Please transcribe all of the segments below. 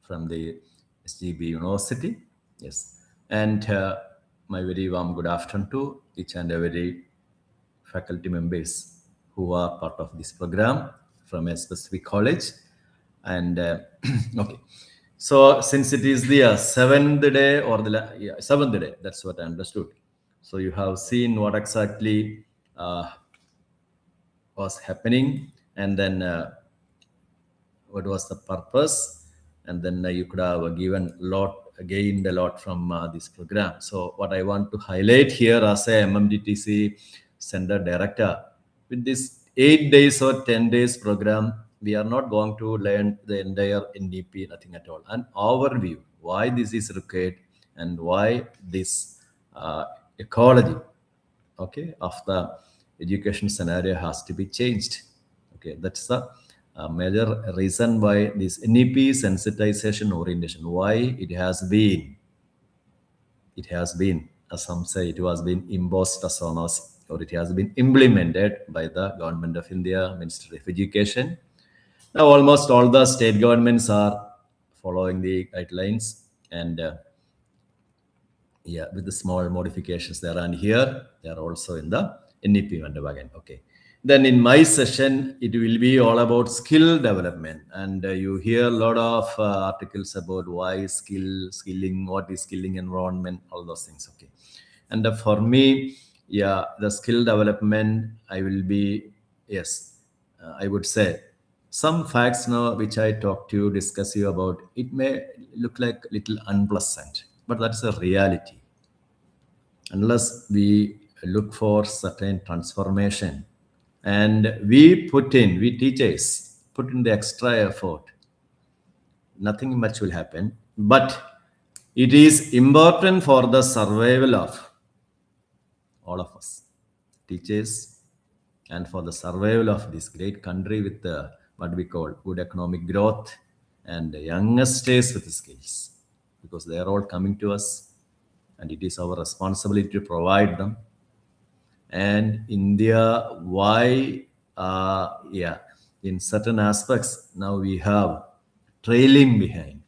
from the SGBAU University. Yes. And my very warm good afternoon to each and every faculty members who are part of this program from a specific college. And okay, so since it is the seventh day or the seventh day, that's what I understood. So you have seen what exactly was happening, and then what was the purpose, and then you could have gained a lot from this program. So what I want to highlight here as a MMTTC center director, with this 8 days or 10 days program, we are not going to learn the entire NEP, nothing at all. An overview, why this is required and why this ecology, okay, of the education scenario has to be changed. Okay, that's the major reason why this NEP sensitization orientation, why it has been, as some say, it was been imposed as on us, or it has been implemented by the government of India, Ministry of Education. Now almost all the state governments are following the guidelines, and with the small modifications there and here, they are also in the NEP again. Okay. Then in my session, it will be all about skill development. And you hear a lot of articles about why skilling, what is skilling environment, all those things. Okay. And for me, the skill development, I will be, I would say some facts now, which I talk to you, discuss you about, it may look like a little unpleasant, but that's a reality. Unless we look for certain transformation and we teachers put in the extra effort, nothing much will happen. But it is important for the survival of all of us, teachers, and for the survival of this great country with what we call good economic growth and the youngsters with skills, because they are all coming to us and it is our responsibility to provide them. And India, why, in certain aspects, now we have trailing behind,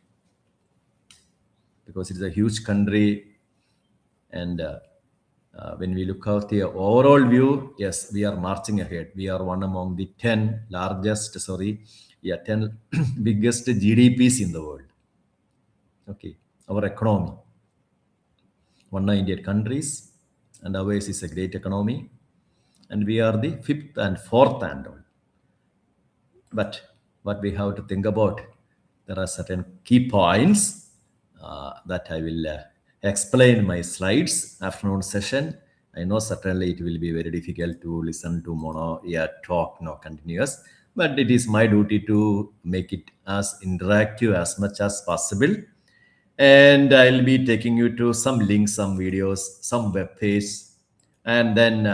because it's a huge country. And when we look at the overall view, yes, we are marching ahead. We are one among the 10 biggest GDPs in the world. Okay, our economy. One Indian countries, and ours is a great economy, and we are the 5th and 4th and all. But what we have to think about, there are certain key points that I will explain in my slides afternoon session. I know certainly it will be very difficult to listen to talk, continuous, but it is my duty to make it as interactive as much as possible. And I'll be taking you to some links, some videos, some web page, and then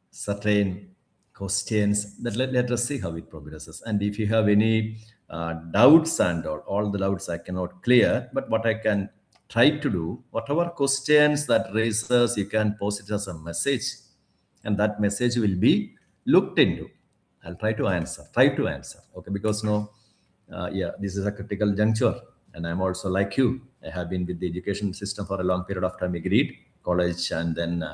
certain questions that let us see how it progresses. And if you have any doubts and all the doubts I cannot clear, but what I can try to do, whatever questions that raises, you can post it as a message, and that message will be looked into. I'll try to answer. Okay, because this is a critical juncture, and I'm also like you. I have been with the education system for a long period of time, agreed, college, and then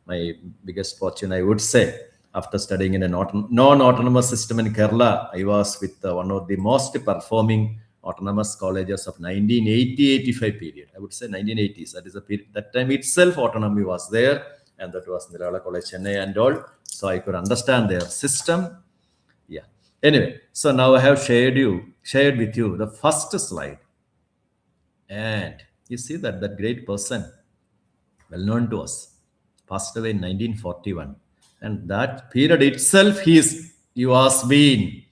my biggest fortune, I would say, after studying in a non-autonomous system in Kerala, I was with one of the most performing autonomous colleges of 1980-85 period. I would say 1980s. That is a period. That time itself, autonomy was there, and that was Nirala College, Chennai, and all. So I could understand their system. Yeah. Anyway, so now I have shared with you the first slide, and you see that great person, well known to us, passed away in 1941. And that period itself, he was been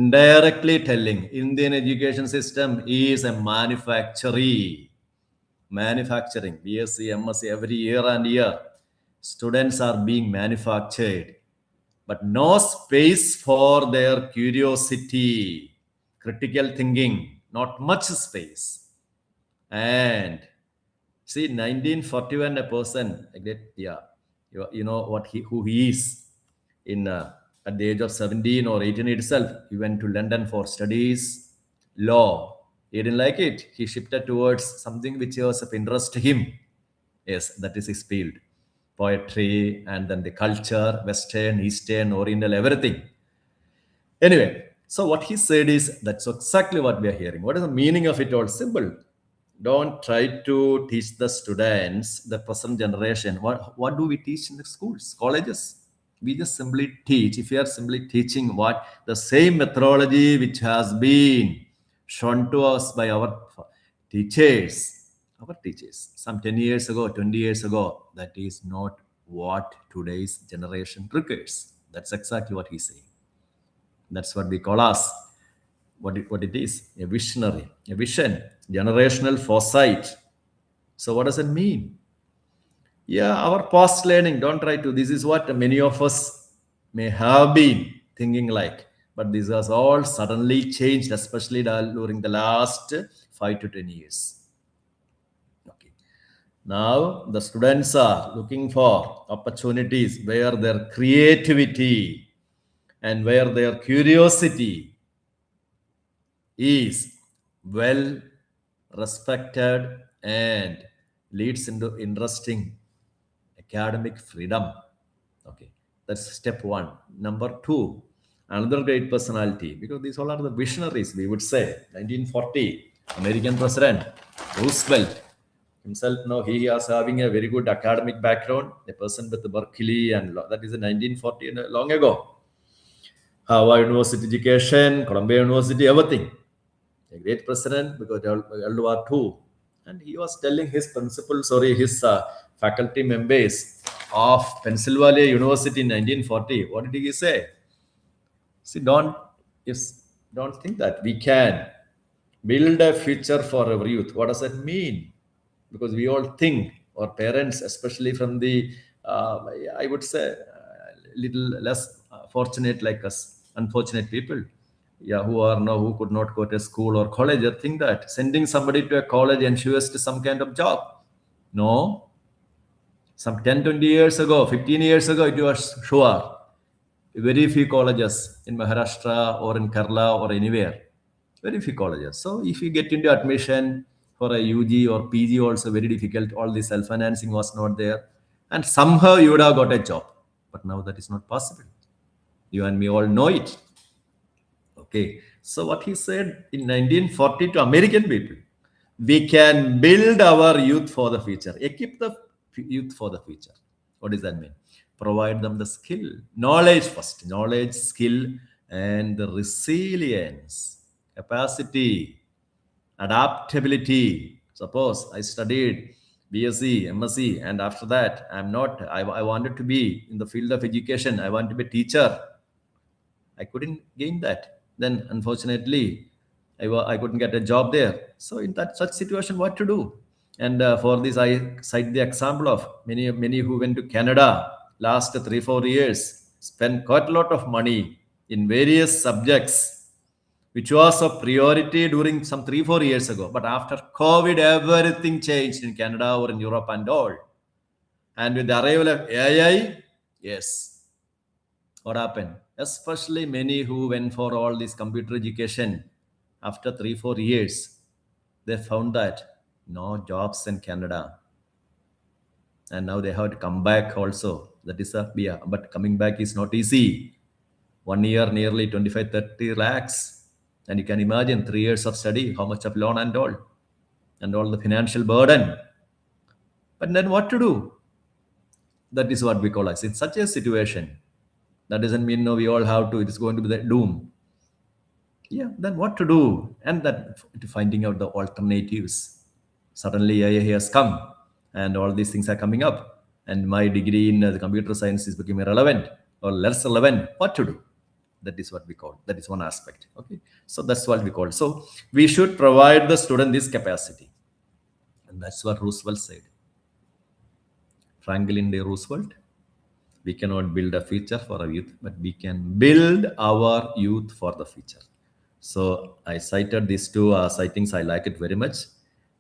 directly telling Indian education system is a manufacturing, BSc, MSc, every year and year. Students are being manufactured, but no space for their curiosity, critical thinking, not much space. And see, 1941, a person, you know who he is in at the age of 17 or 18 itself. He went to London for studies, law. He didn't like it. He shifted towards something which was of interest to him. Yes, that is his field. Poetry and then the culture, Western, Eastern, Oriental, everything. Anyway, so what he said is that's exactly what we are hearing. What is the meaning of it all? Simple. Don't try to teach the students, the present generation. What do we teach in the schools, colleges? We just simply teach. If you are simply teaching what the same methodology which has been shown to us by teachers, our teachers, some 10 years ago, 20 years ago, that is not what today's generation requires. That's exactly what he's saying. That's what we call us. What it is, a visionary, a vision, generational foresight. So what does it mean? Yeah, our past learning, don't try to, this is what many of us may have been thinking like, but this has all suddenly changed, especially during the last 5 to 10 years. Okay. Now the students are looking for opportunities where their creativity and where their curiosity is well respected and leads into interesting academic freedom. Okay, that's step one. Number two, another great personality, because these all are the visionaries, we would say. 1940, American President Roosevelt himself, no, he was having a very good academic background, a person with Berkeley, and that is in 1940, long ago. Harvard University education, Columbia University, everything. A great president because World War II. And he was telling his his faculty members of Pennsylvania University in 1940. What did he say? See, don't think that we can build a future for our youth. What does that mean? Because we all think, our parents, especially from the, I would say, little less fortunate like us, unfortunate people, yeah, who are no, who could not go to school or college, or think that sending somebody to a college ensures to some kind of job. No, some 10, 20 years ago, 15 years ago, it was sure. Very few colleges in Maharashtra or in Kerala or anywhere. Very few colleges. So if you get into admission for a UG or PG, also very difficult. All the self-financing was not there. And somehow you would have got a job. But now that is not possible. You and me all know it. Okay. So what he said in 1940 to American people, we can build our youth for the future, equip the youth for the future. What does that mean? Provide them the skill, knowledge first, knowledge, skill, and the resilience, capacity, adaptability. Suppose I studied BSc, MSc, and after that, I wanted to be in the field of education. I want to be a teacher. I couldn't gain that. Then, unfortunately, I couldn't get a job there. So, in that such situation, what to do? And for this, I cite the example of many who went to Canada last 3 4 years, spent quite a lot of money in various subjects, which was a priority during some 3 4 years ago. But after COVID, everything changed in Canada or in Europe and all. And with the arrival of AI, yes, what happened? Especially many who went for all this computer education after 3 4 years, they found that no jobs in Canada. And now they have to come back also. That is a yeah, but coming back is not easy. 1 year, nearly 25, 30 lakhs. And you can imagine 3 years of study, how much of loan and all the financial burden. But then what to do? That is what we call us. In such a situation, that doesn't mean no, we all have to, it is going to be the doom. Yeah, then what to do? And that finding out the alternatives. Suddenly AI has come and all these things are coming up. And my degree in the computer science is becoming relevant or less relevant. What to do? That is what we call. That is one aspect. Okay. So that's what we call. So we should provide the student this capacity. And that's what Roosevelt said. Franklin D. Roosevelt. We cannot build a future for our youth, but we can build our youth for the future. So I cited these two sightings. I like it very much.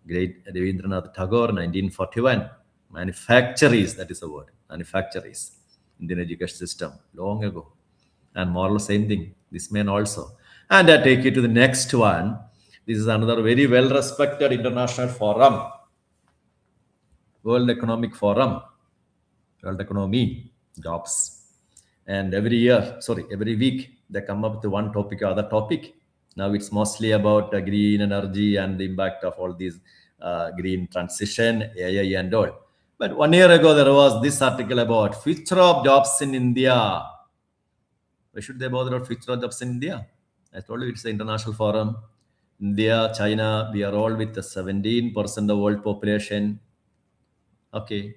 Great Devendranath Tagore, 1941. Manufactories, that is the word. Manufactories. Indian education system, long ago. And more or less same thing. This man also. And I take you to the next one. This is another very well-respected international forum, World Economic Forum, World Economy, jobs. And every week, they come up with one topic or other topic. Now it's mostly about green energy and the impact of all these green transition, AI and all. But 1 year ago, there was this article about future of jobs in India. Why should they bother about future of jobs in India? I told you it's an international forum. India, China, we are all with the 17% of world population. Okay.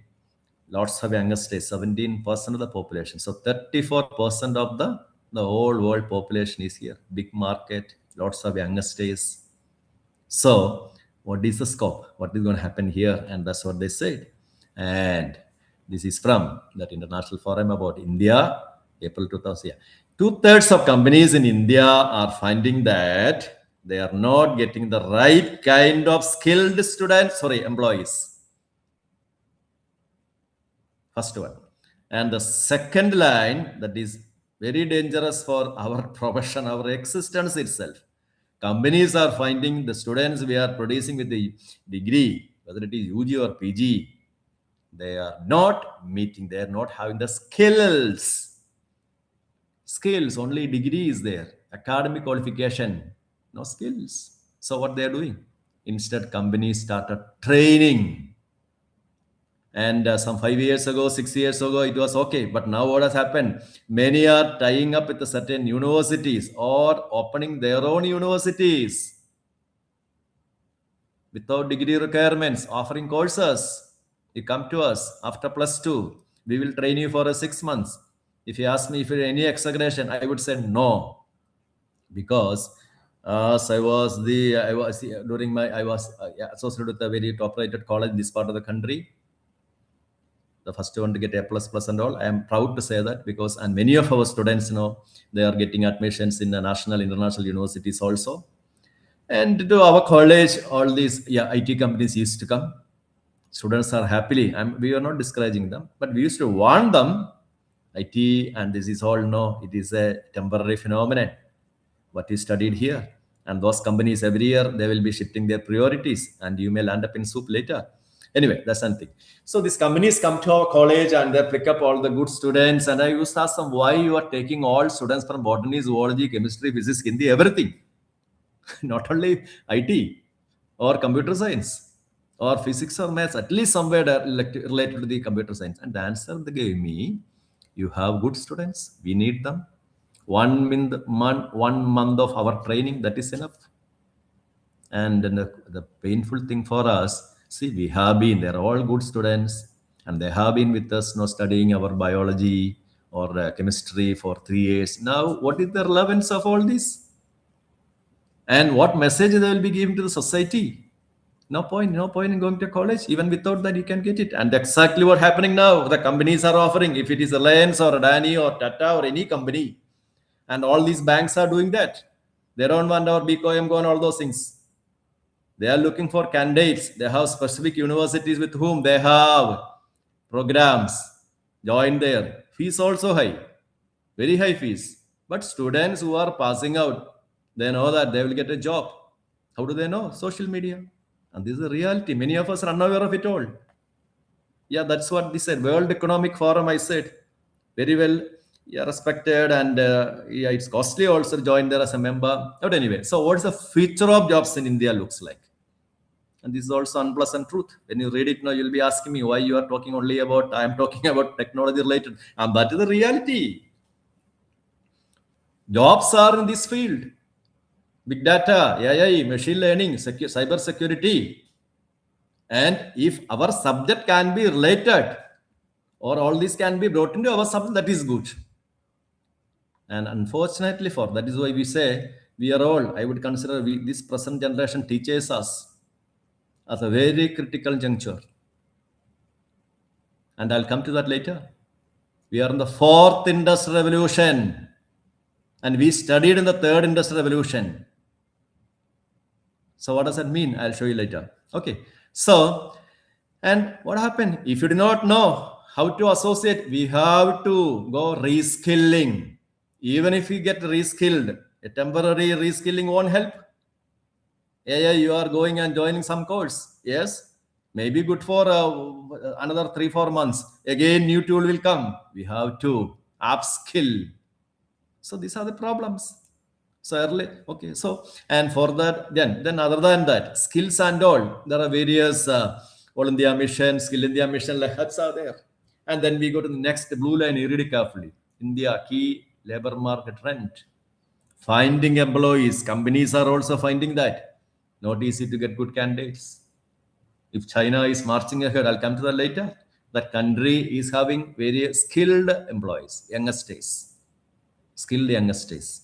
Lots of youngsters, 17% of the population. So 34% of the whole world population is here. Big market, lots of youngsters. So what is the scope? What is going to happen here? And that's what they said. And this is from that international forum about India, April 2000. Yeah. 2/3 of companies in India are finding that they are not getting the right kind of skilled employees. First one. And the second line that is very dangerous for our profession, our existence itself. Companies are finding the students we are producing with the degree, whether it is UG or PG, they are not meeting, they are not having the skills. Skills, only degree is there, academic qualification, no skills. So what they are doing? Instead, companies started training. And some 5 years ago, 6 years ago, it was okay. But now what has happened? Many are tying up with certain universities or opening their own universities without degree requirements, offering courses. You come to us after +2. We will train you for 6 months. If you ask me if there is any exaggeration, I would say no. Because I was associated with a very top-rated college in this part of the country. The first one to get A++ and all. I am proud to say that because, and many of our students they are getting admissions in the national, international universities also. And to our college, all these IT companies used to come. Students are happily, we are not discouraging them, but we used to warn them, IT, and this is all, it is a temporary phenomenon, what is studied here. And those companies every year, they will be shifting their priorities and you may land up in soup later. Anyway, that's something. So these companies come to our college and they pick up all the good students. And I used to ask them, why you are taking all students from botany, zoology, chemistry, physics, Hindi, everything. Not only IT or computer science or physics or maths, at least somewhere related to the computer science. And the answer they gave me, you have good students, we need them. 1 month of our training, that is enough. And then the painful thing for us, see, we have been, they're all good students, and they have been with us, studying our biology or chemistry for 3 years. Now, what is the relevance of all this? And what message they will be giving to the society? No point in going to college. Even without that, you can get it. And exactly what happening now. The companies are offering, if it is Reliance or Adani or Tata or any company, and all these banks are doing that. They don't want our BCom go and all those things. They are looking for candidates. They have specific universities with whom they have programs. Join there. Fees also high. Very high fees. But students who are passing out, they know that they will get a job. How do they know? Social media. And this is a reality. Many of us are unaware of it all. Yeah, that's what they said. World Economic Forum, I said. Very well respected, and it's costly also to join there as a member. But anyway, so what's the future of jobs in India looks like? And this is also unpleasant truth. When you read it now, you'll be asking me why you are talking only about, I am talking about technology related. And that is the reality. Jobs are in this field. Big data, AI, machine learning, cyber security. And if our subject can be related, or all this can be brought into our subject, that is good. And unfortunately that is why we say, we are all, I would consider this present generation teaches us at a very critical juncture. And I'll come to that later. We are in the 4th industrial revolution. And we studied in the 3rd industrial revolution. So what does that mean? I'll show you later. Okay. So, and what happened? If you do not know how to associate, we have to go reskilling. Even if we get reskilled, a temporary reskilling won't help. Yeah, you are going and joining some course. Yes, maybe good for another 3-4 months. Again, new tool will come. We have to upskill. So these are the problems. So early, okay. So and for that, then other than that, skills and all, there are various All India Mission, Skill India Mission labs are there. And then we go to the next blue line. You read it carefully. India key labor market trend. Finding employees, companies are also finding that not easy to get good candidates. If China is marching ahead, I'll come to that later. That country is having very skilled employees, youngsters, skilled youngsters.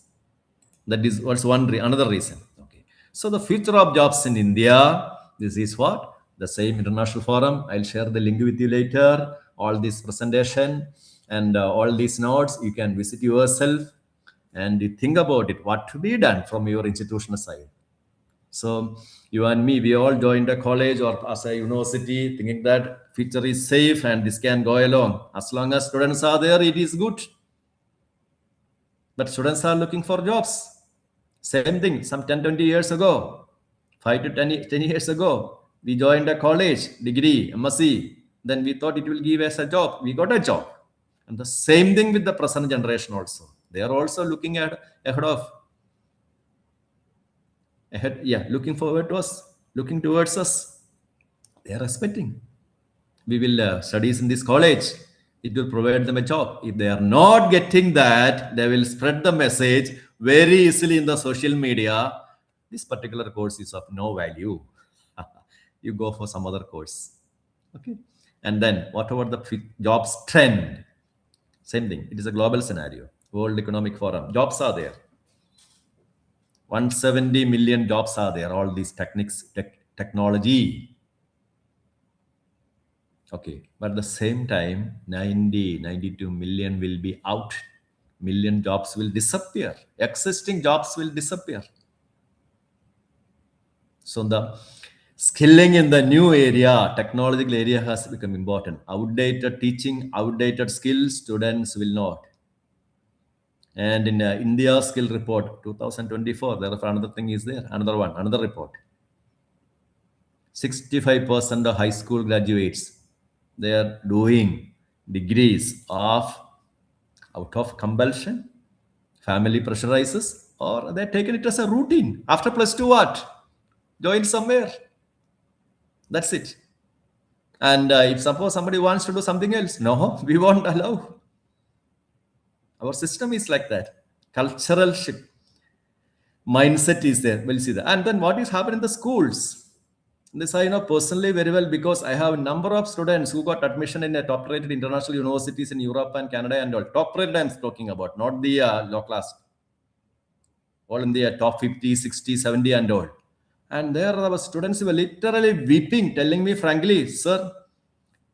That is what's another reason. Okay. So the future of jobs in India, this is what? The same international forum. I'll share the link with you later. All this presentation and all these notes, you can visit yourself and you think about it, what to be done from your institutional side. So you and me, we all joined a college or as a university thinking that future is safe and this can go along. As long as students are there, it is good. But students are looking for jobs. Same thing, some 10, 20 years ago, 5 to 10 years ago, we joined a college, degree, MSc. Then we thought it will give us a job. We got a job. And the same thing with the present generation also. They are also looking at ahead, yeah, looking forward to us, looking towards us. They are expecting. We will studies in this college. It will provide them a job. If they are not getting that, they will spread the message very easily in the social media. This particular course is of no value. You go for some other course. Okay. And then whatever the jobs trend, same thing. It is a global scenario. World Economic Forum. Jobs are there. 170 million jobs are there. All these technology. Okay, but at the same time, 92 million will be out. Million jobs will disappear. Existing jobs will disappear. So the skilling in the new area, technological area has become important. Outdated teaching, outdated skills, students will not. And in India Skill Report 2024, there is another thing is there, another report. 65% of high school graduates, they are doing degrees out of compulsion, family pressurizes, or they're taking it as a routine. After plus two, what? Join somewhere. That's it. And if suppose somebody wants to do something else, no, we won't allow. Our system is like that. Cultural shift. Mindset is there. We'll see that. And then what is happening in the schools? This I know personally very well because I have a number of students who got admission in a top-rated international universities in Europe and Canada and all. Top-rated I'm talking about, not the low class. All in the top 50, 60, 70 and all. And there our students were literally weeping, telling me frankly, sir,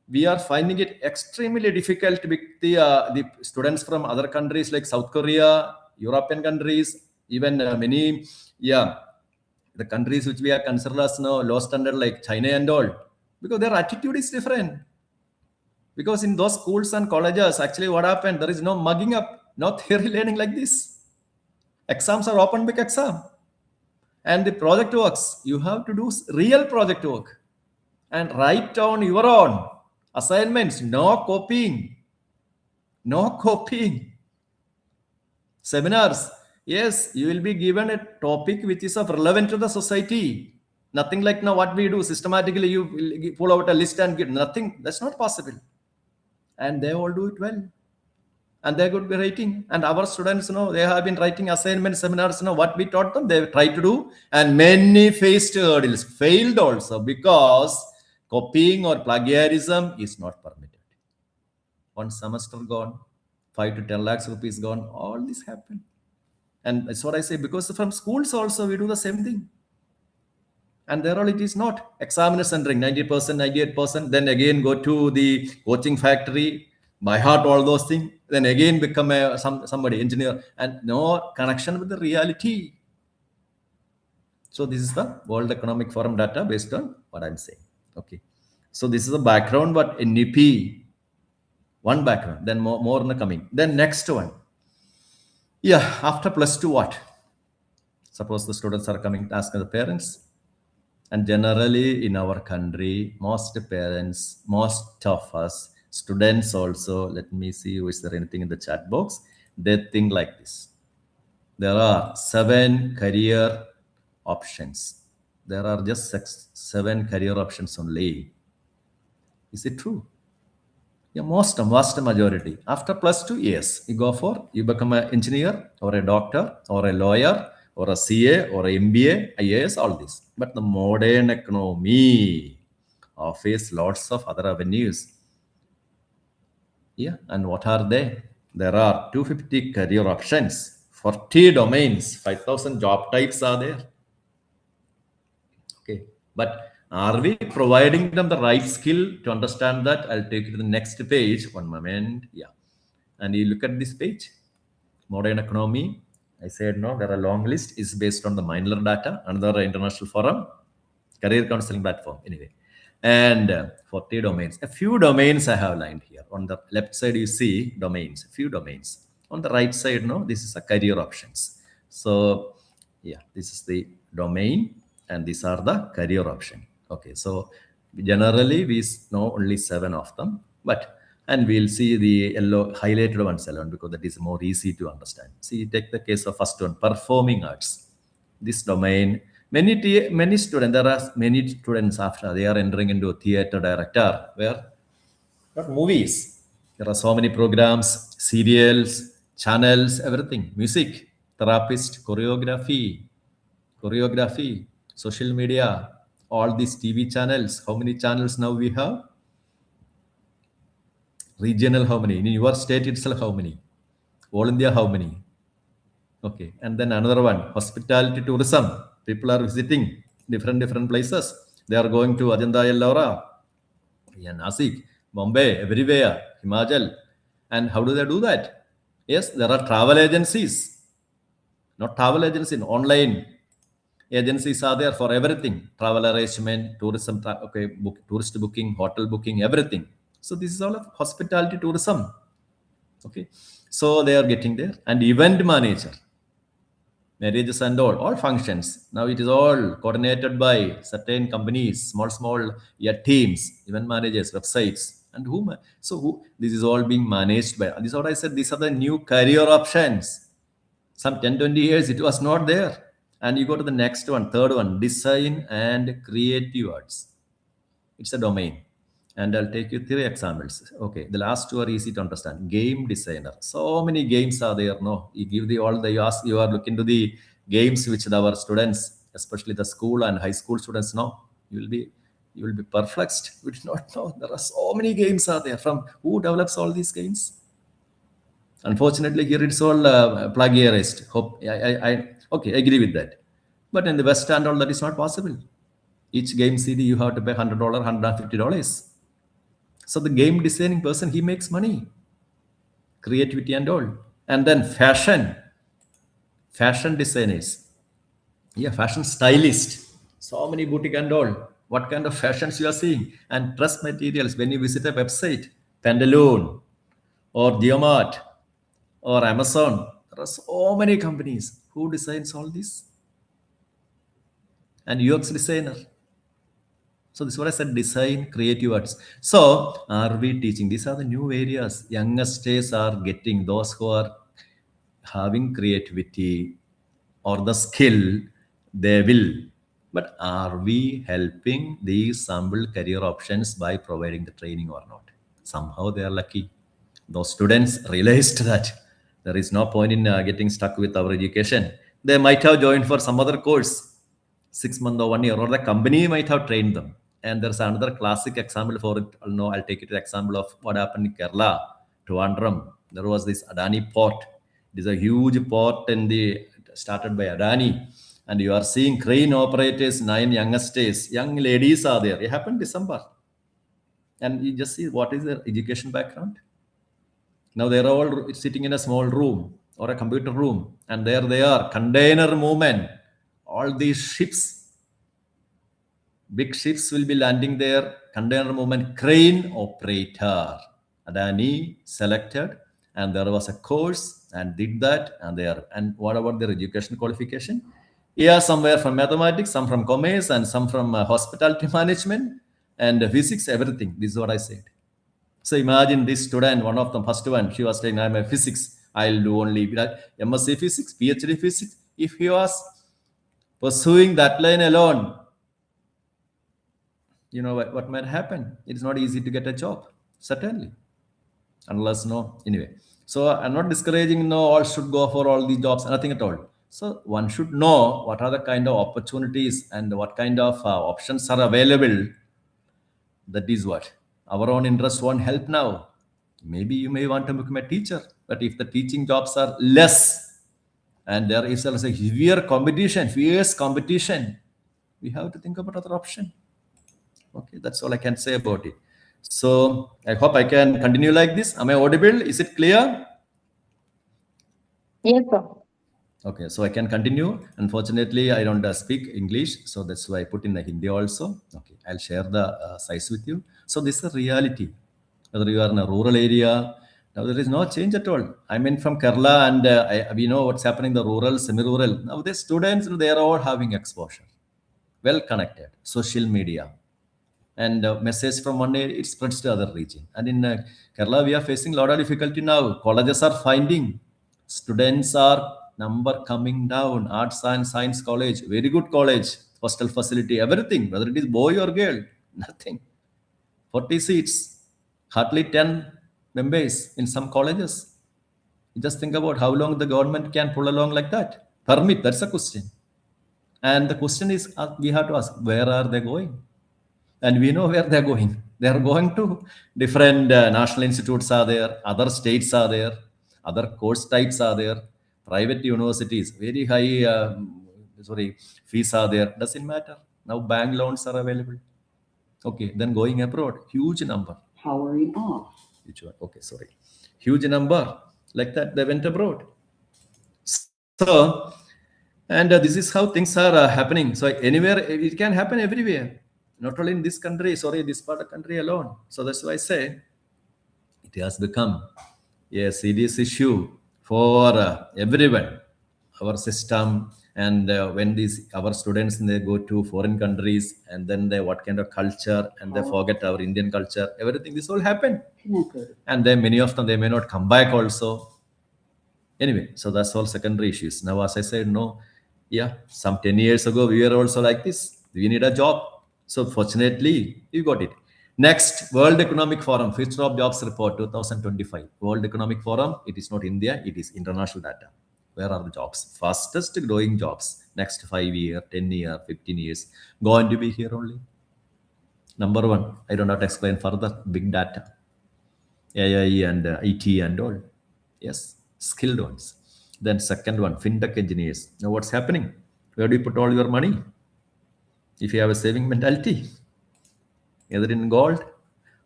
we are finding it extremely difficult with the students from other countries like South Korea, European countries, even many, the countries which we are considered as now low standard like China and all, because their attitude is different. Because in those schools and colleges, actually what happened, there is no mugging up, no theory learning like this. Exams are open book exam. And the project works, you have to do real project work and write down your own assignments, no copying. Seminars, yes, you will be given a topic which is of relevant to the society. Nothing like now what we do systematically, you will pull out a list and give nothing. That's not possible. And they all do it well. And they could be writing. And our students, they have been writing assignment seminars, what we taught them, they try to do. And many faced hurdles, failed also because copying or plagiarism is not permitted. One semester gone, 5 to 10 lakhs rupees gone, all this happened. And that's what I say, because from schools also we do the same thing. And there all it is not. Examiner centering, 90%, 98%, then again go to the coaching factory, by heart all those things, then again become somebody, engineer, and no connection with the reality. So this is the World Economic Forum data based on what I'm saying. Okay. So this is the background, but NEP, one background, then more in the coming. Then next one. Yeah, after plus two, what? Suppose the students are coming to ask the parents, And generally in our country, most parents, most of us, students also, let me see, is there anything in the chat box? They think like this. There are 7 career options. There are just 7 career options only. Is it true? Yeah, vast majority. After +2 years, you become an engineer or a doctor or a lawyer or a CA or a MBA, IAS, all this. But the modern economy offers lots of other avenues. Yeah, and what are they? There are 250 career options, 40 domains, 5,000 job types are there. Okay, but are we providing them the right skill to understand that? I'll take you to the next page. One moment. Yeah. And you look at this page, modern economy. I said no, there are a long list. Is based on the Mindler data, another international forum, career counseling platform. Anyway, and 40 domains. A few domains I have lined here. On the left side, you see domains, a few domains. On the right side, no, this is a career options. So yeah, this is the domain, and these are the career option. Okay, so generally we know only 7 of them, but and we'll see the yellow highlighted ones alone because that is more easy to understand. See, take the case of first one, performing arts. This domain, many students, there are many students after they are entering into a theater director, where not movies. There are so many programs, serials, channels, everything, music, therapist, choreography, social media, all these TV channels. How many channels now we have? Regional, how many? In your state itself, how many? All India, how many? Okay. And then another one, hospitality tourism. People are visiting different places. They are going to Ajanta Ellora, yeah, Nasik, Bombay, everywhere, Himachal. And how do they do that? Yes, there are travel agencies. Not travel agencies, online agencies are there for everything. Travel arrangement, tourism, tourist booking, hotel booking, everything. So this is all of hospitality tourism. Okay. So they are getting there. And event manager, marriages and all functions. Now it is all coordinated by certain companies, small teams, event managers, websites, and whom. So this is all being managed by. This is what I said. These are the new career options. Some 10, 20 years it was not there. And you go to the next one, third one, design and creative arts. It's a domain. And I'll take you 3 examples. Okay, the last 2 are easy to understand. Game designer. So many games are there. No, you give you are looking to the games which our students, especially the school and high school students know. You will be perplexed. We do not know. There are so many games are there. From who develops all these games? Unfortunately, here it's all plagiarized. Okay, I agree with that. But in the West and all, that is not possible. Each game CD you have to pay $100, $150. So the game designing person, he makes money, creativity and all. And then fashion designers, yeah, fashion stylist. So many boutique and all. What kind of fashions you are seeing? And dress materials. When you visit a website, Pantaloon or Diomart or Amazon, there are so many companies. Who designs all this? And UX designer. So this is what I said, design, creative arts. So are we teaching? These are the new areas. Youngsters are getting, those who are having creativity or the skill, they will. But are we helping these sample career options by providing the training or not? Somehow they are lucky. Those students realized that there is no point in getting stuck with our education. They might have joined for some other course, 6 months or 1 year, or the company might have trained them. And there's another classic example for it. I'll take it to the example of what happened in Kerala, Trivandrum. There was this Adani port. It is a huge port started by Adani. And you are seeing crane operators, 9 youngsters, young ladies are there. It happened December. And you just see what is their education background. Now they're all sitting in a small room or a computer room, and there they are, container movement. All these ships, big ships will be landing there, container movement, crane operator. Adani selected, and there was a course and did that, and what about their education qualification? Yeah, somewhere from mathematics, some from commerce, and some from hospitality management and physics, everything. This is what I said. So imagine this student, one of the first one, she was saying, I'm a physics. I'll do only MSc physics, PhD physics. If he was pursuing that line alone, you know what might happen? It's not easy to get a job, certainly, unless no. Anyway, so I'm not discouraging, no, all should go for all these jobs, nothing at all. So one should know what are the kind of opportunities and what kind of options are available. That is what our own interest won't help now. Maybe you may want to become a teacher, but if the teaching jobs are less and there is also severe competition, fierce competition, we have to think about other option. Okay, that's all I can say about it. So I hope I can continue like this. Am I audible? Is it clear? Yes, sir. Okay, so I can continue. Unfortunately, I don't speak English, so that's why I put in the Hindi also. Okay, I'll share the size with you. So this is a reality. Whether you are in a rural area, now there is no change at all. I mean, from Kerala, and we know what's happening in the rural, semi-rural. Now the students, they are all having exposure, well connected, social media, and message from one area, it spreads to other region. And in Kerala, we are facing a lot of difficulty now. Colleges are finding students are number coming down. Arts and Science College, very good college, hostel facility, everything, whether it is boy or girl, nothing. 40 seats, hardly 10 members in some colleges. You just think about how long the government can pull along like that. Permit, that's a question. And the question is, we have to ask, where are they going? And we know where they're going. They're going to different national institutes are there, other states are there, other course types are there, private universities, very high fees are there. Doesn't matter. Now bank loans are available. Okay, then going abroad, huge number. Powering off. Which one? Okay, sorry. Huge number. Like that, they went abroad. So, and this is how things are happening. So anywhere, it can happen everywhere, not only in this country, sorry, this part of country alone. So that's why I say it has become a serious issue for everyone, our system. And when these our students, they go to foreign countries, and then they what kind of culture, and they forget our Indian culture, everything, this all happened. And then many of them, they may not come back also. Anyway, so that's all secondary issues. Now, as I said, no, yeah, some 10 years ago, we were also like this. We need a job. So fortunately, you got it. Next, World Economic Forum, Future of Jobs Report 2025. World Economic Forum, it is not India, it is international data. Where are the jobs? Fastest growing jobs. Next 5 years, 10 years, 15 years, going to be here only. Number one, I don't have to explain further, big data. AI and IT and all. Yes, skilled ones. Then second one, fintech engineers. Now what's happening? Where do you put all your money? If you have a saving mentality, either in gold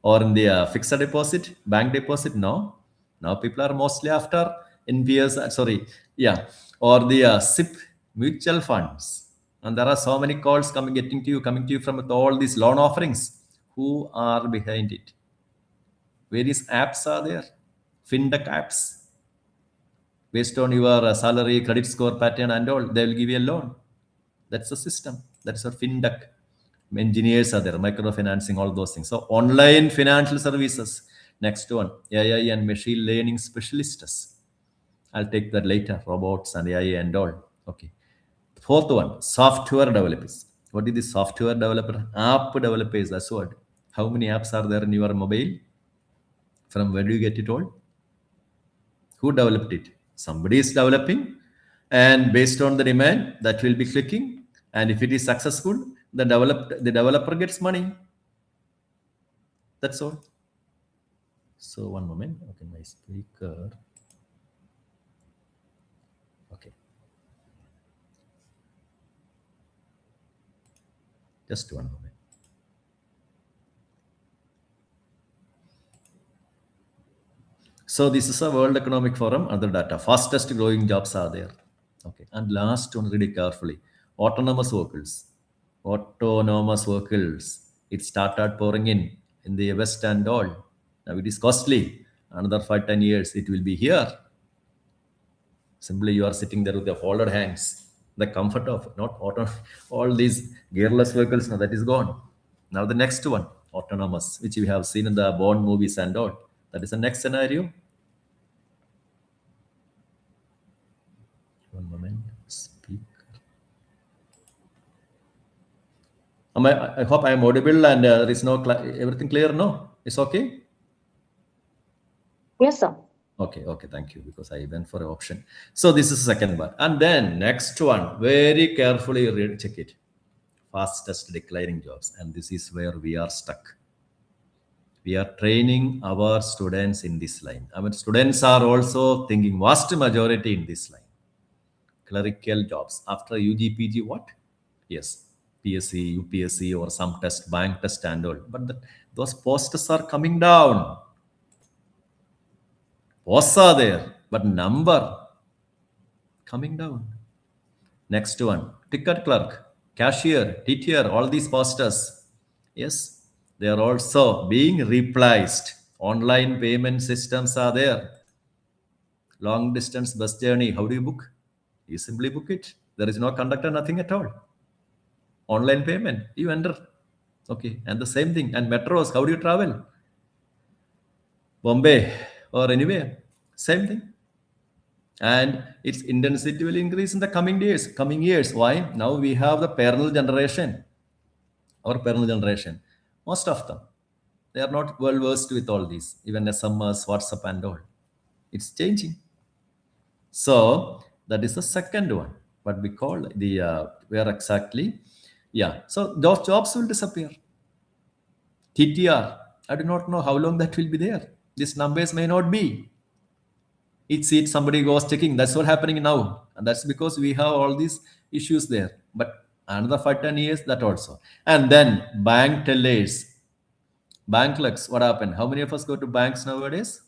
or in the fixed deposit, bank deposit, no. Now people are mostly after NPS, or the SIP mutual funds. And there are so many calls coming to you from all these loan offerings. Who are behind it? Various apps are there, fintech apps. Based on your salary, credit score pattern and all, they will give you a loan. That's the system. That's a fintech. Engineers are there, microfinancing, all those things. So online financial services. Next one, AI and machine learning specialists. I'll take that later, robots and AI and all. Okay. Fourth one, software developers. What is the software developer? App developers, that's what. How many apps are there in your mobile? From where do you get it all? Who developed it? Somebody is developing, and based on the demand, that will be clicking. And if it is successful, the developer gets money. That's all. So one moment. Okay, my speaker. Okay. Just one moment. So this is a World Economic Forum, other data. Fastest growing jobs are there. Okay. And last one, read it carefully. Autonomous vehicles. Autonomous vehicles. It started pouring in the West and all. Now it is costly. Another 5-10 years, it will be here. Simply you are sitting there with your folded hands. The comfort of not auto, all these gearless vehicles, now that is gone. Now the next one, autonomous, which we have seen in the Bond movies and all. That is the next scenario. One moment. Speak. I hope I am audible and there is no everything clear. No, it's okay. Yes, sir. Okay, thank you, because I went for an option. So this is the second one. And then next one, very carefully read, check it. Fastest declining jobs. And this is where we are stuck. We are training our students in this line. I mean, students are also thinking vast majority in this line. Clerical jobs. After UG, PG, what? Yes, PSC, UPSC or some test, bank test and all. But those posts are coming down. Posts are there, but number coming down. Next one, ticket clerk, cashier, TTR, all these posters. Yes, they are also being replaced. Online payment systems are there. Long distance bus journey, how do you book? You simply book it. There is no conductor, nothing at all. Online payment, you enter. Okay, and the same thing. And metros, how do you travel? Bombay or anywhere, same thing. And its intensity will increase in the coming years. Why? Now we have the parallel generation. Our parallel generation, most of them, they are not well versed with all these, even SMS, WhatsApp and all. It's changing. So that is the second one. What we call the where exactly? Yeah. So those jobs will disappear. TTR, I do not know how long that will be there. These numbers may not be. Each seat somebody goes checking. That's what happening now. And that's because we have all these issues there. But another 5-10 years, that also. And then bank tellers, bank clerks, what happened? How many of us go to banks nowadays?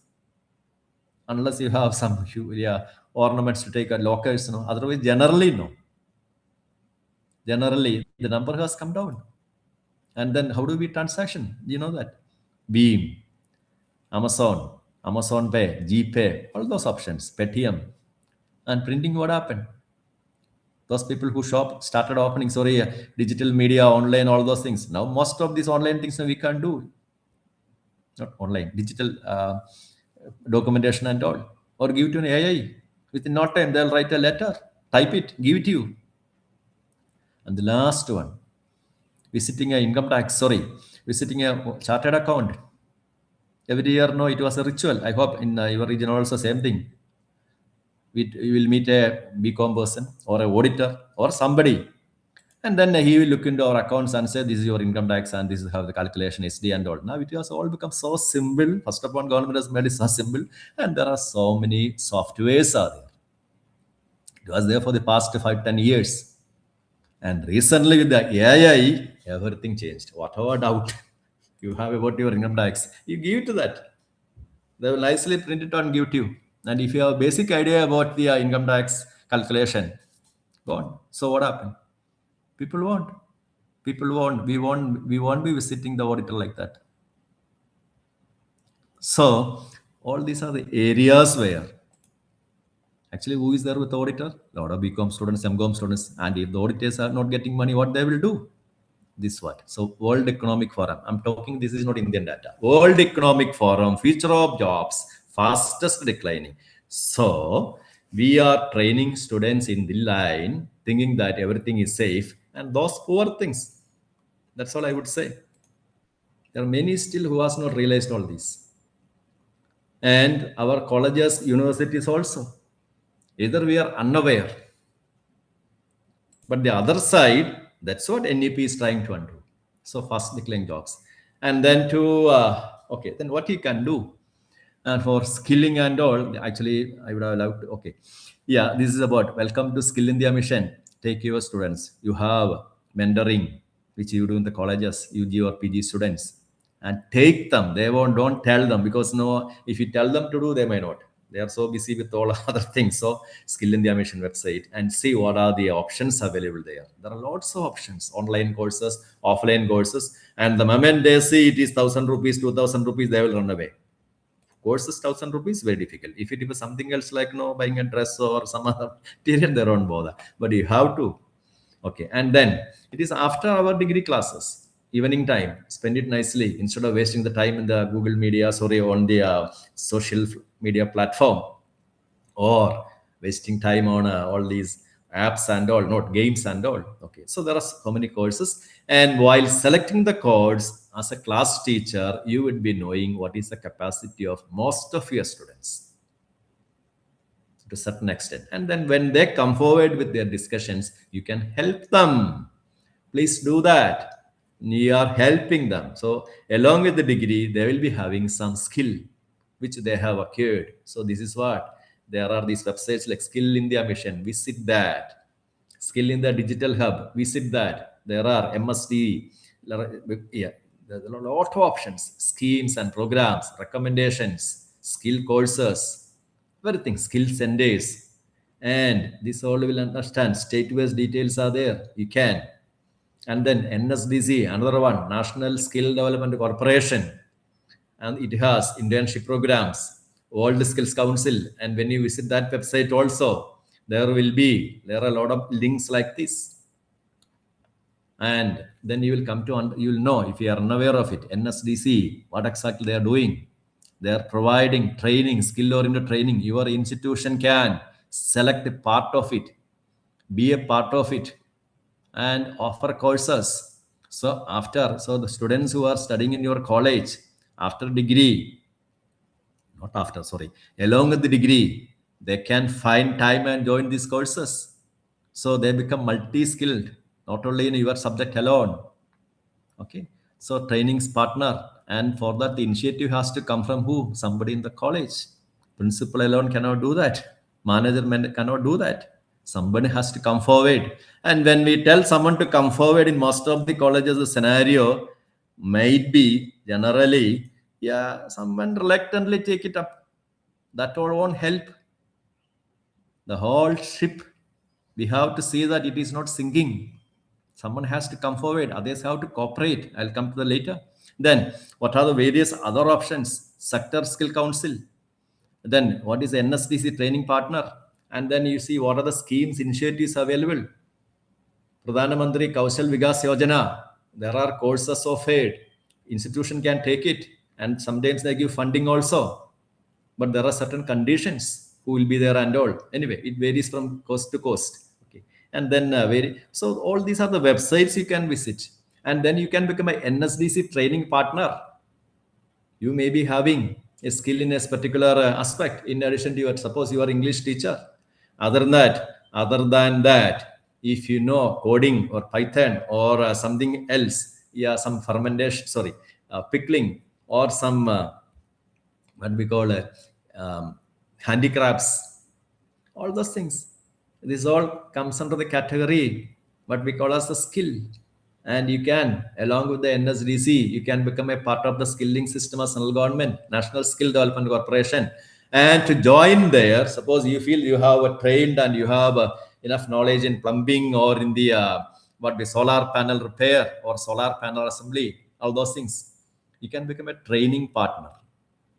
Unless you have some ornaments to take at lockers, no. Otherwise, generally, no. Generally, the number has come down. And then how do we transaction? You know that? Beam, Amazon Pay, GPay, all those options, Paytm. And printing, what happened? Those people who started opening, digital media, online, all those things. Now, most of these online things we can't do. Not online, digital documentation and all. Or give it to an AI. Within no time, they'll write a letter, type it, give it to you. And the last one, visiting an income tax, visiting a chartered account. Every year, no, it was a ritual. I hope in your region also same thing. You will meet a BCom person or an auditor or somebody. And then he will look into our accounts and say, this is your income tax and this is how the calculation is SD and all. Now it has all become so simple. First of all, government has made it so simple. And there are so many softwares are there. It was there for the past 5-10 years. And recently with the AI, everything changed. Whatever doubt you have about your income tax, you give it to that. They will nicely print it and give it to you. And if you have a basic idea about the income tax calculation, gone. So what happened? People won't. We won't be visiting the auditor like that. So all these are the areas where actually who is there with the auditor? A lot of BCom students, MCom students. And if the auditors are not getting money, what they will do? This what? So World Economic Forum. I'm talking, this is not Indian data. World Economic Forum, future of jobs, fastest declining. So we are training students in the line, thinking that everything is safe, and those poor things. That's all I would say. There are many still who has not realized all this. And our colleges, universities also. Either we are unaware, but the other side, that's what NEP is trying to undo. So fast declining jobs. And then then what you can do? And for skilling and all, actually, I would have loved to, Yeah, this is about welcome to Skill India Mission. Take your students. You have mentoring, which you do in the colleges, UG or PG students. And take them. Don't tell them, because if you tell them to do, they may not. They are so busy with all other things. So Skill India Mission website and see what are the options available there. There are lots of options, online courses, offline courses. And the moment they see it is 1,000 rupees, 2,000 rupees, they will run away. Course is 1,000 rupees, very difficult. If it was something else like buying a dress or some other material, they don't bother. But you have to. Okay, and then it is after our degree classes, evening time. Spend it nicely instead of wasting the time in the Google Media, sorry, on the social media platform, or wasting time on all these apps and all, not games and all. Okay, so there are so many courses, and while selecting the course as a class teacher, you would be knowing what is the capacity of most of your students to a certain extent, and then when they come forward with their discussions, you can help them. Please do that. You are helping them. So along with the degree, they will be having some skill which they have acquired. So this is what there are these websites like Skill India Mission. Visit that. Skill in the Digital Hub. Visit that. There are MSD. Yeah, there's a lot of options, schemes and programs, recommendations, skill courses, everything, skill centers. And this all will understand. State-wise details are there. You can. And then NSDC, another one, National Skill Development Corporation, and it has internship programs, World Skills Council. And when you visit that website also, there are a lot of links like this. And then you will come to, you will know, if you are unaware of it, NSDC, what exactly they are doing. They are providing training, skill-oriented training. Your institution can select a part of it, be a part of it, and offer courses. So the students who are studying in your college after degree, not after, sorry, along with the degree, they can find time and join these courses. So they become multi-skilled, not only in your subject alone. Okay. So training's partner, and for that the initiative has to come from who? Somebody in the college. Principal alone cannot do that. Management cannot do that. Somebody has to come forward. And when we tell someone to come forward in most of the colleges, the scenario might be generally, yeah, someone reluctantly take it up. That all won't help. The whole ship, we have to see that it is not sinking. Someone has to come forward, others have to cooperate. I'll come to the later. Then what are the various other options? Sector Skill Council. Then what is the NSDC training partner? And then you see what are the schemes, initiatives available. Pradhana Mantri Kaushal Vikas Yojana. There are courses offered. Institution can take it, and sometimes they give funding also. But there are certain conditions who will be there and all. Anyway, it varies from coast to coast. Okay, and then so all these are the websites you can visit, and then you can become a NSDC training partner. You may be having a skill in a particular aspect. In addition to your, suppose you are English teacher. Other than that, if you know coding or Python or something else, yeah, some fermentation, sorry, pickling or some what we call handicrafts, all those things. This all comes under the category what we call as the skill. And you can, along with the NSDC, you can become a part of the skilling system of central government, National Skill Development Corporation. And to join there, suppose you feel you have trained and you have enough knowledge in plumbing or in the solar panel repair or solar panel assembly, all those things, you can become a training partner.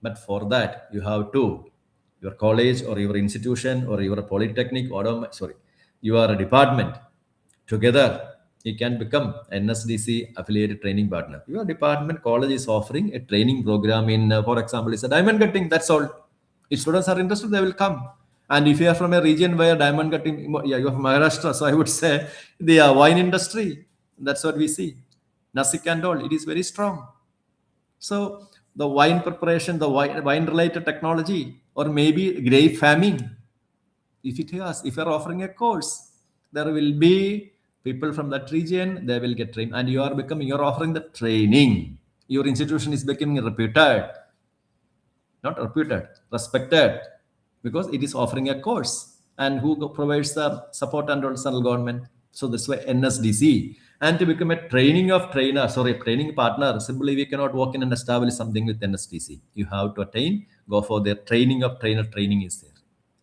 But for that, you have to, your college or your institution or your polytechnic or your department together, you can become NSDC affiliated training partner. Your department college is offering a training program in, for example, it's a diamond cutting. That's all. If students are interested, they will come. And if you are from a region where diamond cutting, yeah, you are from Maharashtra, so I would say the wine industry. That's what we see. Nasik and all, it is very strong. So the wine preparation, the wine related technology, or maybe grape farming, if you're offering a course, there will be people from that region, they will get trained, and you're offering the training. Your institution is becoming reputed, not reputed, respected, because it is offering a course. And who provides the support under central government? So this way, NSDC. And to become a training partner, simply we cannot walk in and establish something with NSDC. You have to go for their training of trainer training is there,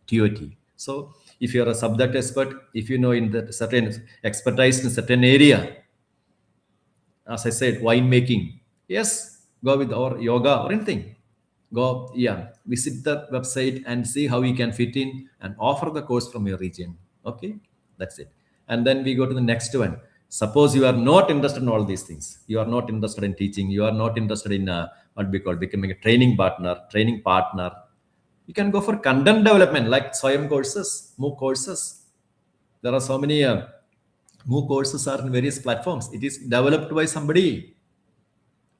TOT. So if you're a subject expert, if you know in the certain expertise in certain area, as I said, wine making, yes, go with or yoga or anything. Go, yeah, visit the website and see how you can fit in and offer the course from your region. Okay, that's it. And then we go to the next one. Suppose you are not interested in all these things. You are not interested in teaching. You are not interested in what we call becoming a training partner. You can go for content development like Swayam courses, MOOC courses. There are so many MOOC courses are in various platforms. It is developed by somebody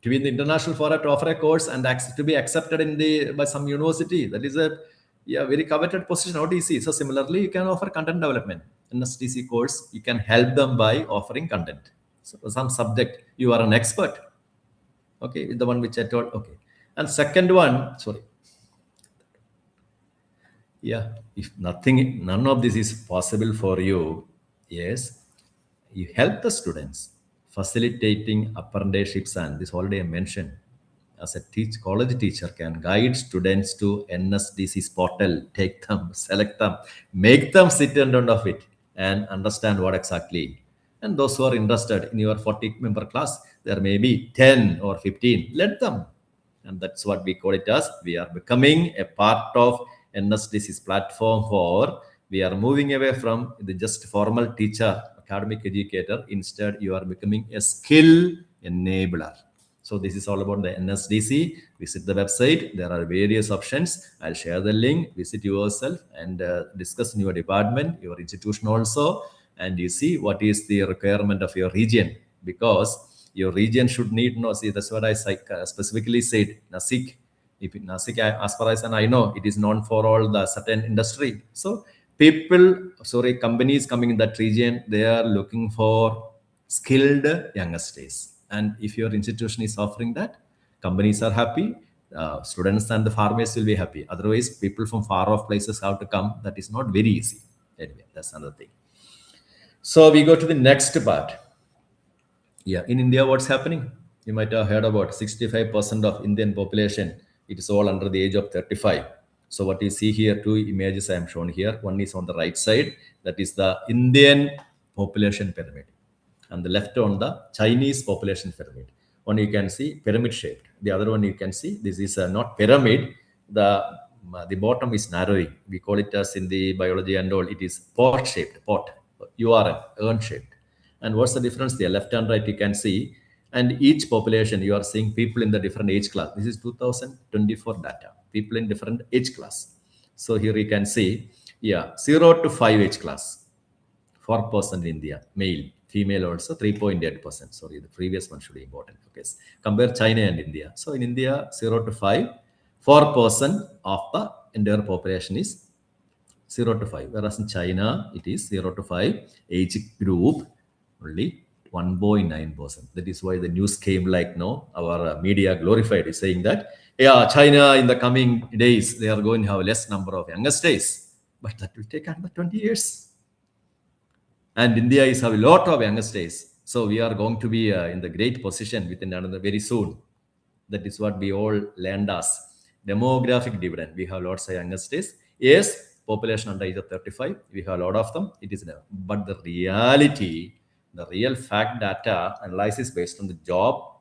to be in the international forum to offer a course and to be accepted in the by some university. That is a, yeah, very coveted position, OTC. So similarly, you can offer content development. In STC course, you can help them by offering content. So some subject, you are an expert. Okay, the one which I told. Okay. And second one, sorry. Yeah, if none of this is possible for you, yes, you help the students facilitating apprenticeships, and this already I mentioned. As a college teacher can guide students to NSDC's portal, take them, select them, make them sit in front of it and understand what exactly. And those who are interested in your 40-member class, there may be 10 or 15, let them. And that's what we call it as we are becoming a part of NSDC's platform for we are moving away from the just formal teacher, academic educator. Instead, you are becoming a skill enabler. So this is all about the NSDC. Visit the website. There are various options. I'll share the link. Visit yourself and discuss in your department, your institution also, and you see what is the requirement of your region, because your region should need no. See, that's what I specifically said. Nasik, if Nasik, as far as and I know, it is known for all the certain industry. So companies coming in that region, they are looking for skilled youngsters. And if your institution is offering that, companies are happy, students and the farmers will be happy. Otherwise, people from far off places have to come. That is not very easy. Anyway, that's another thing. So we go to the next part. Yeah, in India, what's happening? You might have heard about 65% of Indian population. It is all under the age of 35. So what you see here, two images I am shown here. One is on the right side, that is the Indian population pyramid, and the left on the Chinese population pyramid. One you can see pyramid shaped. The other one you can see this is not pyramid. The bottom is narrowing. We call it as in the biology and all. It is pot shaped. Pot. URN urn shaped. And what's the difference there? Left and right you can see. And each population you are seeing people in the different age class. This is 2024 data. People in different age class. So here you can see, yeah, 0 to 5 age class. 4% in India, male, female also 3.8%. Sorry, the previous one should be important. Okay, compare China and India. So in India, 0 to 5, 4% of the entire population is 0 to 5. Whereas in China, it is 0 to 5 age group only 1.9%. That is why the news came like no, our media glorified is saying that, yeah, China in the coming days, they are going to have less number of youngsters. But that will take another 20 years. And India is have a lot of youngsters. So we are going to be in the great position within another very soon. That is what we all learned as demographic dividend. We have lots of youngsters. Yes, population under age of 35, we have a lot of them. It is there. But the reality, the real fact data analysis based on the job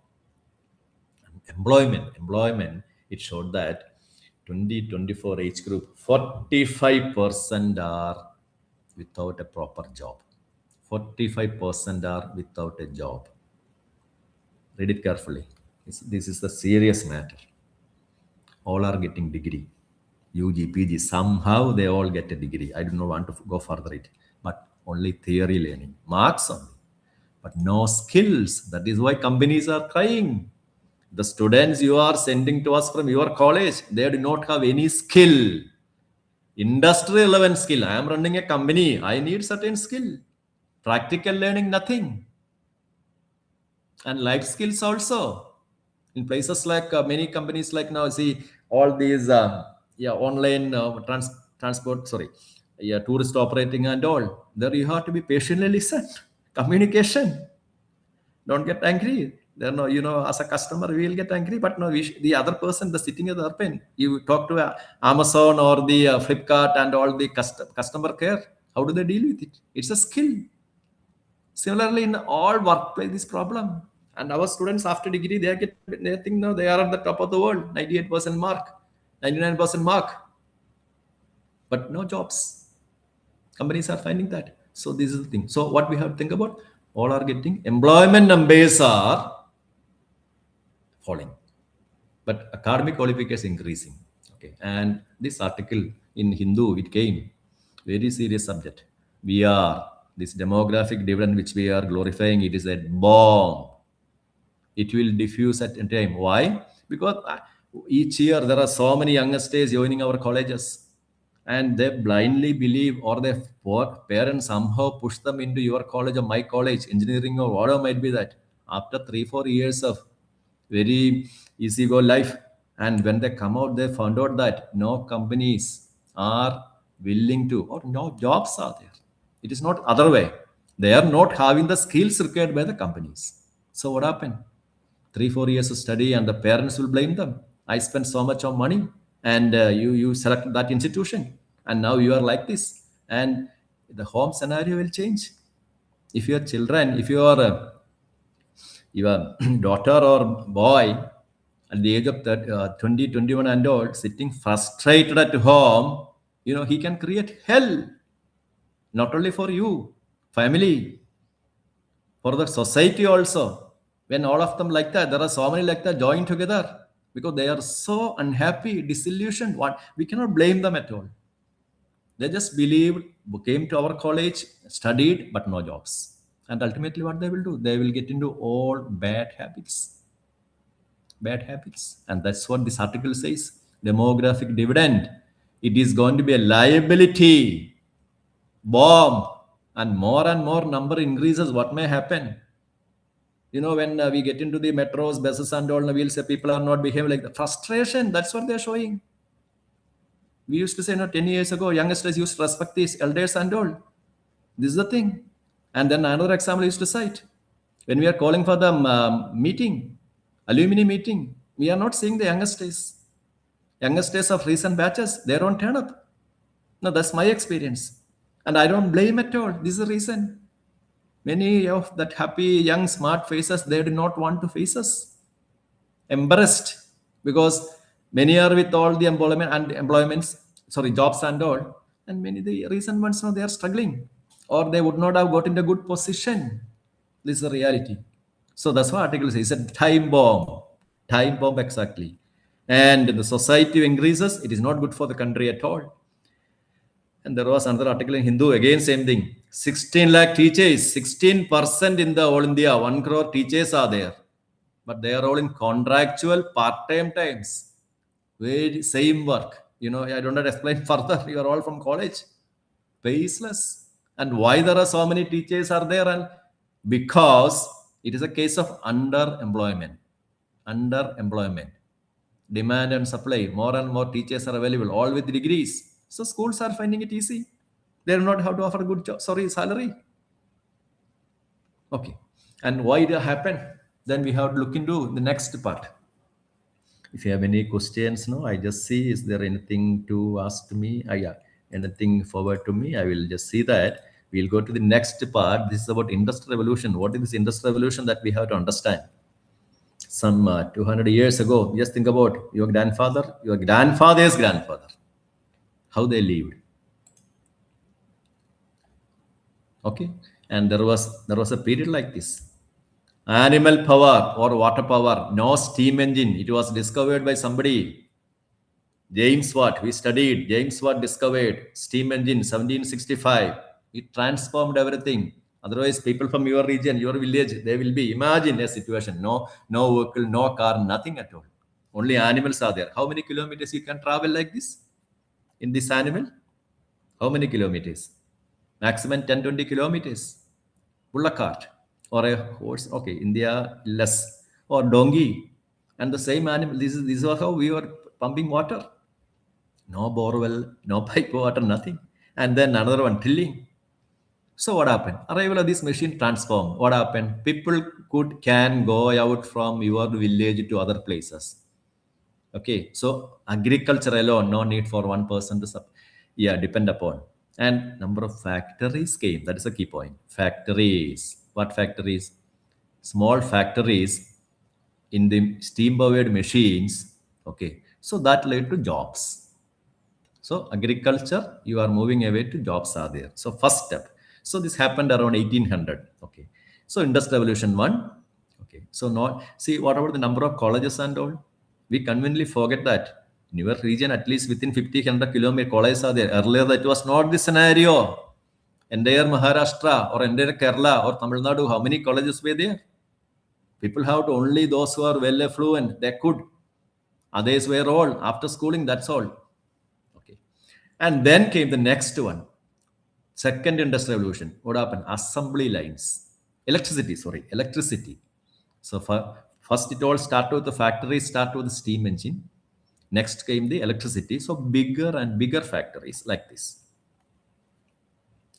employment, it showed that 2024 age group, 45% are without a proper job. 45% are without a job. Read it carefully. This is the serious matter. All are getting degree. UG, PG, somehow they all get a degree. I do not want to go further it, but only theory learning, marks only, but no skills. That is why companies are crying. The students you are sending to us from your college, they do not have any skill, industry relevant skill. I am running a company. I need certain skill. Practical learning, nothing. And life skills also. In places like many companies like now, see all these online transport, sorry, tourist operating and all. There you have to be patiently listen. Communication. Don't get angry. There no, as a customer, we will get angry, but no, the other person, the sitting at the other pen, you talk to Amazon or the Flipkart and all the customer care. How do they deal with it? It's a skill. Similarly, in all workplace, this problem. And our students after degree, they think now they are at the top of the world, 98% mark. 99% mark, but no jobs. Companies are finding that. So this is the thing. So what we have to think about, all are getting, employment numbers are falling, but academic qualification increasing. Okay, and this article in Hindu, it came very serious subject. We are, this demographic dividend which we are glorifying, it is a bomb. It will diffuse at a time. Why? Because each year there are so many youngsters joining our colleges, and they blindly believe, or their parents somehow push them into your college or my college, engineering or whatever might be that. After 3-4 years of very easy go life, and when they come out, they found out that no companies are willing to, or no jobs are there. It is not other way. They are not having the skills required by the companies. So what happened? 3-4 years of study, and the parents will blame them. I spent so much of money, and you select that institution, and now you are like this, and the home scenario will change. If your children, if your daughter or boy at the age of 20, 21 and old, sitting frustrated at home, he can create hell, not only for you, family, for the society also. When all of them like that, there are so many like that join together because they are so unhappy, disillusioned. What, we cannot blame them at all. They just believed, came to our college, studied, but no jobs. And ultimately, what they will do? They will get into all bad habits. Bad habits. And that's what this article says. Demographic dividend. It is going to be a liability bomb, and more number increases. What may happen? When we get into the metros, buses, and all, we'll say people are not behaving like the frustration. That's what they're showing. We used to say, 10 years ago, youngsters used to respect these elders and all. This is the thing. And then another example I used to cite. When we are calling for the meeting, alumni meeting, we are not seeing the youngsters. Youngsters of recent batches, they don't turn up. No, that's my experience. And I don't blame at all. This is the reason. Many of that happy, young, smart faces, they do not want to face us. Embarrassed, because many are with all the jobs and all, and many the recent ones now they are struggling, or they would not have got into a good position. This is the reality. So that's what article says. It's a time bomb exactly. And the society increases, it is not good for the country at all. And there was another article in Hindu, again same thing. 16 lakh teachers, 16% in the all India, 1 crore teachers are there. But they are all in contractual part-time times. Very same work. I don't have to explain further. You are all from college. Baseless. And why there are so many teachers are there? And because it is a case of underemployment. Underemployment. Demand and supply. More and more teachers are available, all with degrees. So schools are finding it easy. They do not have to offer a good job, salary. Okay. And why it happened? Then we have to look into the next part. If you have any questions, I just see, is there anything to ask me? Yeah, anything forward to me? I will just see that. We'll go to the next part. This is about industrial revolution. What is this industrial revolution that we have to understand? Some 200 years ago, just think about your grandfather, your grandfather's grandfather, how they lived. Okay, and there was a period like this. Animal power or water power, no steam engine. It was discovered by somebody. James Watt, we studied. James Watt discovered steam engine 1765. It transformed everything. Otherwise, people from your region, your village, they will be, imagine a situation. No vehicle, no car, nothing at all. Only animals are there. How many kilometers you can travel like this in this animal? How many kilometers? Maximum 10-20 kilometers. Bullock cart or a horse. Okay, India less, or donkey, and the same animal. This is how we were pumping water. No borewell, no pipe water, nothing. And then another one, tilling. So what happened? Arrival of this machine transformed. What happened? People can go out from your village to other places. Okay, so agriculture alone, no need for one person to depend upon. And number of factories came. That is a key point. Factories. What factories? Small factories in the steam powered machines. Okay, So that led to jobs. So agriculture, you are moving away to jobs are there. So first step. So this happened around 1800. Okay. So Industrial Revolution 1. Okay. So not see what about the number of colleges and all? We conveniently forget that. In your region, at least within 50, 100 kilometer colleges are there. Earlier, that was not the scenario. Entire Maharashtra or entire Kerala or Tamil Nadu, how many colleges were there? People have to only those who are well affluent, they could. Others were all after schooling, that's all. Okay. And then came the next one. Second industrial revolution. What happened? Assembly lines. Electricity. So first it all started with the factories, started with the steam engine. Next came the electricity. So bigger and bigger factories like this.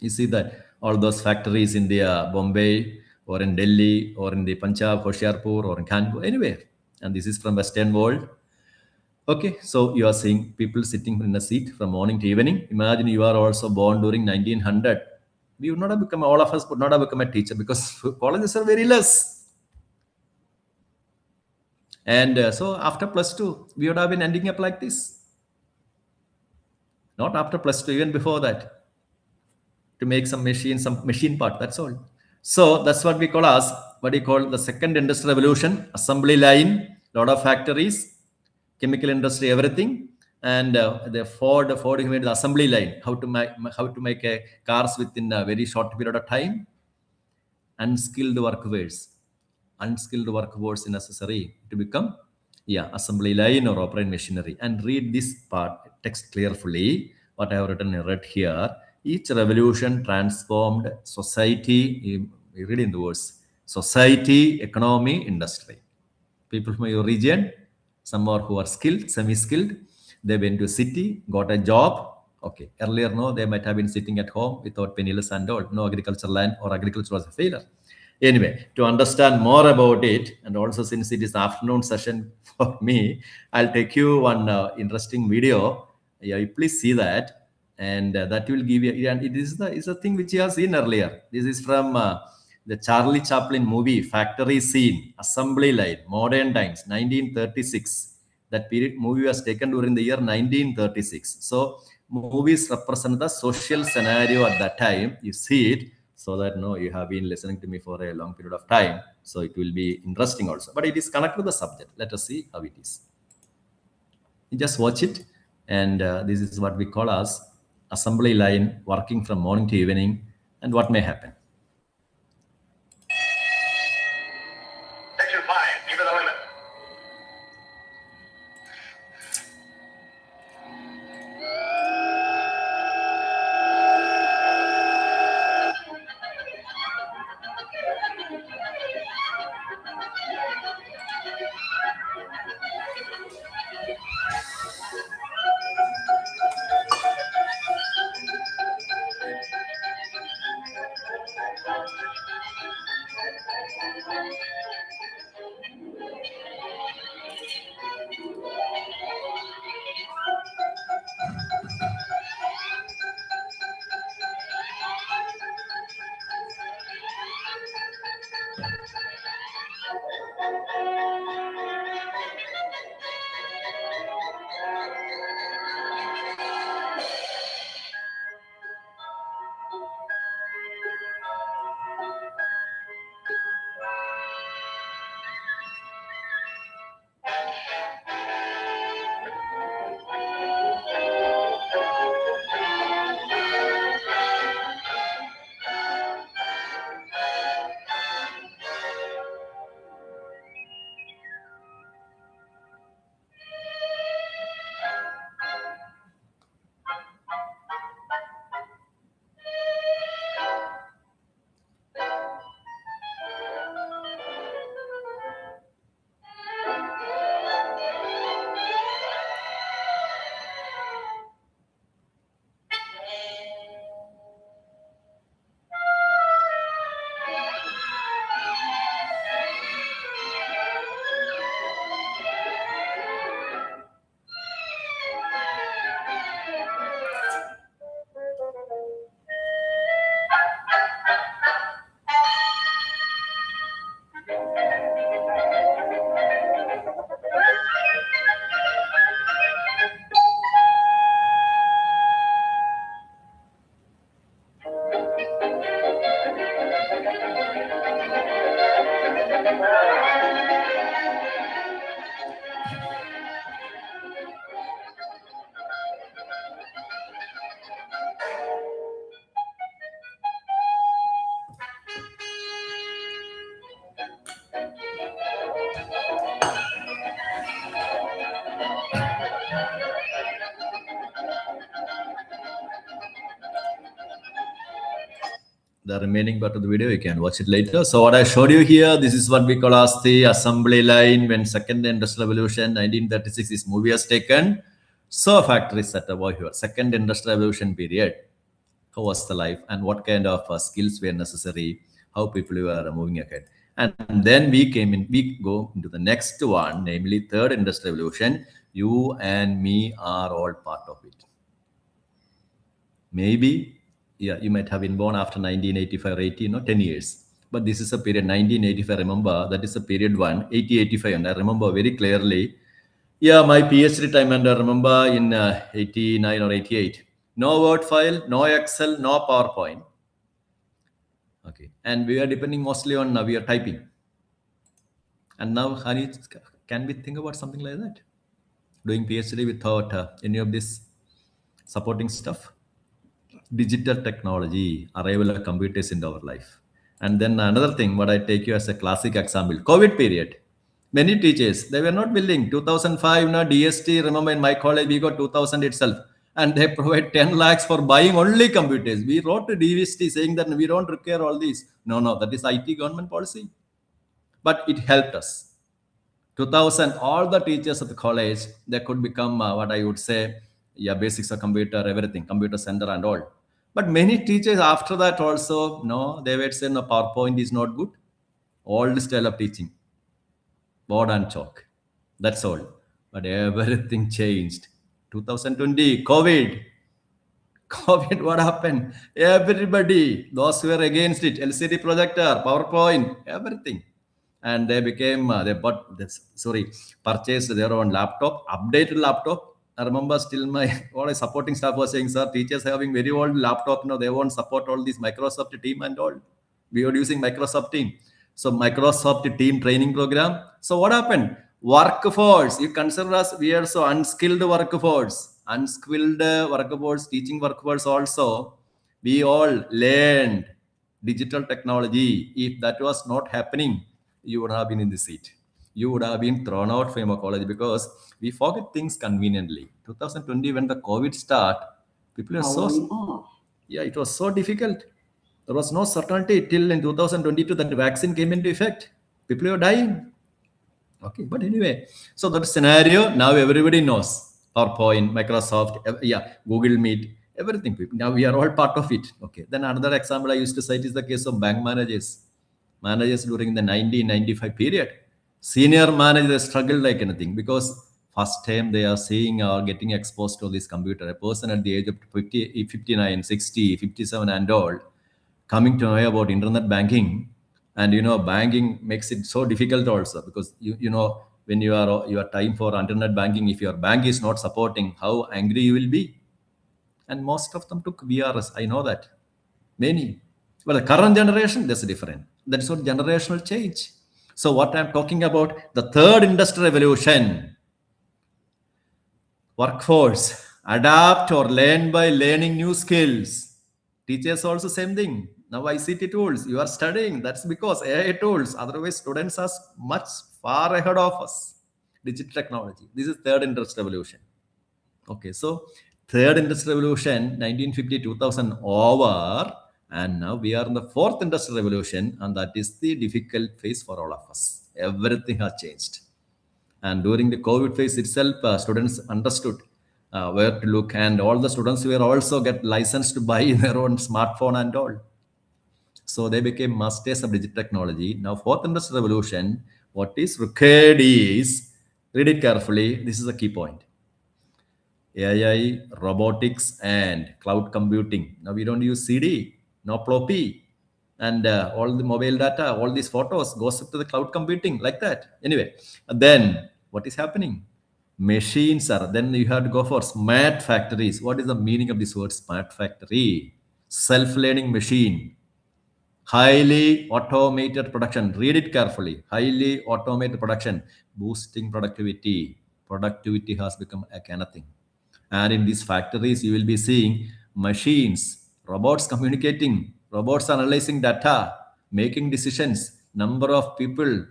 You see that all those factories in the Bombay or in Delhi or in the Punjab, Hoshiarpur or in Kanpur, anywhere. And this is from Western world. Okay, so you are seeing people sitting in a seat from morning to evening. Imagine you are also born during 1900. We would not have become, all of us would not have become a teacher because colleges are very less. And so after plus two, we would have been ending up like this. Not after plus two, even before that, to make some machine part. That's all. So that's what we call as what we call the second industrial revolution. Assembly line, lot of factories, chemical industry, everything, and the Ford made the assembly line. How to make a cars within a very short period of time. Unskilled workforce is necessary to become assembly line or operate machinery. And read this part text carefully. What I have written in red here. Each revolution transformed society. We read in the words society, economy, industry. People from your region, some are who are skilled, semi-skilled, they went to a city, got a job. Okay, earlier no, they might have been sitting at home without penniless and all, no agricultural land or agriculture was a failure. Anyway, to understand more about it, and also since it is afternoon session for me, I'll take you one interesting video. Yeah, you please see that, and that will give you. And it is a thing which you have seen earlier. This is from the Charlie Chaplin movie, Factory Scene, Assembly Line, Modern Times, 1936. That period movie was taken during the year 1936. So movies represent the social scenario at that time. You see it, so that no, you have been listening to me for a long period of time. So it will be interesting also. But it is connected to the subject. Let us see how it is. You just watch it, and this is what we call as assembly line, working from morning to evening, and what may happen. Section 5, give it a limit. the remaining part of the video, you can watch it later. So what I showed you here, this is what we call as the assembly line when second industrial revolution, 1936, this movie was taken. So factory set up over here, second industrial revolution period. How was the life and what kind of skills were necessary, how people were moving ahead. And then we go into the next one, namely third industrial revolution. You and me are all part of it. Maybe, yeah, you might have been born after 1985 or 80, 10 years. But this is a period 1985, remember, that is a period 80-85, and I remember very clearly. Yeah, my PhD time, and I remember in 89 or 88. No Word file, no Excel, no PowerPoint. Okay, and we are depending mostly on we are typing. And now, honey, can we think about something like that? Doing PhD without any of this supporting stuff? Digital technology, arrival of computers into our life. And then another thing, what I take you as a classic example, COVID period. Many teachers, they were not willing. 2005, DST, remember in my college, we got 2000 itself. And they provide 10 lakhs for buying only computers. We wrote to DST saying that we don't require all these. No, that is IT government policy. But it helped us. 2000, all the teachers at the college, they could become what I would say, yeah, basics of computer, everything, computer center and all. But many teachers after that also, no, they would say, no, PowerPoint is not good. Old style of teaching, board and chalk. That's all. But everything changed. 2020, COVID. COVID, what happened? Everybody, those who were against it, LCD projector, PowerPoint, everything. And they became, purchased their own laptop, updated laptop. I remember still all supporting staff was saying, sir, teachers having very old laptop, they won't support all this Microsoft team and all. We were using Microsoft team. So Microsoft team training program. So what happened? Workforce, you consider us, we are so unskilled workforce, teaching workforce also. We all learned digital technology. If that was not happening, you would have been in the seat. You would have been thrown out from a college because we forget things conveniently. 2020, when the COVID started, people are it was so difficult. There was no certainty till in 2022 that the vaccine came into effect. People were dying. Okay, but anyway, so that scenario, now everybody knows. PowerPoint, Microsoft, Google Meet, everything. Now we are all part of it. Okay, then another example I used to cite is the case of bank managers. Managers during the 1995 period. Senior managers struggled like anything because first time they are seeing or getting exposed to this computer. A person at the age of 50, 59, 60, 57 and all, coming to know about internet banking. And banking makes it so difficult also because when your time for internet banking, if your bank is not supporting, how angry you will be. And most of them took VRS. I know that. Many. Well, the current generation, that's different. That's what generational change. So what I'm talking about, the third industrial revolution. Workforce, adapt or learn by learning new skills. Teachers also same thing. Now ICT tools, you are studying. That's because AI tools. Otherwise, students are much far ahead of us. Digital technology. This is third industrial revolution. Okay, so third industrial revolution, 1950, 2000 over. And now we are in the fourth industrial revolution. And that is the difficult phase for all of us. Everything has changed. And during the COVID phase itself, students understood where to look. And all the students were also get licensed to buy their own smartphone and all. So they became masters of digital technology. Now, fourth industrial revolution, what is required is, read it carefully. This is a key point. AI, robotics, and cloud computing. Now, we don't use CD, no floppy, and all the mobile data, all these photos goes up to the cloud computing like that. Anyway, then what is happening? Machines are, then you have to go for smart factories. What is the meaning of this word smart factory? Self-learning machine. Highly automated production. Read it carefully. Highly automated production, boosting productivity. Productivity has become a kind of thing. And in these factories, you will be seeing machines, robots communicating, robots analyzing data, making decisions. Number of people,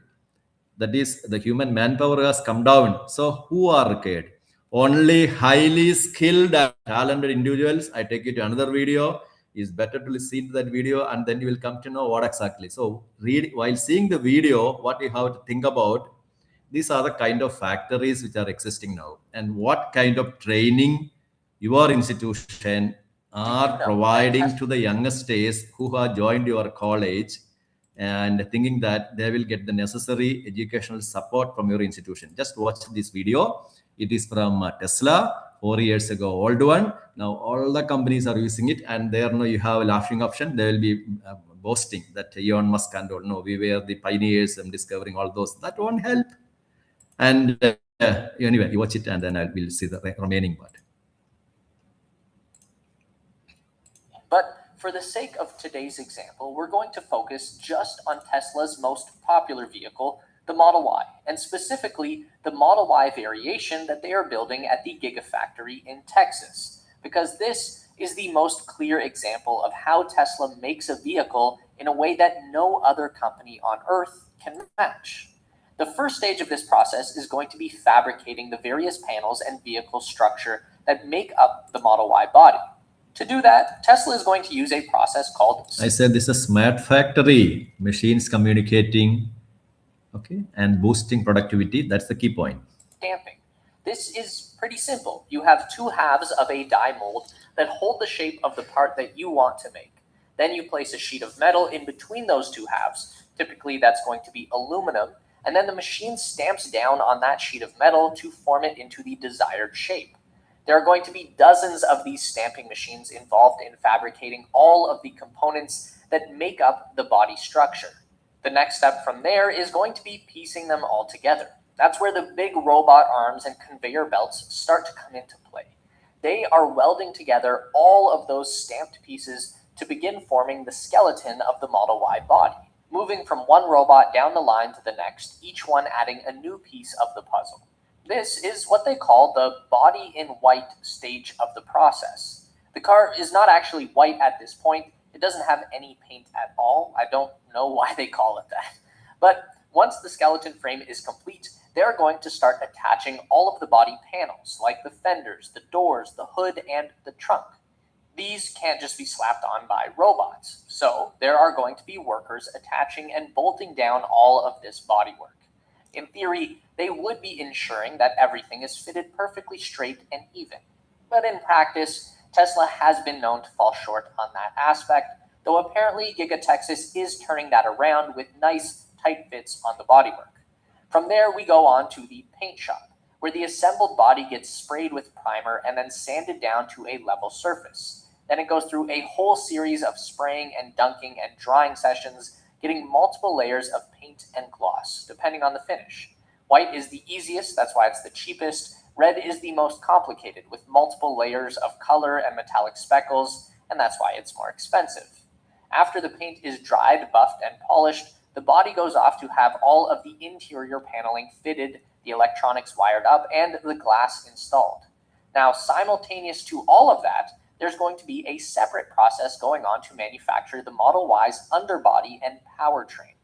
that is, the human manpower has come down. So who are required? Only highly skilled and talented individuals. I take it to another video. It's better to listen to that video, and then you will come to know what exactly. So read while seeing the video, what you have to think about, these are the kind of factories which are existing now, and what kind of training your institution are providing to the youngest days who have joined your college, and thinking that they will get the necessary educational support from your institution. Just watch this video. It is from Tesla, 4 years ago, old one. Now all the companies are using it, and there now you have a laughing option. They will be boasting that Elon Musk and all. No, we were the pioneers in discovering all those. That won't help. And anyway, you watch it, and then I will see the remaining part. But for the sake of today's example, we're going to focus just on Tesla's most popular vehicle, the Model Y, and specifically the Model Y variation that they are building at the Gigafactory in Texas, because this is the most clear example of how Tesla makes a vehicle in a way that no other company on Earth can match. The first stage of this process is going to be fabricating the various panels and vehicle structure that make up the Model Y body. To do that, Tesla is going to use a process called... I said this is a smart factory, machines communicating, okay, and boosting productivity. That's the key point. Stamping. This is pretty simple. You have two halves of a die mold that hold the shape of the part that you want to make. Then you place a sheet of metal in between those two halves. Typically, that's going to be aluminum. And then the machine stamps down on that sheet of metal to form it into the desired shape. There are going to be dozens of these stamping machines involved in fabricating all of the components that make up the body structure. The next step from there is going to be piecing them all together. That's where the big robot arms and conveyor belts start to come into play. They are welding together all of those stamped pieces to begin forming the skeleton of the Model Y body, moving from one robot down the line to the next, each one adding a new piece of the puzzle. This is what they call the body in white stage of the process. The car is not actually white at this point. It doesn't have any paint at all. I don't know why they call it that. But once the skeleton frame is complete, they're going to start attaching all of the body panels, like the fenders, the doors, the hood, and the trunk. These can't just be slapped on by robots. So there are going to be workers attaching and bolting down all of this bodywork. In theory, they would be ensuring that everything is fitted perfectly straight and even. But in practice, Tesla has been known to fall short on that aspect, though apparently Giga Texas is turning that around with nice, tight fits on the bodywork. From there, we go on to the paint shop, where the assembled body gets sprayed with primer and then sanded down to a level surface. Then it goes through a whole series of spraying and dunking and drying sessions, getting multiple layers of paint and gloss, depending on the finish. White is the easiest, that's why it's the cheapest. Red is the most complicated, with multiple layers of color and metallic speckles, and that's why it's more expensive. After the paint is dried, buffed, and polished, the body goes off to have all of the interior paneling fitted, the electronics wired up, and the glass installed. Now, simultaneous to all of that, there's going to be a separate process going on to manufacture the Model Y's underbody and powertrain.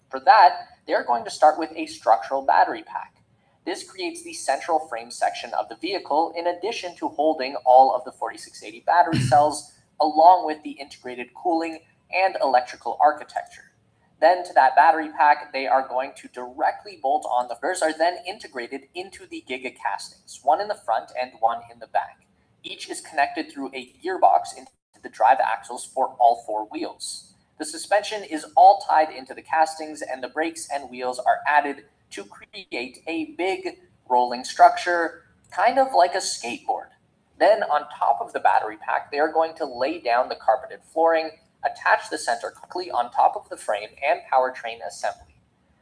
For that, they're going to start with a structural battery pack. This creates the central frame section of the vehicle, in addition to holding all of the 4680 battery cells, along with the integrated cooling and electrical architecture. Then to that battery pack, they are going to directly bolt on the fenders, are then integrated into the Giga castings, one in the front and one in the back. Each is connected through a gearbox into the drive axles for all four wheels. The suspension is all tied into the castings, and the brakes and wheels are added to create a big rolling structure, kind of like a skateboard. Then on top of the battery pack, they are going to lay down the carpeted flooring, attach the center quickly on top of the frame and powertrain assembly.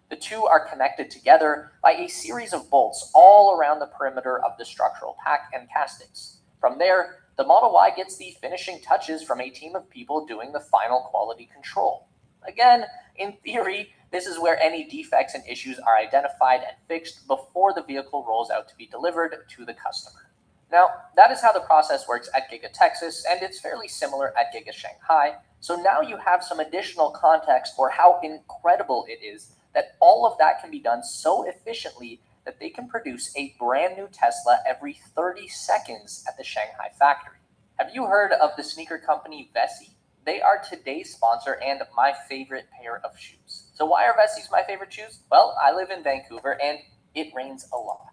The two are connected together by a series of bolts all around the perimeter of the structural pack and castings. From there, the Model Y gets the finishing touches from a team of people doing the final quality control. Again, in theory, this is where any defects and issues are identified and fixed before the vehicle rolls out to be delivered to the customer. Now, that is how the process works at Giga Texas, and it's fairly similar at Giga Shanghai. So now you have some additional context for how incredible it is that all of that can be done so efficiently that they can produce a brand new Tesla every 30 seconds at the Shanghai factory. Have you heard of the sneaker company Vessi? They are today's sponsor and my favorite pair of shoes. So why are Vesties my favorite shoes? Well, I live in Vancouver and it rains a lot.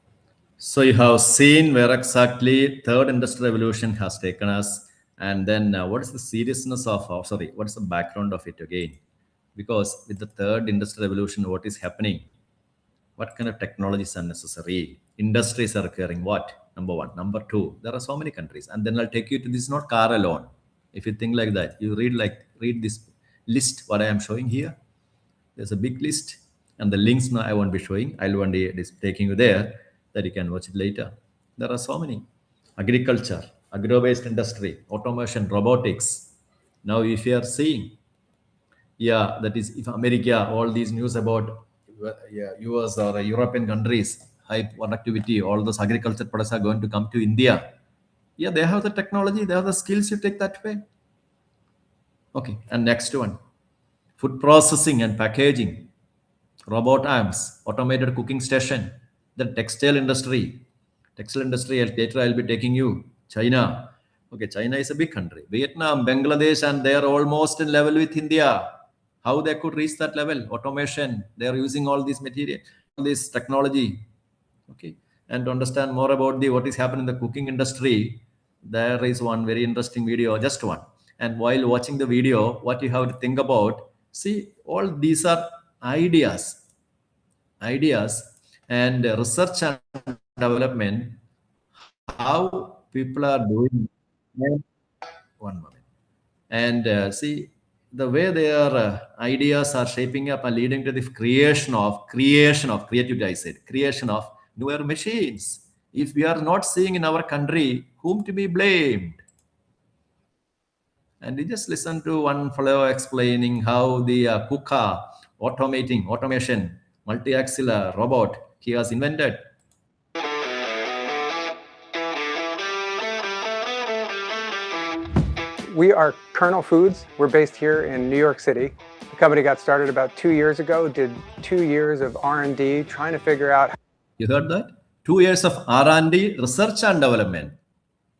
So you have seen where exactly third industrial revolution has taken us, and then what is the seriousness of, what is the background of it again? Because with the third industrial revolution, what is happening? What kind of technologies are necessary? Industries are requiring what? Number one. Number two, there are so many countries, and then I'll take you to this. Is not car alone. If you think like that, you read this list. What I am showing here, there's a big list, and the links now I won't be showing. I'll one day taking you there that you can watch it later. There are so many: agriculture, agro-based industry, automation, robotics. Now, if you are seeing, yeah, that is if America, all these news about yeah, US or European countries, high productivity, all those agriculture products are going to come to India. Yeah, they have the technology, they have the skills to take that way. Okay, and next one, food processing and packaging, robot arms, automated cooking station, the textile industry. Textile industry, later I'll be taking you. China. Okay, China is a big country. Vietnam, Bangladesh, and they are almost in level with India. How they could reach that level? Automation. They are using all this material, all this technology. Okay, and to understand more about the what is happening in the cooking industry, there is one very interesting video, just one. And while watching the video, what you have to think about, see, all these are ideas and research and development, how people are doing. One moment. And see, the way their ideas are shaping up and leading to the creative, I said, creation of newer machines. If we are not seeing in our country, whom to be blamed? And we just listen to one fellow explaining how the KUKA automation, multi-axis robot he has invented. We are Kernel Foods. We're based here in New York City. The company got started about 2 years ago, did 2 years of R&D trying to figure out. You heard that? 2 years of R&D, research and development.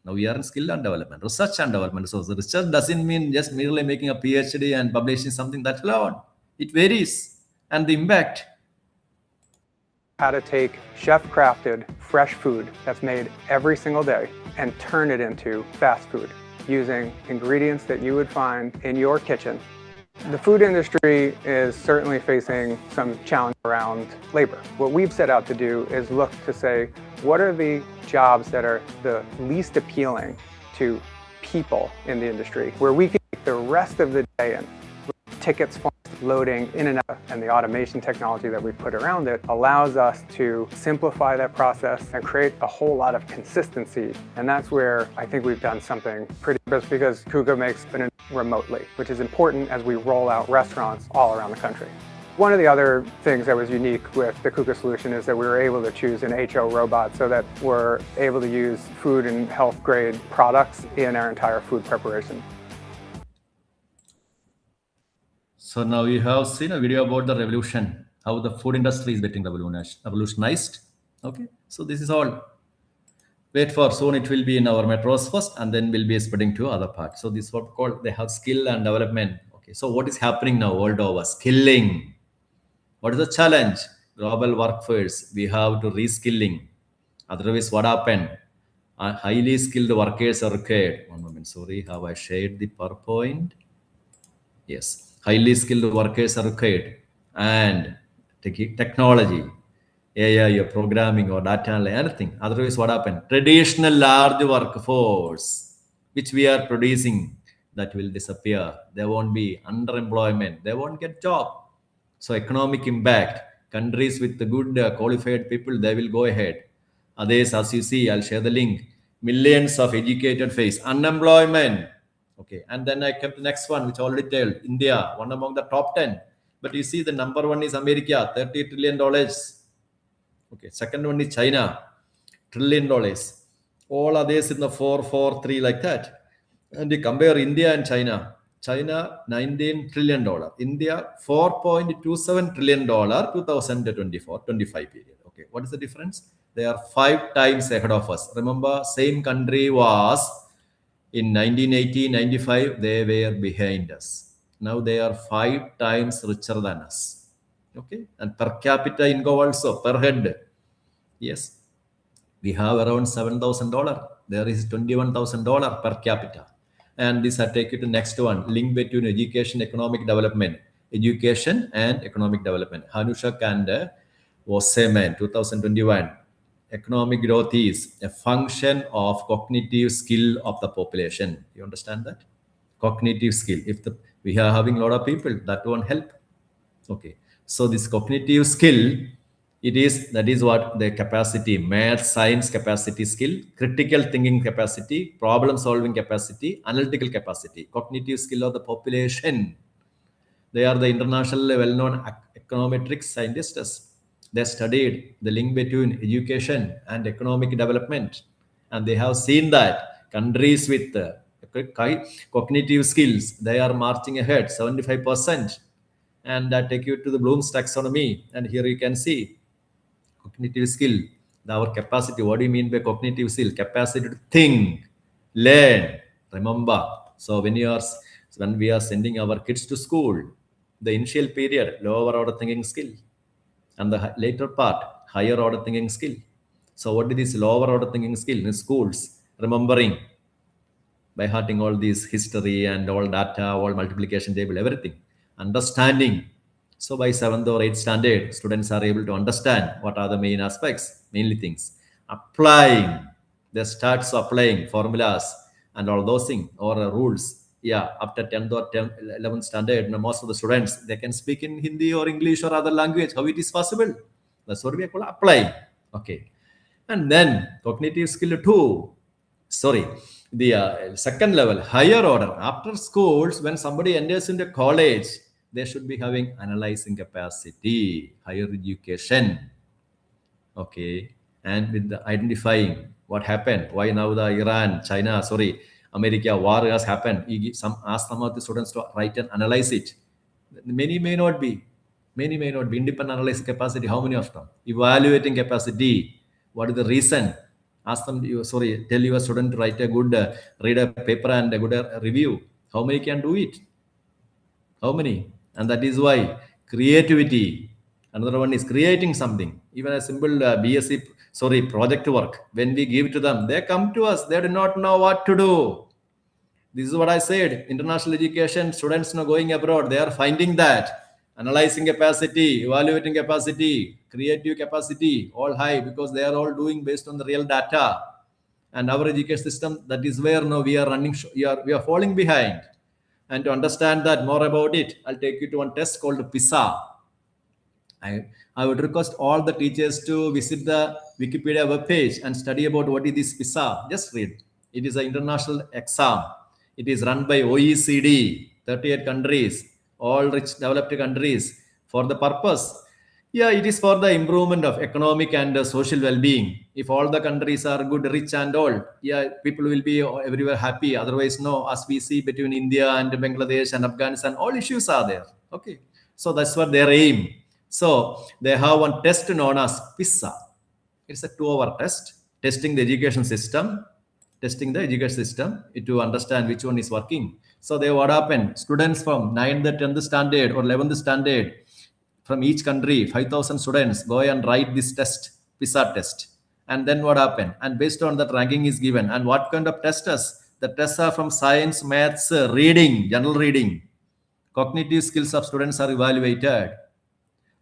Now we are in skill and development, research and development. So the research doesn't mean just merely making a PhD and publishing something that alone. It varies. And the impact. How to take chef-crafted, fresh food that's made every single day and turn it into fast food using ingredients that you would find in your kitchen. The food industry is certainly facing some challenge around labor. What we've set out to do is look to say, what are the jobs that are the least appealing to people in the industry, where we can take the rest of the day in. Tickets, loading in and out, and the automation technology that we put around it allows us to simplify that process and create a whole lot of consistency. And that's where I think we've done something pretty best, because KUKA makes it remotely, which is important as we roll out restaurants all around the country. One of the other things that was unique with the KUKA solution is that we were able to choose an HO robot so that we're able to use food and health grade products in our entire food preparation. So now you have seen a video about the revolution, how the food industry is getting revolutionized. Okay, so this is all. Wait for soon it will be in our metros first, and then we'll be spreading to other parts. So this is what called they have skill and development. Okay, so what is happening now world over? Skilling. What is the challenge? Global workforce. We have to reskilling. Otherwise, what happened? Highly skilled workers are required. One moment, sorry, have I shared the PowerPoint? Yes, highly skilled workers are required, and technology, AI, your programming or data analysis, anything. Otherwise, what happened? Traditional large workforce, which we are producing, that will disappear. There won't be underemployment. They won't get job. So economic impact. Countries with the good qualified people, they will go ahead. Others, as you see, I'll share the link. Millions of educated face unemployment. Okay, and then I came to the next one, which I already told, India, one among the top 10. But you see, the number one is America, $30 trillion. Okay, second one is China, $1 trillion. All others in the 4, 4, 3 like that. And you compare India and China. China, $19 trillion. India, $4.27 trillion, 2024-25 period. Okay, what is the difference? They are 5 times ahead of us. Remember, same country was In 1980-95, they were behind us. Now they are 5 times richer than us. Okay, and per capita income also, per head. Yes, we have around $7,000. There is $21,000 per capita. And this I take you to next one, link between education, economic development. Education and economic development. Hanushak and Wasserman, 2021. Economic growth is a function of cognitive skill of the population. You understand that? Cognitive skill. If we are having a lot of people, that won't help. Okay. So this cognitive skill, that is what the capacity, math, science capacity skill, critical thinking capacity, problem solving capacity, analytical capacity, cognitive skill of the population. They are the internationally well-known econometric scientists. They studied the link between education and economic development. And they have seen that countries with cognitive skills, they are marching ahead 75%. And that take you to the Bloom's taxonomy. And here you can see cognitive skill, our capacity. What do you mean by cognitive skill? Capacity to think, learn, remember. So when we are sending our kids to school, the initial period, lower order thinking skill, and the later part, higher order thinking skill. So what is this lower order thinking skill in schools? Remembering, by hearting all these history and all data, all multiplication table, everything. Understanding. So by 7th or 8th standard, students are able to understand what are the main aspects, mainly things. Applying. They start applying formulas and all those things or rules. Yeah, after 10th or 11th standard, most of the students, they can speak in Hindi or English or other language. How it is possible? That's what we call applying. Okay. And then cognitive skill 2. Sorry, the second level, higher order. After schools, when somebody enters into college, they should be having analyzing capacity, higher education. Okay, and with the identifying what happened, why now the America war has happened. Ask some of the students to write and analyze it. Many may not be. Independent analysis capacity, how many of them? Evaluating capacity, what is the reason? Ask them, tell your student to write a good, read a paper and a good review. How many can do it? How many? And that is why creativity. Another one is creating something. Even a simple project work. When we give to them, they come to us. They do not know what to do. This is what I said. International education, students now going abroad, they are finding that. Analyzing capacity, evaluating capacity, creative capacity, all high because they are all doing based on the real data. And our education system, that is where now we are running, we are falling behind. And to understand that more about it, I'll take you to one test called PISA. I would request all the teachers to visit the Wikipedia webpage and study about what is this PISA. Just read. It is an international exam. It is run by OECD, 38 countries, all rich developed countries. For the purpose, yeah, it is for the improvement of economic and social well-being. If all the countries are good, rich and all, yeah, people will be everywhere happy. Otherwise, no, as we see between India and Bangladesh and Afghanistan, all issues are there. Okay, so that's what their aim. So they have one test known as PISA. It's a 2-hour test, testing the education system to understand which one is working. So what happened? Students from 9th, 10th standard or 11th standard from each country, 5,000 students go and write this test, PISA test. And then what happened? And based on that, ranking is given. And what kind of tests? The tests are from science, maths, reading, general reading. Cognitive skills of students are evaluated.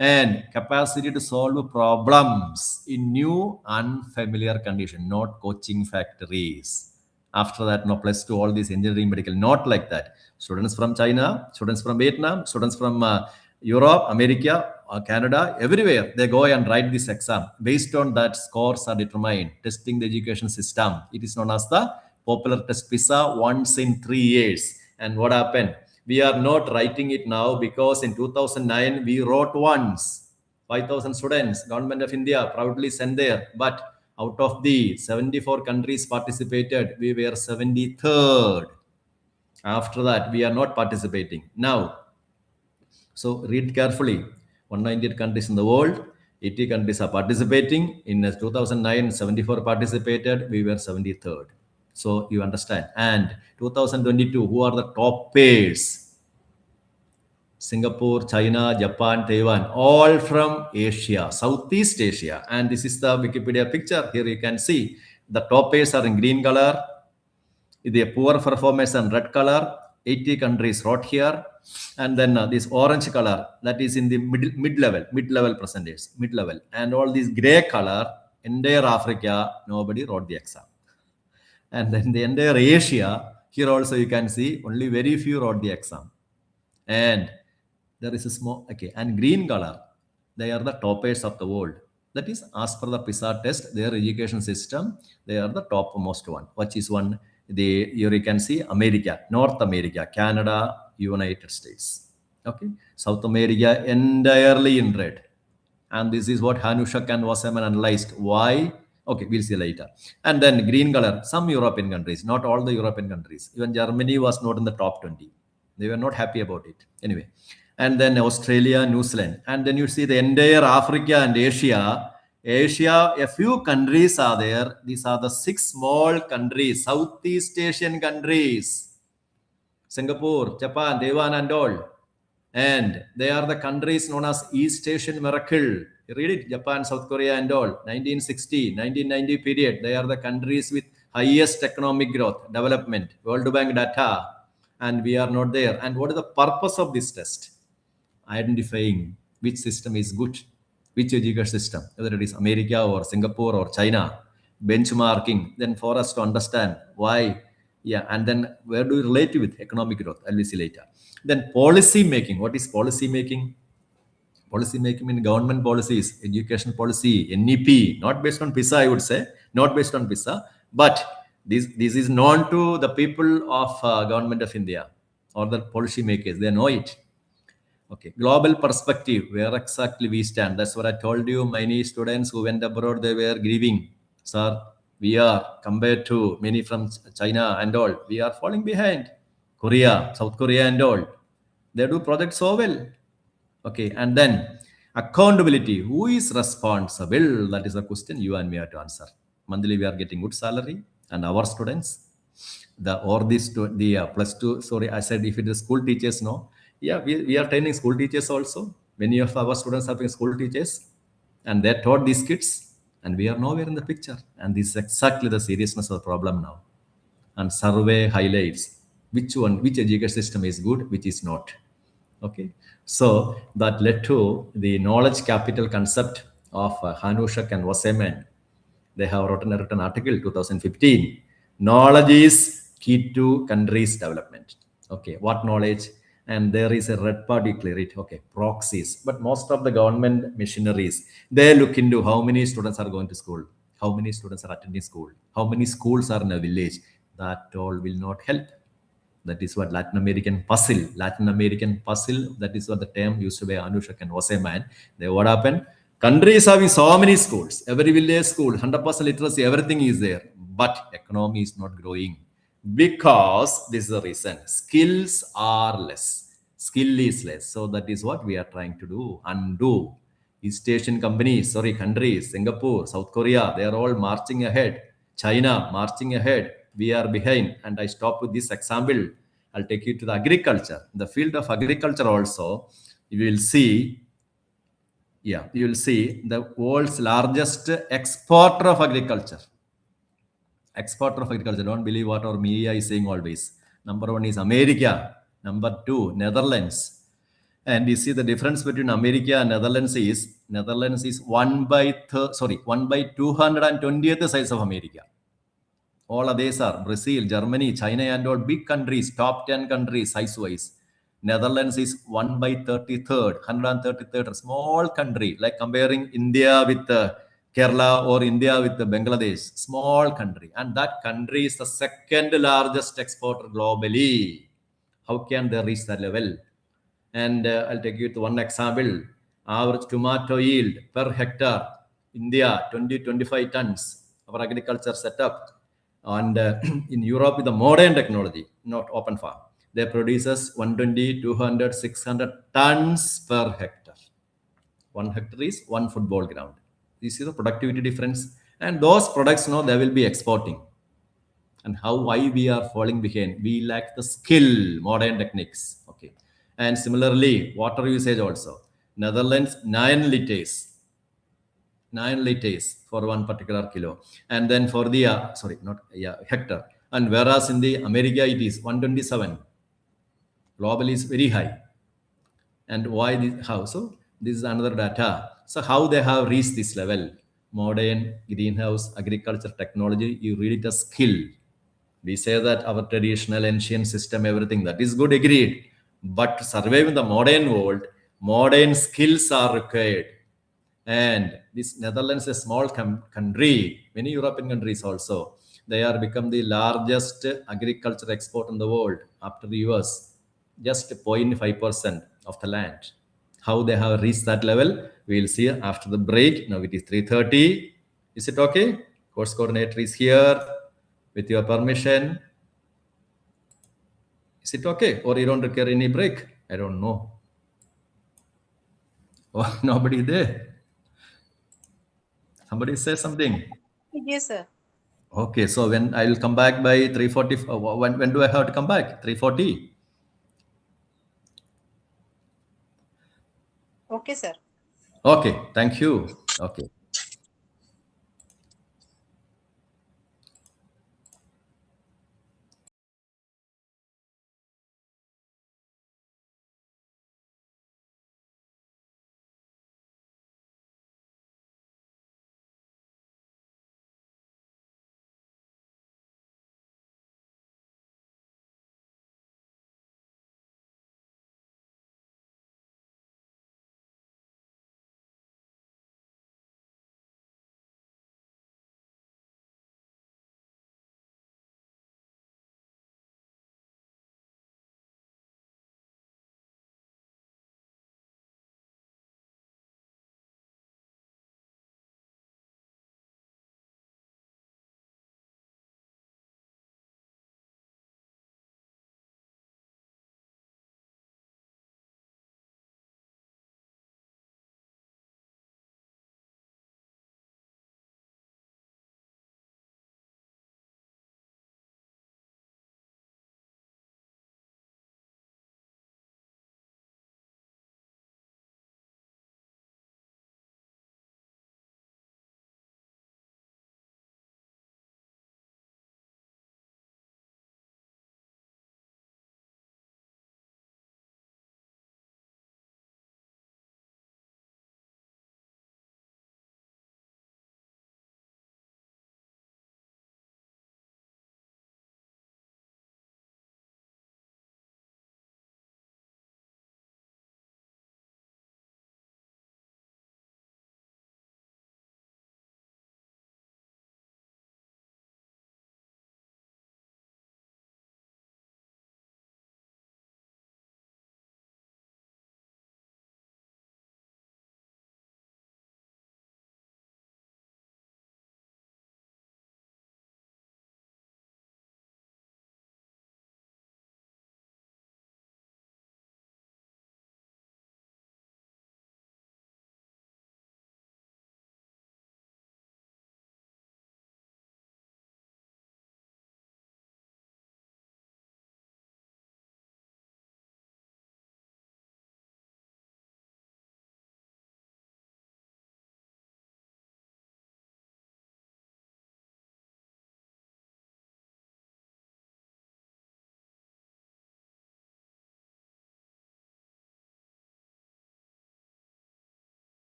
And capacity to solve problems in new unfamiliar condition, not coaching factories. After that, no +2, all these engineering, medical, not like that. Students from China, students from Vietnam, students from Europe, America, Canada, everywhere, they go and write this exam. Based on that, scores are determined, testing the education system. It is known as the popular test PISA once in 3 years. And what happened? We are not writing it now because in 2009, we wrote once. 5,000 students, Government of India proudly sent there. But out of the 74 countries participated, we were 73rd. After that, we are not participating. Now, so read carefully. 198 countries in the world, 80 countries are participating. In 2009, 74 participated, we were 73rd. So you understand. And 2022, who are the top pairs? Singapore, China, Japan, Taiwan, all from Asia, Southeast Asia. And this is the Wikipedia picture. Here you can see the top pairs are in green color. The poor performance in red color. 80 countries wrote here. And then this orange color, that is in the mid-level percentage, mid-level. And all this gray color, entire Africa, nobody wrote the exam. And then the entire Asia, here also you can see only very few wrote the exam. And there is a small, okay, and green color, they are the toppers of the world. That is, as per the PISA test, their education system, they are the topmost one. Which is one, here you can see America, North America, Canada, United States. Okay, South America entirely in red. And this is what Hanushak and Wasserman analyzed. Why? Okay, we'll see later. And then green color, some European countries, not all the European countries. Even Germany was not in the top 20. They were not happy about it. Anyway, and then Australia, New Zealand. And then you see the entire Africa and Asia. Asia, a few countries are there. These are the 6 small countries, Southeast Asian countries. Singapore, Japan, Taiwan and all. And they are the countries known as East Asian Miracle. You read it, Japan, South Korea and all. 1960, 1990 period. They are the countries with highest economic growth, development, World Bank data. And we are not there. And what is the purpose of this test? Identifying which system is good, which education system, whether it is America or Singapore or China, benchmarking, then for us to understand why, yeah, and then where do we relate with economic growth? I'll see later. Then policy making. What is policy making? Policy making in government policies, education policy, NEP, not based on PISA, I would say, not based on PISA, but this is known to the people of government of India or the policy makers. They know it. Okay, global perspective, where exactly we stand. That's what I told you. Many students who went abroad, they were grieving. Sir, we are, compared to many from China and all, we are falling behind. Korea, South Korea and all, they do projects so well. Okay, and then accountability. Who is responsible? That is a question you and me have to answer. Monthly, we are getting good salary, and our students, the plus 2. Sorry, I said if it is school teachers, no. Yeah, we are training school teachers also. Many of our students have been school teachers, and they taught these kids, and we are nowhere in the picture. And this is exactly the seriousness of the problem now. And survey highlights which education system is good, which is not. Okay, so that led to the knowledge capital concept of Hanushak and Wasserman. They have written an article 2015. Knowledge is key to country's development. Okay, what knowledge? And there is a red part, you clear it. Okay, proxies. But most of the government missionaries, they look into how many students are going to school, how many students are attending school, how many schools are in a village. That all will not help. That is what Latin American puzzle, that is what the term used by Anushak and Wasserman. Then what happened? Countries having so many schools, every village school, 100% literacy, everything is there. But economy is not growing. Because this is the reason. Skills are less. Skill is less. So that is what we are trying to do. Undo. East Asian countries, Singapore, South Korea, they are all marching ahead. China marching ahead. We are behind. And I stop with this example. I'll take you to the agriculture. In the field of agriculture also, you will see, you will see the world's largest exporter of agriculture. Exporter of agriculture. Don't believe what our media is saying always. Number 1 is America. Number 2, Netherlands. And you see the difference between America and Netherlands is 1 by 220th size of America. All others are Brazil, Germany, China and all big countries, top 10 countries size-wise. Netherlands is 1 by 33rd, 133rd, small country, like comparing India with Kerala or India with Bangladesh, small country. And that country is the second largest exporter globally. How can they reach that level? And I'll take you to one example. Average tomato yield per hectare, India, 20-25 tons. Our agriculture setup. And in Europe with the modern technology, not open farm, they produces 120, 200, 600 tons per hectare. 1 hectare is 1 football ground. You see the productivity difference. And those products now they will be exporting. And why we are falling behind? We lack the skill, modern techniques. Okay. And similarly, water usage also. Netherlands, 9 liters for one particular kilo. And then for the, hectare. And whereas in the America, it is 127. Global is very high. And why this, how? So this is another data. So how they have reached this level? Modern greenhouse agriculture technology, you read it as skill. We say that our traditional ancient system, everything that is good, agreed. But to survive in the modern world, modern skills are required. And this Netherlands is a small country, many European countries also. They are become the largest agriculture export in the world after the US, just 0.5% of the land. How they have reached that level, we will see after the break. Now it is 3:30. Is it okay? Course coordinator is here with your permission. Is it okay? Or you don't require any break? I don't know. Oh, nobody there. Somebody say something. Yes, sir. Okay, so when I will come back by 3:40, when do I have to come back? 3:40. Okay, sir. Okay, thank you. Okay.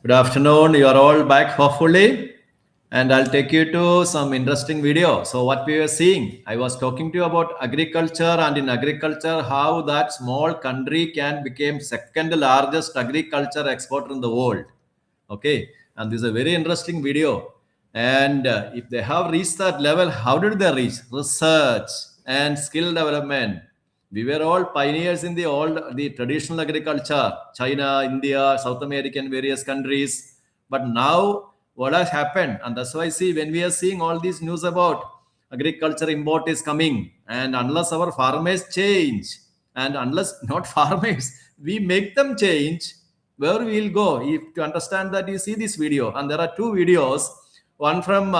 Good afternoon. You are all back, hopefully. And I'll take you to some interesting video. So what we were seeing, I was talking to you about agriculture, and in agriculture, how that small country can become second largest agriculture exporter in the world. Okay. And this is a very interesting video. And if they have reached that level, how did they reach? Research and skill development. We were all pioneers in the traditional agriculture, China, India, South America, and various countries. But now what has happened? And that's why, see, when we are seeing all these news about agriculture import is coming, and unless our farmers change, and unless not farmers, we make them change, where we will go? If to understand that, you see this video, and there are two videos, one from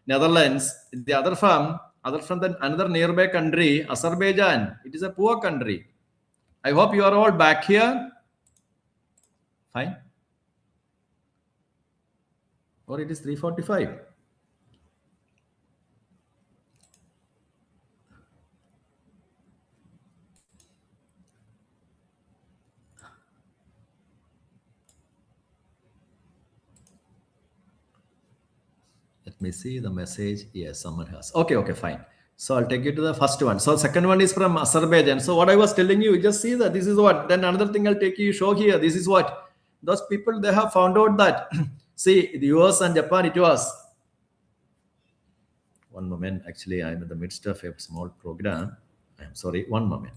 Netherlands, the other from the another nearby country, Azerbaijan. It is a poor country. I hope you are all back here. Fine. Or it is 3:45. Let me see the message. Yes, someone has. Okay, okay, fine. So I'll take you to the first one. So second one is from Azerbaijan. So what I was telling you, just see that this is what. Then another thing I'll take you show here. This is what those people, they have found out that see, the US and Japan, it was one moment. Actually, I'm in the midst of a small program. I'm sorry. One moment.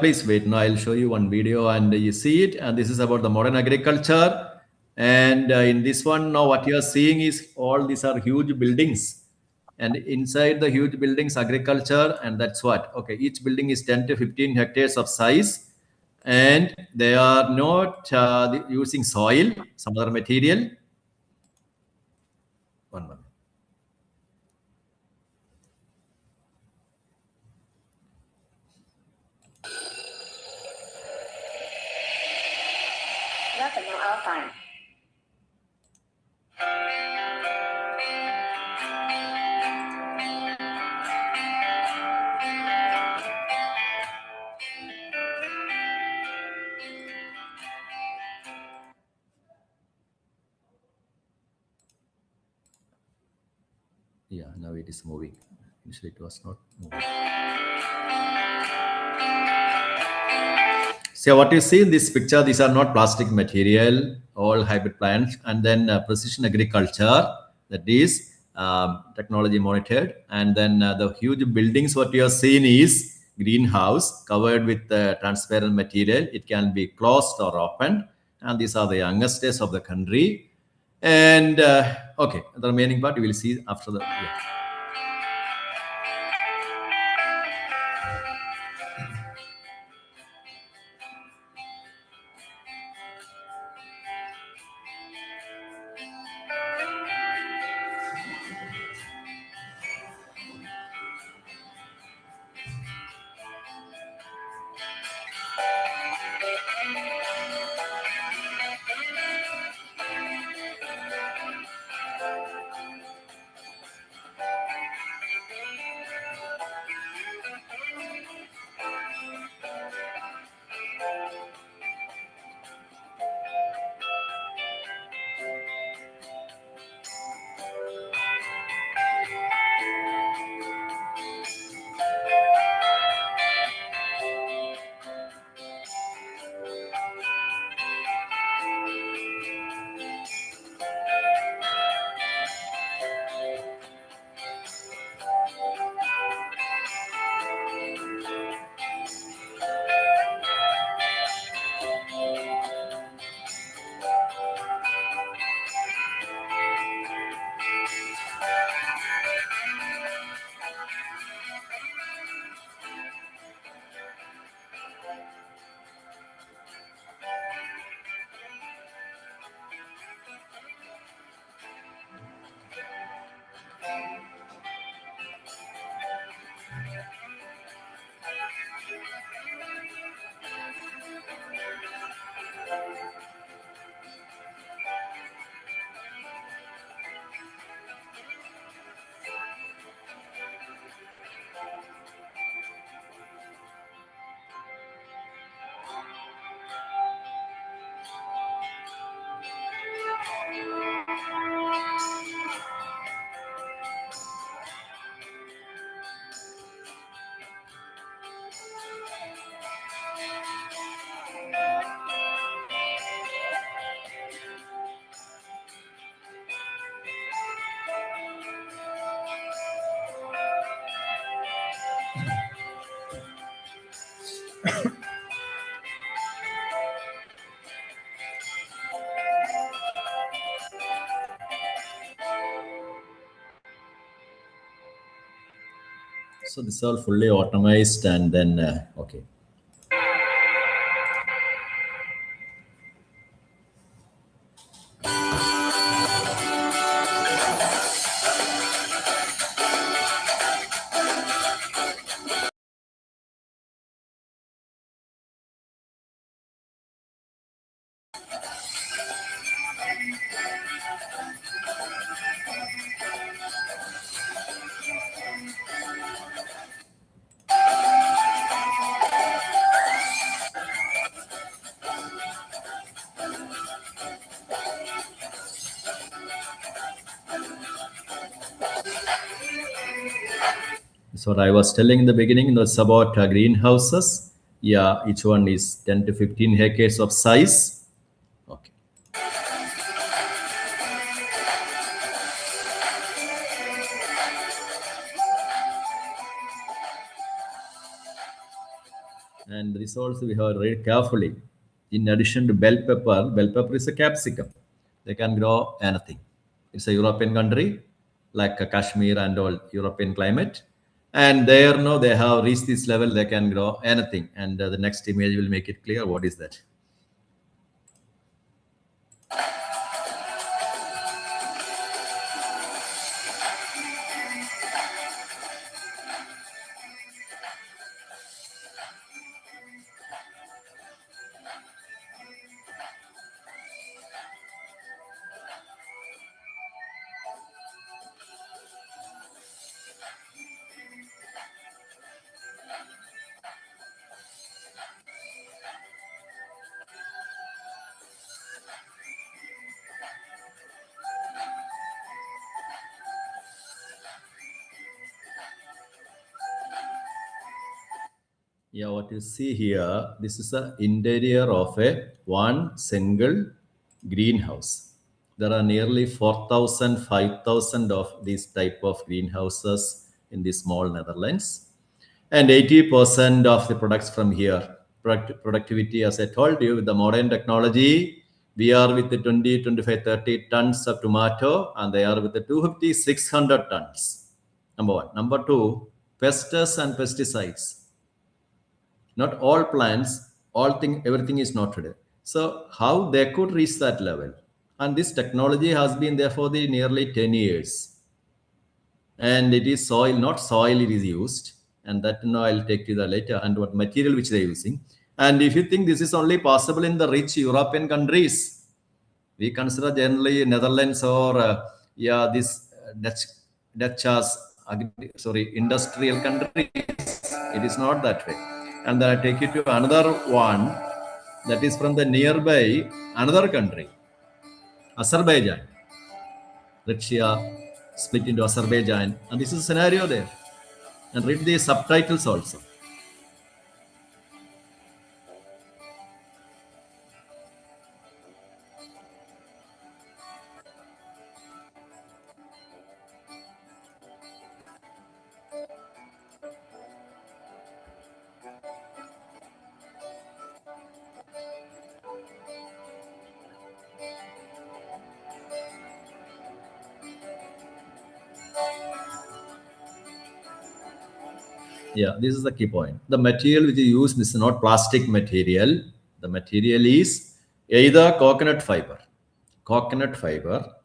Please wait. Now I'll show you one video, and you see it. And this is about the modern agriculture. And in this one, now what you are seeing is all these are huge buildings. And inside the huge buildings, agriculture, and that's what. Okay, each building is 10 to 15 hectares of size. And they are not using soil, some other material. One moment. Nothing will all fine. Yeah, now it is moving. Initially, it was not moving. So what you see in this picture, these are not plastic material, all hybrid plants, and then precision agriculture, that is technology monitored. And then the huge buildings, what you are seeing is greenhouse covered with transparent material. It can be closed or opened. And these are the youngest days of the country. And okay, the remaining part you will see after the. Yeah. So this is all fully automized, and then okay. So what I was telling in the beginning, it's about greenhouses. Yeah, each one is 10 to 15 acres of size. Okay. And this also we have read carefully. In addition to bell pepper is a capsicum. They can grow anything. It's a European country, like Kashmir and all European climate. And there, no, they have reached this level, they can grow anything. And the next image will make it clear what is that. Yeah, what you see here, this is the interior of a one single greenhouse. There are nearly 4,000, 5,000 of these type of greenhouses in the small Netherlands. And 80% of the products from here. Productivity, as I told you, with the modern technology, we are with the 20, 25, 30 tons of tomato, and they are with the 250, 600 tons. Number one. Number two, pests and pesticides. Not all plants, everything is not today. So how they could reach that level? And this technology has been there for the nearly 10 years. And it is soil, not soil it is used. And that now I'll take you the later and what material which they're using. And if you think this is only possible in the rich European countries, we consider generally Netherlands or this Dutch as industrial countries. It is not that way. And then I take you to another one that is from the nearby another country, Azerbaijan. Russia split into Azerbaijan, and this is a scenario there. And read the subtitles also. Yeah, this is the key point. The material which you use is not plastic material. The material is either coconut fiber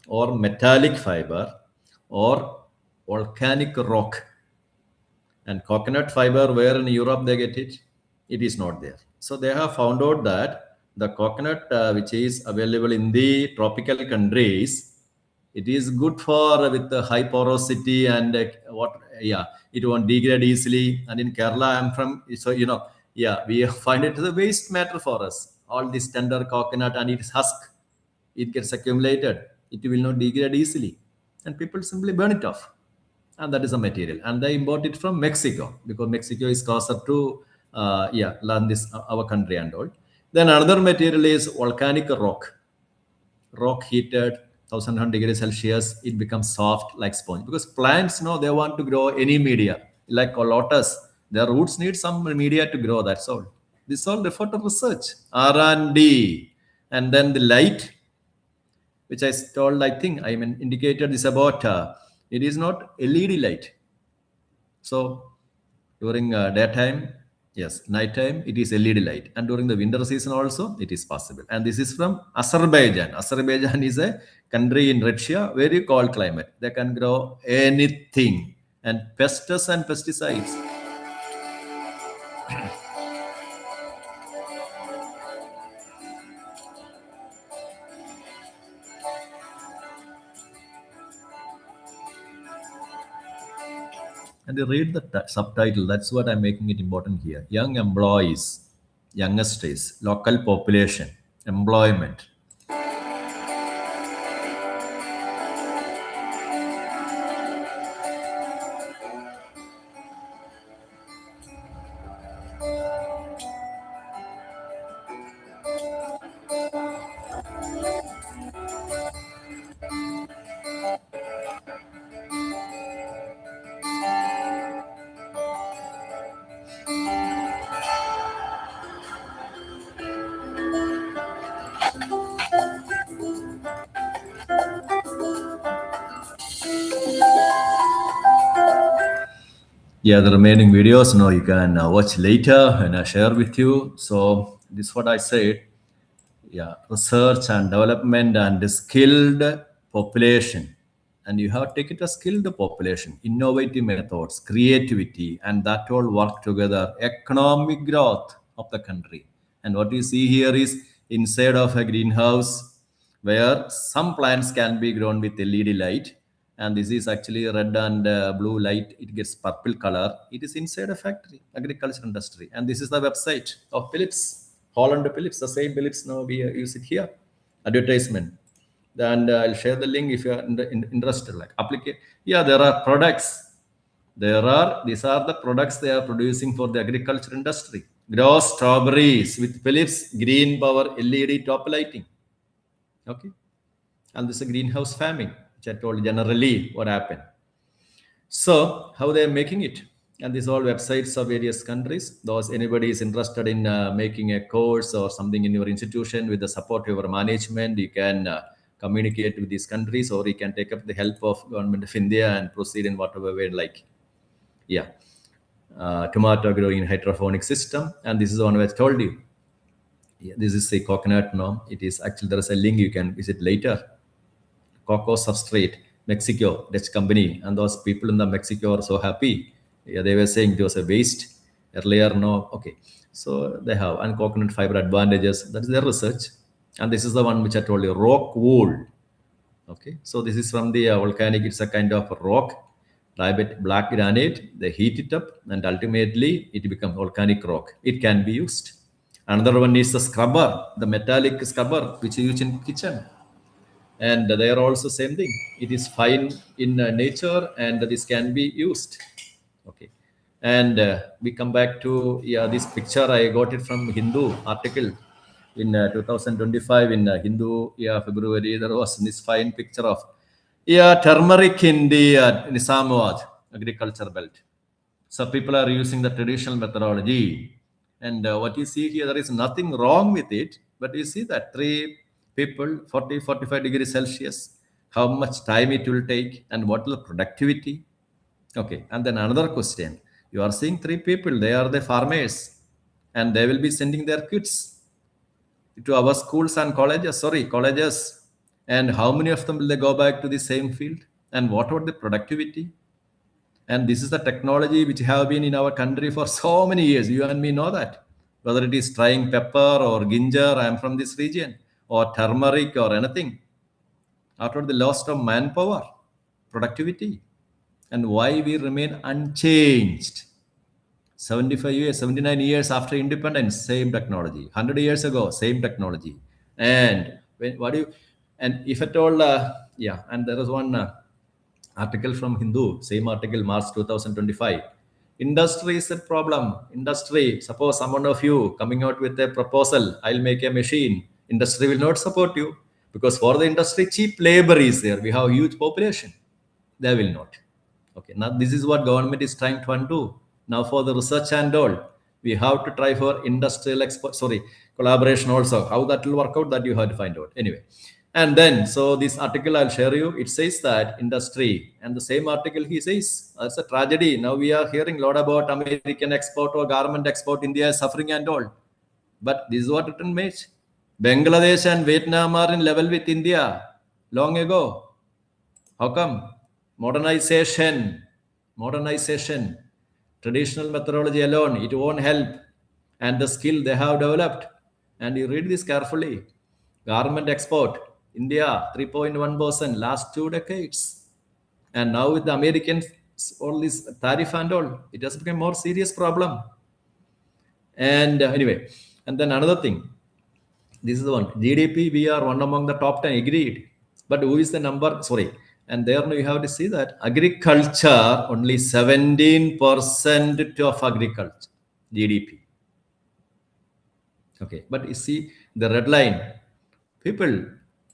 or metallic fiber or volcanic rock. And coconut fiber, where in Europe they get it? It is not there. So they have found out that the coconut which is available in the tropical countries, it is good for with the high porosity and it won't degrade easily. And in Kerala, I'm from, so we find it as a waste matter for us. All this tender coconut and its husk, it gets accumulated. It will not degrade easily, and people simply burn it off. And that is a material. And they import it from Mexico because Mexico is closer to learn this our country and all. Then another material is volcanic rock heated 1100 degrees Celsius, it becomes soft like sponge. Because plants, they want to grow any media. Like a lotus, their roots need some media to grow, that's all. This is all referred to research, R&D. And then the light, which I told, I think I indicated this about, it is not LED light. So during daytime, yes, nighttime, it is LED light. And during the winter season also, it is possible. And this is from Azerbaijan. Azerbaijan is a country in Russia, very cold climate. They can grow anything. And pests and pesticides. And they read the subtitle. That's what I'm making it important here. Young employees, youngsters, local population, employment. Yeah, the remaining videos now you can watch later and I share with you. So this is what I said. Yeah, research and development and the skilled population. And you have to take it a skilled population, innovative methods, creativity, and that all work together, economic growth of the country. And what you see here is inside of a greenhouse where some plants can be grown with LED light. And this is actually red and blue light. It gets purple color. It is inside a factory, agriculture industry. And this is the website of Philips, Holland Philips, the same Philips now we use it here. Advertisement. And I'll share the link if you are interested. Like yeah, there are products. These are the products they are producing for the agriculture industry. Grow strawberries with Philips green power LED top lighting. Okay. And this is a greenhouse farming, which I told generally what happened. So how they are making it. And these all websites of various countries. Those anybody is interested in making a course or something in your institution with the support of your management, you can communicate with these countries, or you can take up the help of government of India and proceed in whatever way like. Yeah. Tomato growing in hydroponic system. And this is the one I told you. Yeah, this is a coconut now. It is actually, there is a link you can visit later. Cocoa substrate, Mexico, Dutch company. And those people in the Mexico are so happy. Yeah, they were saying it was a waste earlier. No, okay. So they have, and coconut fiber advantages. That is their research. And this is the one which I told you, rock wool. Okay. So this is from the volcanic. It's a kind of rock, black granite. They heat it up and ultimately it becomes volcanic rock. It can be used. Another one is the scrubber, the metallic scrubber, which you use in kitchen. And they are also same thing. It is fine in nature and this can be used. Okay. And we come back to this picture. I got it from Hindu article in 2025 in Hindu February. There was this fine picture of turmeric in the Nizamabad agriculture belt. So people are using the traditional methodology. And what you see here, there is nothing wrong with it. But you see that 3 people, 40, 45 degrees Celsius, how much time it will take and what is the productivity. Okay. And then another question. You are seeing 3 people, they are the farmers and they will be sending their kids to our schools and colleges. And how many of them will they go back to the same field? And what about the productivity? And this is the technology which have been in our country for so many years. You and me know that. Whether it is trying pepper or ginger, I am from this region, or turmeric or anything. After the loss of manpower, productivity, and why we remain unchanged. 75 years, 79 years after independence, same technology. 100 years ago, same technology. And if at all, and there was one article from Hindu, same article, March 2025. Industry is a problem. Industry, suppose someone of you coming out with a proposal, I'll make a machine. Industry will not support you because for the industry, cheap labor is there. We have a huge population. They will not. Okay, now this is what government is trying to undo. Now for the research and all, We have to try for industrial collaboration also. How that will work out, that you have to find out. Anyway, and then, so this article I'll share you, it says that industry, and the same article he says, it's a tragedy. Now we are hearing a lot about American export or garment export, India is suffering and all. But this is what written made. Bangladesh and Vietnam are in level with India long ago. How come? Modernization, traditional methodology alone, it won't help. And the skill they have developed. And you read this carefully. Garment export, India 3.1% last 2 decades. And now with the Americans, all this tariff and all, it has become more serious problem. And anyway, and then another thing, this is the one, GDP, we are one among the top 10, agreed. But who is the number? Sorry. And there you have to see that agriculture, only 17% of agriculture, GDP. Okay, but you see the red line, people,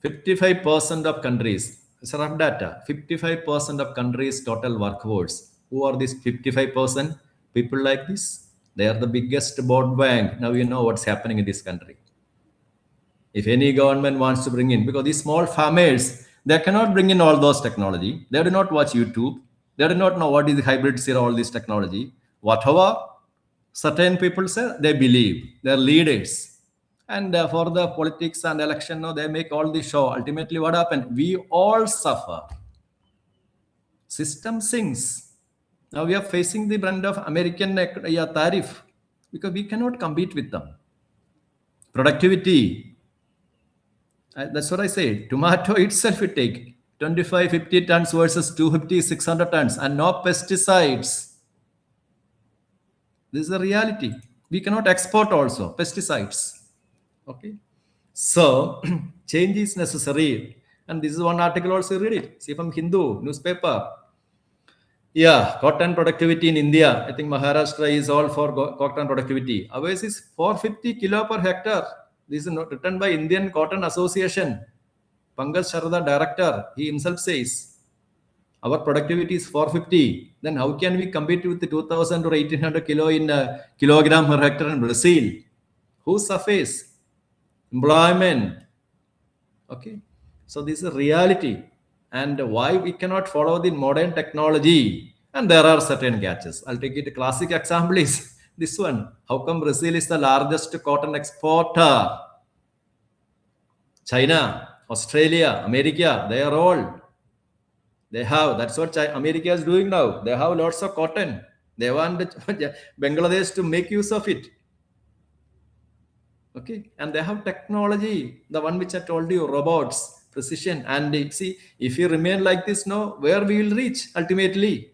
55% of countries, it's rough data, 55% of countries' total workforce. Who are these 55%? People like this. They are the biggest vote bank. Now you know what's happening in this country. If any government wants to bring in, because these small farmers, they cannot bring in all those technology. They do not watch YouTube. They do not know what is the hybrid seed, all this technology. Whatever certain people say, they believe. They're leaders. And for the politics and election, no, they make all the show. Ultimately, what happened? We all suffer. System sinks. Now we are facing the brunt of American tariff because we cannot compete with them. Productivity. That's what I say. Tomato itself, it take 25, 50 tons versus 250, 600 tons and no pesticides. This is the reality. We cannot export also pesticides. Okay. So change is necessary. And this is one article also, read it. See from Hindu newspaper. Yeah, cotton productivity in India. I think Maharashtra is all for cotton productivity. Ours is 450 kilo per hectare. This is written by Indian Cotton Association. Pankaj Sharda, director, he himself says, our productivity is 450. Then how can we compete with the 2000 or 1800 kilo in kilogram per hectare in Brazil? Who suffers? Employment. Okay. So this is a reality. And why we cannot follow the modern technology. And there are certain catches. I'll take it. A classic example is this one. How come Brazil is the largest cotton exporter? China, Australia, America, they are all. They have, that's what America is doing now. They have lots of cotton. They want Bangladesh to make use of it. Okay, and they have technology, the one which I told you, robots, precision. And see, if you remain like this, no, where we will reach ultimately?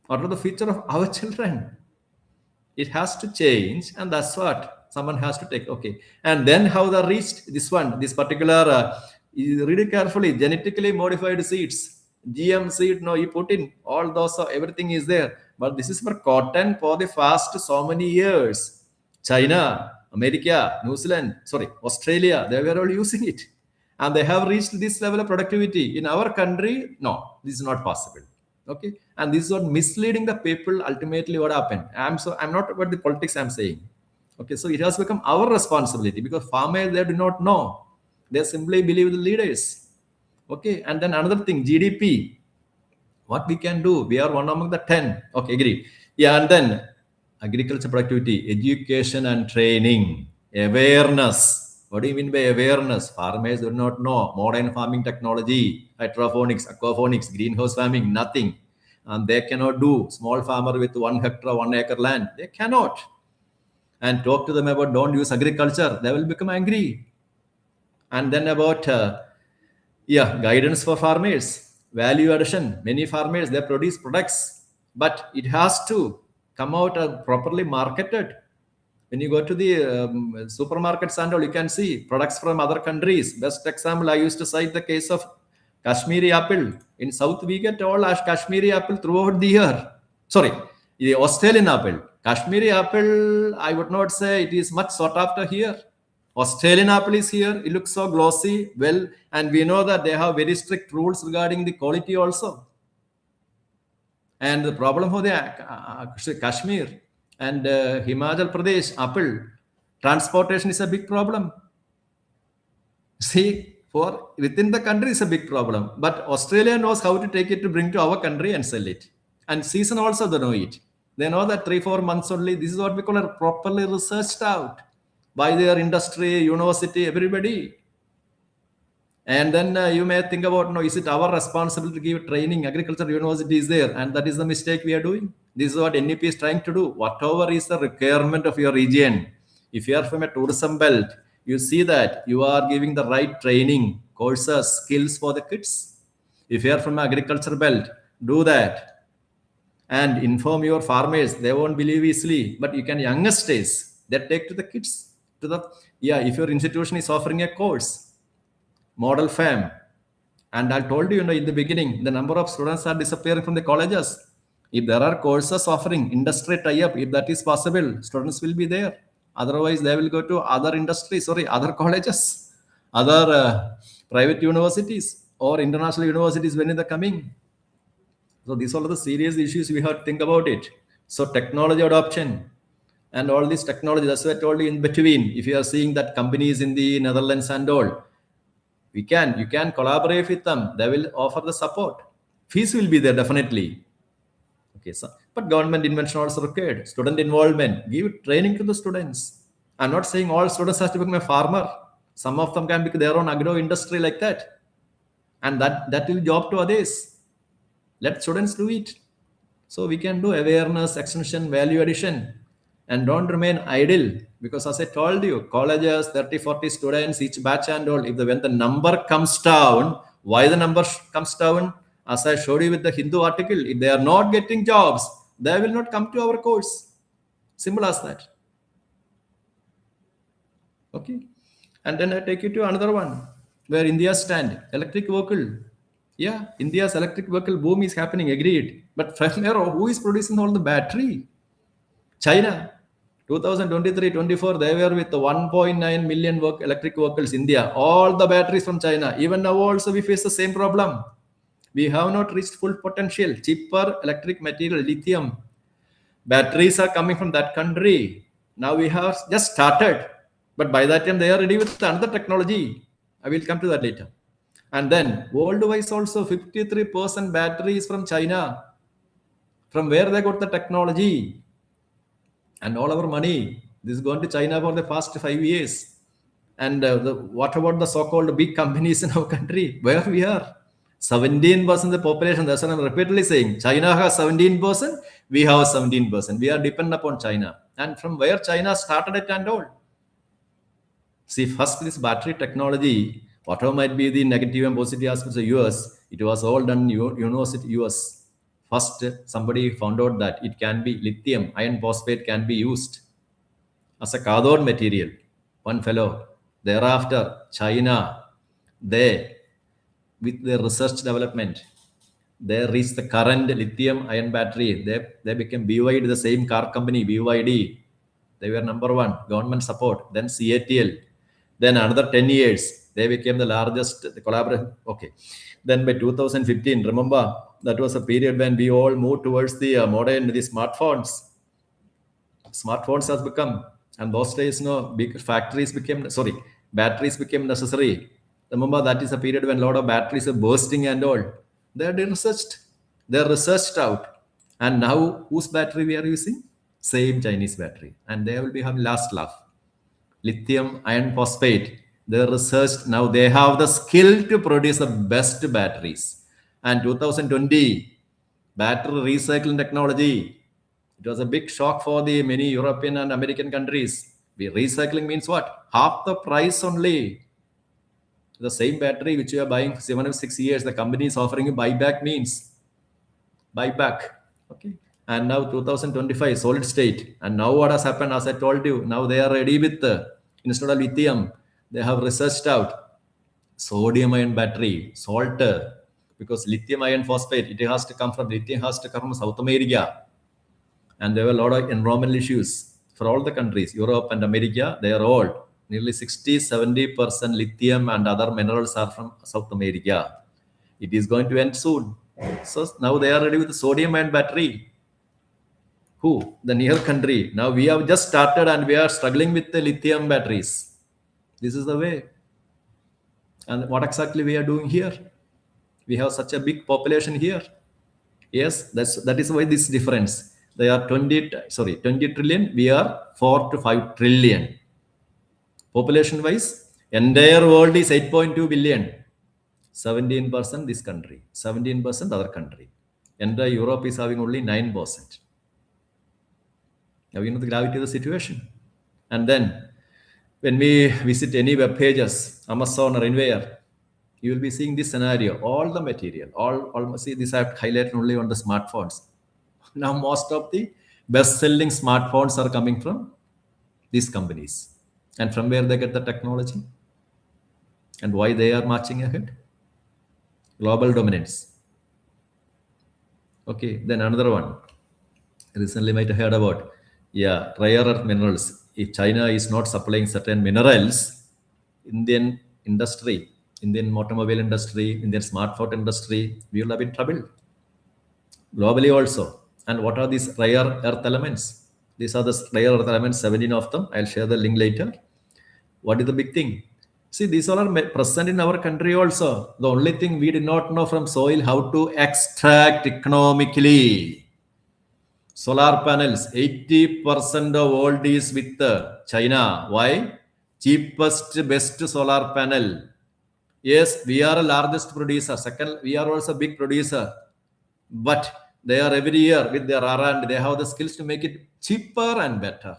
What are the future of our children? It has to change, and that's what someone has to take. Okay, and then how they reached this one, this particular, you read it carefully, genetically modified seeds, GM seed, no, you put in all those, everything is there. But this is for cotton for the past so many years. China, America, New Zealand, Australia, they were all using it. And they have reached this level of productivity. In our country, no, this is not possible. Okay. And this is what misleading the people. Ultimately, what happened? I'm not about the politics I'm saying. Okay. So it has become our responsibility because farmers, they do not know. They simply believe the leaders. Okay. And then another thing, GDP. What we can do? We are one among the 10. Okay, agree. Yeah, and then agriculture productivity, education and training, awareness. What do you mean by awareness? Farmers do not know modern farming technology, hydroponics, aquaponics, greenhouse farming, nothing. And they cannot do. Small farmer with 1 hectare, 1 acre land, they cannot. And talk to them about don't use agriculture, they will become angry. And then about guidance for farmers, value addition. Many farmers, they produce products, but it has to come out properly marketed. When you go to the supermarkets and all, you can see products from other countries. Best example, I used to cite the case of Kashmiri apple. In South, we get all Kashmiri apple throughout the year. The Australian apple. Kashmiri apple, I would not say it is much sought after here. Australian apple is here. It looks so glossy, well, and we know that they have very strict rules regarding the quality also. And the problem for the Kashmir and Himachal Pradesh, apple, transportation is a big problem. See, for within the country is a big problem. But Australia knows how to take it to bring to our country and sell it. And season also they know it. They know that 3-4 months only. This is what we call a properly researched out by their industry, university, everybody. And then you may think about, no, is it our responsibility to give training? Agriculture university is there, and that is the mistake we are doing. This is what NEP is trying to do. Whatever is the requirement of your region, if you are from a tourism belt, you see that you are giving the right training, courses, skills for the kids. If you are from agriculture belt, do that and inform your farmers. They won't believe easily, but you can youngest days that take to the kids to the if your institution is offering a course, model fam, and I told you, in the beginning, the number of students are disappearing from the colleges. If there are courses offering industry tie-up, if that is possible, students will be there. Otherwise, they will go to other industries, other colleges, other private universities or international universities when they're coming. So these are the serious issues we have to think about it. So technology adoption and all this technology, that's what I told you in between. If you are seeing that companies in the Netherlands and all, you can collaborate with them. They will offer the support. Fees will be there definitely. Okay, so but government intervention also required. Student involvement, give training to the students. I'm not saying all students have to become a farmer. Some of them can become their own agro industry like that, and that will job to others. Let students do it. So we can do awareness, extension, value addition, and don't remain idle. Because as I told you, colleges, 30-40 students, each batch and all, when the number comes down, why the number comes down? As I showed you with the Hindu article, if they are not getting jobs, they will not come to our course. Simple as that. Okay. And then I take you to another one, where India stand, electric vehicle. Yeah, India's electric vehicle boom is happening, agreed. But from here, who is producing all the battery? China. 2023-24, they were with 1.9 million electric vehicles. India, all the batteries from China. Even now also we face the same problem. We have not reached full potential. Cheaper electric material, lithium. Batteries are coming from that country. Now we have just started. But by that time, they are ready with another technology. I will come to that later. And then worldwide also 53% batteries from China. From where they got the technology? And all our money, this is going to China for the past 5 years. And what about the so-called big companies in our country? Where we are? 17% of the population, that's what I'm repeatedly saying. China has 17%, we have 17%. We are dependent upon China. And from where China started it and all. See, first this battery technology, whatever might be the negative and positive aspects of US, it was all done in University US. First, somebody found out that it can be lithium, iron phosphate can be used as a cathode material. One fellow. Thereafter, China, they, with their research development, they reached the current lithium ion battery. They became BYD, the same car company, BYD. They were number one, government support. Then CATL. Then another 10 years, they became the largest collaboration. Okay. Then by 2015, remember, that was a period when we all moved towards the modern, the smartphones. Smartphones has become, and those days, big factories became, batteries became necessary. Remember, that is a period when a lot of batteries are bursting and all. They're researched out. And now, whose battery we are using? Same Chinese battery. And they will be having last laugh. Lithium iron phosphate. They researched, now they have the skill to produce the best batteries. And 2020, battery recycling technology, it was a big shock for the many European and American countries. Recycling means what? Half the price only. The same battery which you are buying for 7 or 6 years, the company is offering you buyback means. Buyback. Okay. And now 2025, solid state. And now what has happened, as I told you, now they are ready with, instead of lithium, they have researched out sodium ion battery, salt, because lithium iron phosphate, lithium has to come from South America. And there were a lot of environmental issues for all the countries, Europe and America. They are all nearly 60-70% lithium and other minerals are from South America. It is going to end soon. So now they are ready with the sodium-ion battery. Who? The near country. Now we have just started and we are struggling with the lithium batteries. This is the way. And what exactly we are doing here? We have such a big population here. Yes, that is why this difference. They are 20 trillion. We are 4 to 5 trillion. Population wise, entire world is 8.2 billion. 17% this country, 17% other country. Entire Europe is having only 9%. Now you know the gravity of the situation. And then when we visit any web pages, Amazon or anywhere, you will be seeing this scenario, all the material, almost see this I have highlighted only on the smartphones. Now most of the best-selling smartphones are coming from these companies. And from where they get the technology and why they are marching ahead. Global dominance. Okay, then another one. Recently might have heard about, rare earth minerals. If China is not supplying certain minerals, Indian industry, Indian automobile industry, Indian smartphone industry, we will have in trouble. Globally also. And what are these rare earth elements? These are the rare earth elements, 17 of them. I'll share the link later. What is the big thing? See, these all are present in our country also. The only thing we did not know from soil how to extract economically. Solar panels, 80% of world is with China. Why? Cheapest, best solar panel. Yes, we are the largest producer. Second, we are also big producer. But they are every year with their R&D, they have the skills to make it cheaper and better.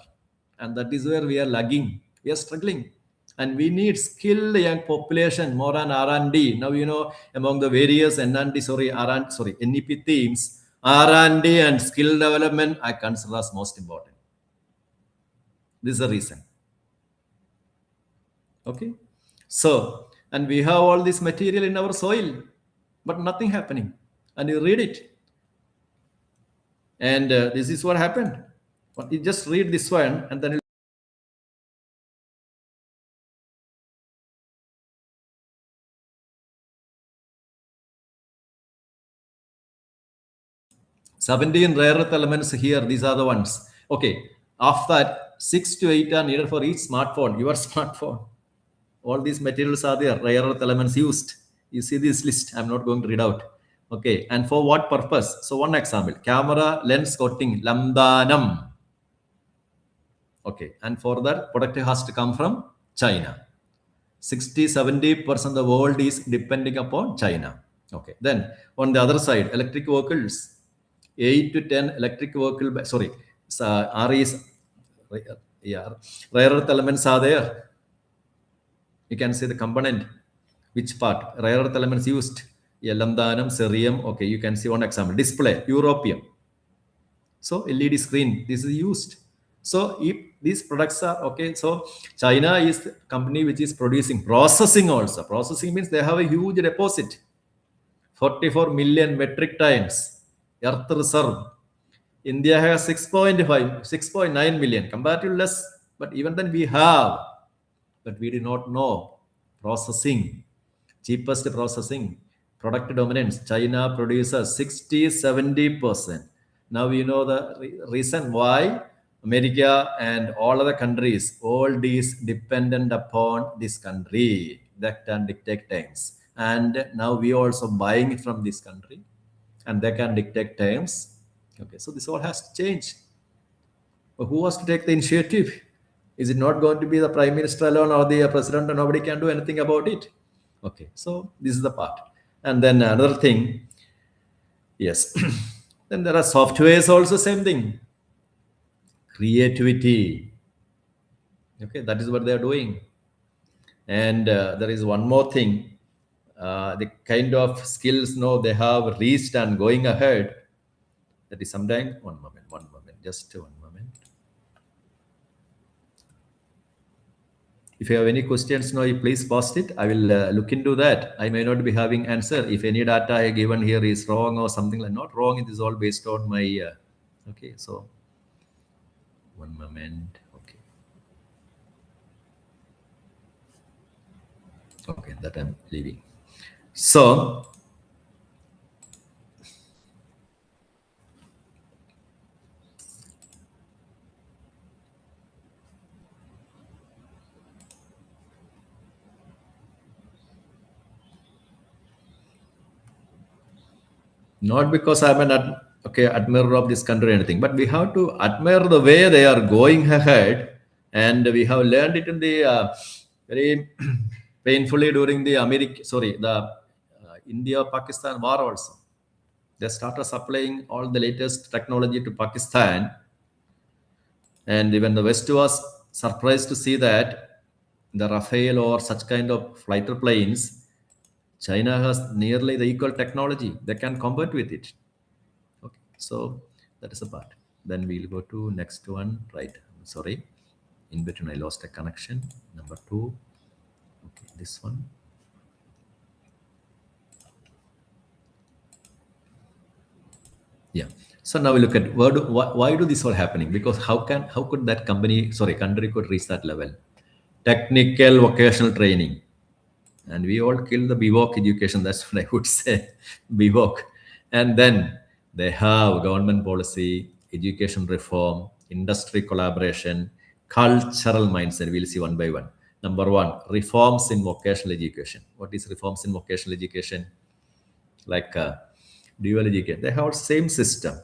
And that is where we are lagging. We are struggling. And we need skilled young population more than R&D. Now, you know, among the various NEP themes, R&D and skill development I consider as most important. This is the reason. Okay. So, and we have all this material in our soil, but nothing happening. And you read it. And this is what happened. You just read this one and then 17 rare earth elements here. These are the ones. Okay. Of that, 6 to 8 are needed for each smartphone. Your smartphone. All these materials are there. Rare earth elements used. You see this list. I'm not going to read out. Okay. And for what purpose? So one example. Camera lens coating. Lamdanam. Okay. And for that, product has to come from China. 60-70% of the world is depending upon China. Okay. Then on the other side, electric vehicles. 8 to 10 electric vehicle, REs, rare earth elements are there. You can see the component, which part, rare earth elements used, lambdanum, cerium. Okay, you can see one example, display, europium. So LED screen, this is used. So if these products are, okay, so China is the company which is producing, processing also. Processing means they have a huge deposit, 44 million metric tons. Earth reserve. India has 6.9 million, comparatively less, but even then we have, but we do not know. Processing, cheapest processing, product dominance. China produces 60-70%. Now we know the reason why America and all other countries, all these dependent upon this country that can dictate times. And now we are also buying it from this country. And they can dictate terms. Okay, so this all has to change. But who has to take the initiative? Is it not going to be the Prime Minister alone or the President, and nobody can do anything about it? Okay, so this is the part. And then another thing, yes. Then there are softwares also, same thing. Creativity. Okay, that is what they are doing. And there is one more thing. The kind of skills now they have reached and going ahead. That is sometimes, one moment, just one moment. If you have any questions now, you please post it. I will look into that. I may not be having answer. If any data I given here is wrong or something like not wrong, it is all based on my, okay, so one moment, okay. Okay, that I'm leaving. So, Not because I'm an admirer of this country or anything, but we have to admire the way they are going ahead, and we have learned it in the very painfully during the India-Pakistan war also. They started supplying all the latest technology to Pakistan, and even the West was surprised to see that the Rafale or such kind of fighter planes, China has nearly the equal technology. They can compete with it. Okay, so that is a part. Then we'll go to next one. Right. Sorry, in between I lost a connection. Number 2. Okay, this one. Yeah. So now we look at why do this all happening? Because how could that country could reach that level? Technical vocational training, and we all kill the BVOC education. That's what I would say, BVOC. And then they have government policy, education reform, industry collaboration, cultural mindset. We'll see one by one. Number 1, reforms in vocational education. What is reforms in vocational education? Like dual education, they have same system.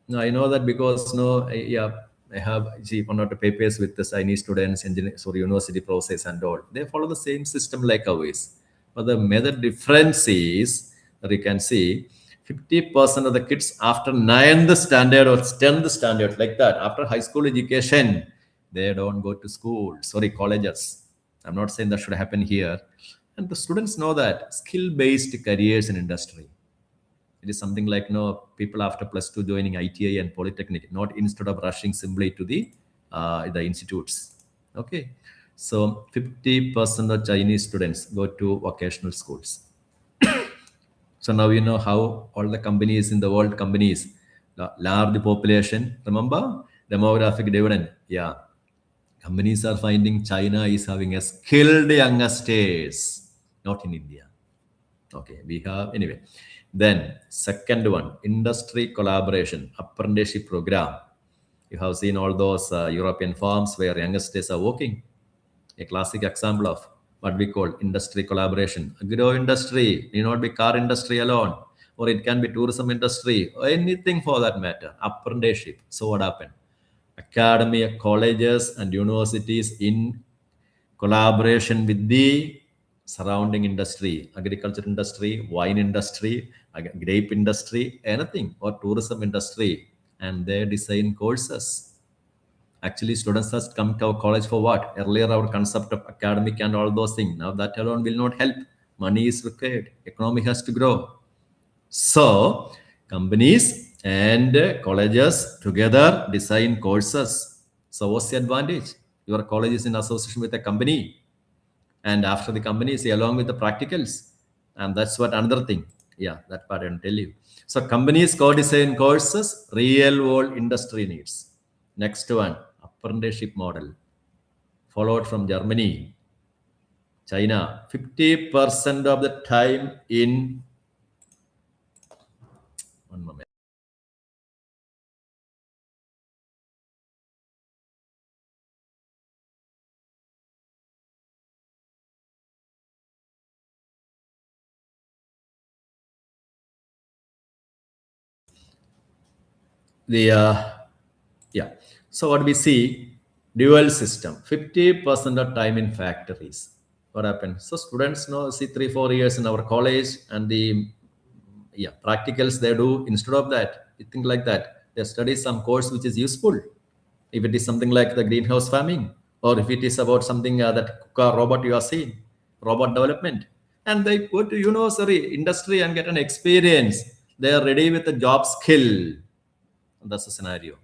Now I know that because I have one of the papers with the Chinese students, engineers or university process and all. They follow the same system like ours, but the major difference is that you can see 50% of the kids after 9th standard or 10th standard, like that, after high school education, they don't go to school, colleges. I'm not saying that should happen here. And the students know that skill-based careers in industry. It is something like people after +2 joining ITI and Polytechnic, not instead of rushing simply to the institutes. Okay, so 50% of Chinese students go to vocational schools. So now you know how all the companies in the world, large population, remember demographic dividend. Yeah, companies are finding China is having a skilled youngsters, not in India. Okay, we have anyway. Then second one, industry collaboration, apprenticeship program. You have seen all those European farms where youngsters are working. A classic example of what we call industry collaboration. Agro industry, need not be car industry alone, or it can be tourism industry, or anything for that matter. Apprenticeship. So what happened? Academy, colleges, and universities in collaboration with the surrounding industry, agriculture industry, wine industry, grape industry, anything, or tourism industry, and they design courses. Actually, students just come to our college for what? Earlier, our concept of academic and all those things. Now, that alone will not help. Money is required. Economy has to grow. So, companies and colleges together design courses. So, what's the advantage? Your college is in association with a company, and after the company, say along with the practicals, and that's what another thing. Yeah, that part I can tell you. So companies co-design courses, real world industry needs. Next one, apprenticeship model, followed from Germany. China, 50% of the time in one moment. The yeah, so what we see, dual system, 50% of time in factories. What happens? So students know, see 3-4 years in our college, and the practicals they do. Instead of that, you think like that, they study some course which is useful. If it is something like the greenhouse farming, or if it is about something that KUKA robot you are seeing, robot development, and they go to industry and get an experience, they are ready with a job skill. That's the scenario.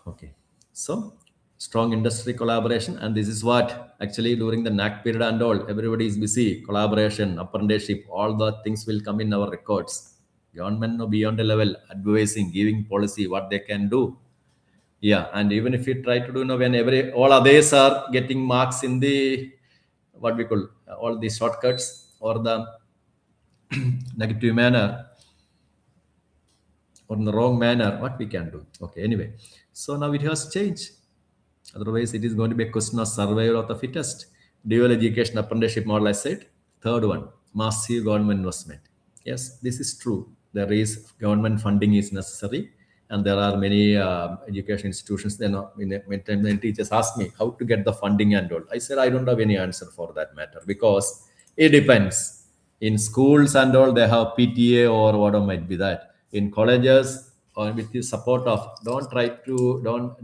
Okay, so strong industry collaboration, and this is what actually during the NAC period and all, everybody is busy. Collaboration, apprenticeship, all the things will come in our records. Government no beyond the level, advising, giving policy, what they can do. Yeah, and even if you try to do when all others are getting marks in the what we call all the shortcuts or the negative manner, or in the wrong manner, what we can do. Okay, anyway, so now it has changed. Otherwise, it is going to be a question of survival of the fittest. Dual education apprenticeship model, I said. Third one, massive government investment. Yes, this is true. There is government funding is necessary, and there are many education institutions. Then, when teachers ask me how to get the funding and all, I said I don't have any answer for that matter because it depends. In schools and all, they have PTA or whatever might be that. In colleges, or with the support of, don't try to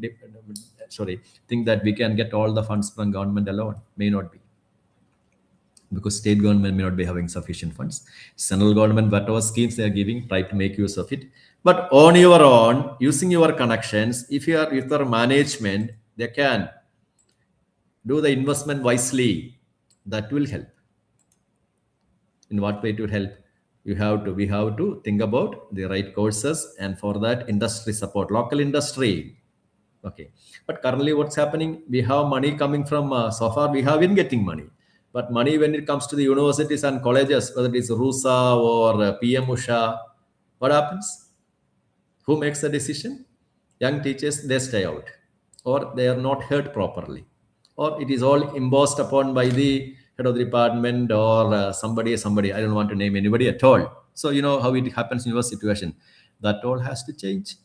think that we can get all the funds from government alone. May not be, because state government may not be having sufficient funds. Central government, whatever schemes they are giving, try to make use of it. But on your own, using your connections, if you are with your management, they can do the investment wisely. That will help. In what way it will help? We have to think about the right courses, and for that, industry support, local industry. Okay, but currently what's happening? We have money coming from, so far we have been getting money, but money when it comes to the universities and colleges, whether it is RUSA or PM Usha, what happens? Who makes the decision? Young teachers, they stay out, or they are not heard properly, or it is all imposed upon by the head of the department or somebody. I don't want to name anybody at all. So you know how it happens in your situation. That all has to change.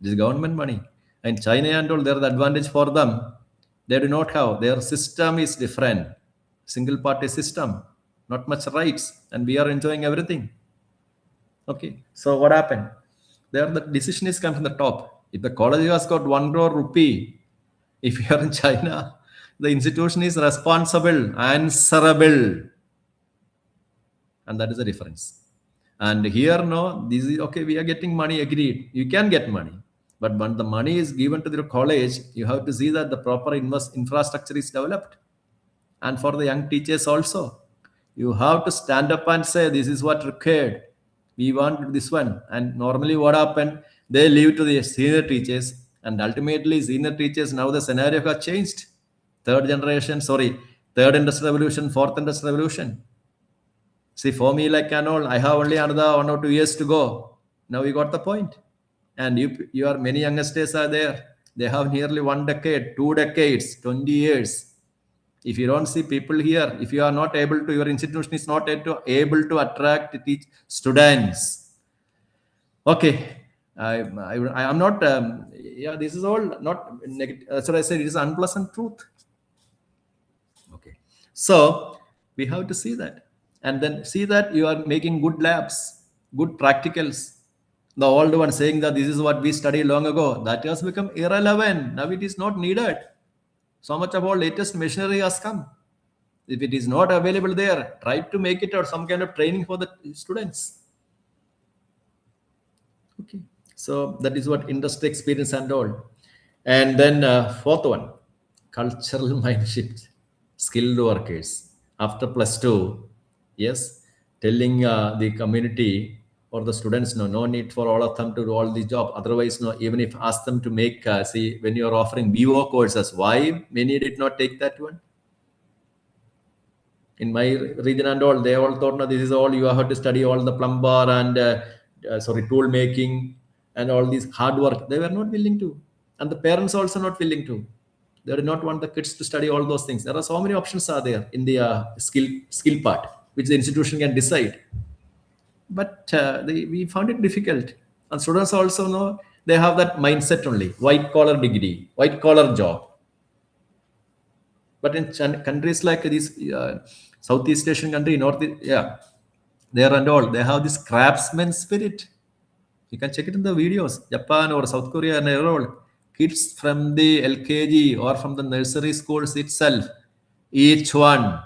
This is government money. And China and all, there the advantage for them. They do not have. Their system is different. Single party system. Not much rights. And we are enjoying everything. Okay. So what happened? There the decision is come from the top. If the college has got 1 crore rupee, if you are in China, the institution is responsible, answerable. And that is the difference. And here, no, this is okay, we are getting money, agreed. You can get money. But when the money is given to the college, you have to see that the proper infrastructure is developed. And for the young teachers also, you have to stand up and say, this is what required. We want this one. And normally what happened? They leave to the senior teachers. And ultimately, senior teachers, now the scenario has changed. Third industrial revolution, fourth industrial revolution. See, for me, like and all, I have only another 1 or 2 years to go. Now you got the point. And you are many youngsters are there. They have nearly 1 decade, 2 decades, 20 years. If you don't see people here, if you are not able to, your institution is not able to attract, teach students. Okay, I am not. Yeah, this is all not negative. That's what I said. It is unpleasant truth. Okay, so we have to see that, and then see that you are making good labs, good practicals. The old one saying that this is what we studied long ago, that has become irrelevant. Now it is not needed. So much of our latest machinery has come. If it is not available there, try to make it or some kind of training for the students. Okay, so that is what industry experience and all. And then fourth one, cultural mind shift, skilled workers. After +2, yes, telling the community or the students, no need for all of them to do all the job. Otherwise, no, even if ask them to make, see, when you are offering BO courses, why many did not take that one? In my region and all, they all thought, no, this is all you have to study, all the plumber and tool making and all these hard work. They were not willing to, and the parents also not willing to. They did not want the kids to study all those things. There are so many options are there in the skill part, which the institution can decide. But we found it difficult. And students also know they have that mindset only, white collar degree, white collar job. But in countries like this, Southeast Asian country, there and all, they have this craftsman spirit. You can check it in the videos. Japan or South Korea and all, kids from the LKG or from the nursery schools itself, each one,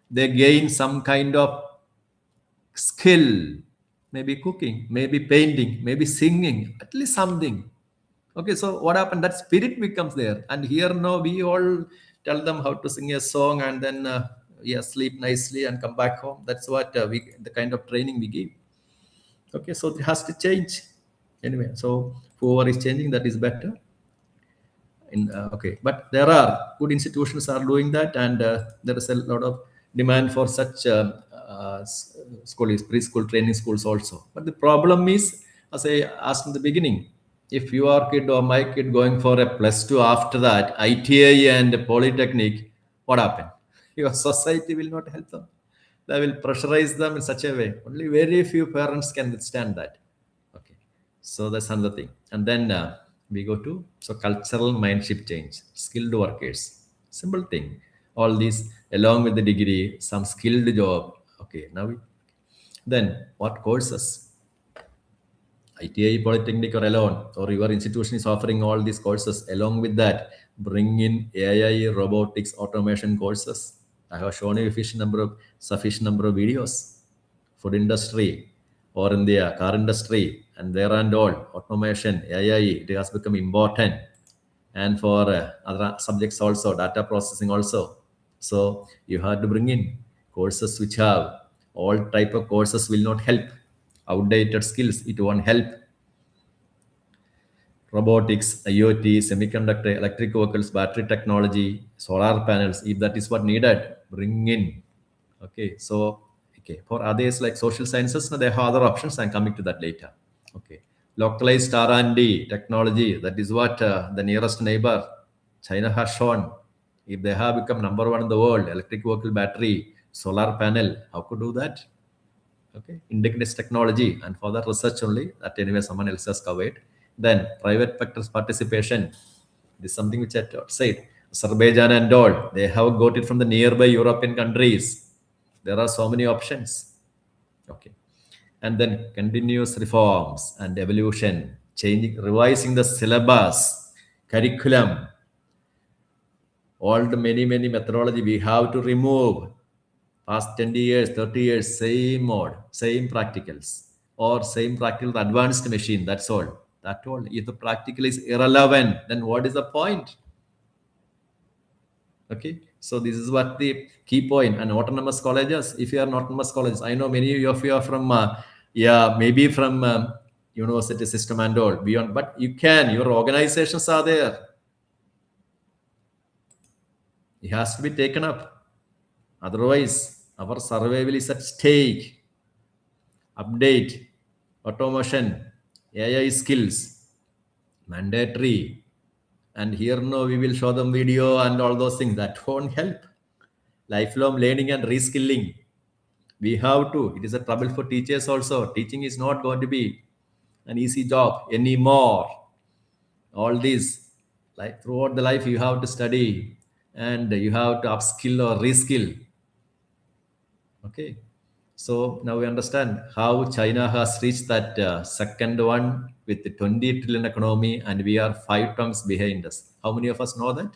they gain some kind of skill, maybe cooking, maybe painting, maybe singing, at least something. Okay, so what happened? That spirit becomes there. And here now we all tell them how to sing a song and then sleep nicely and come back home. That's what the kind of training we give. Okay, so it has to change. Anyway, so whoever is changing, that is better. Okay, but there are good institutions are doing that, and there is a lot of demand for such schools, preschool training schools also. But the problem is, as I asked in the beginning, if your kid or my kid going for a +2 after that, ITA and Polytechnic, what happened? Your society will not help them. They will pressurize them in such a way. Only very few parents can withstand that. Okay, so that's another thing. And then we go to cultural mindset change, skilled workers. Simple thing. All these along with the degree, some skilled job. Okay, then what courses? ITI, Polytechnic or alone, or your institution is offering all these courses. Along with that, bring in AI, robotics, automation courses. I have shown you sufficient number of videos. Food industry or in the car industry and there and all, automation, AI, it has become important. And for other subjects also, data processing also. So you have to bring in courses which have all type of courses will not help. Outdated skills, it won't help. Robotics, IoT, semiconductor, electric vehicles, battery technology, solar panels, if that is what needed, bring in. Okay, so for others like social sciences, no, they have other options. I'm coming to that later. Okay, localized R&D technology, that is what the nearest neighbor, China, has shown. If they have become number one in the world, electric vehicle battery, solar panel, how could do that? Okay, indigenous technology, and for that research only, that anyway someone else has covered. Then private sector's participation. This is something which I said. Azerbaijan and all, they have got it from the nearby European countries. There are so many options. Okay, and then continuous reforms and evolution, changing, revising the syllabus, curriculum, all the many methodology we have to remove. Past 20 years, 30 years, same mode, same practicals, or same practical advanced machine. That's all. That all. If the practical is irrelevant, then what is the point? Okay. So this is what the key point. And autonomous colleges, if you are in autonomous colleges, I know many of you are from, maybe from university system and all beyond, but you can, your organizations are there. It has to be taken up. Otherwise, our survival is at stake. Update, automation, AI skills, mandatory. And here now we will show them video and all those things. That won't help. Lifelong learning and reskilling. We have to. It is a trouble for teachers also. Teaching is not going to be an easy job anymore. All these, like throughout the life, you have to study and you have to upskill or reskill. Okay, so now we understand how China has reached that second one with the 20 trillion economy, and we are 5 times behind us. How many of us know that?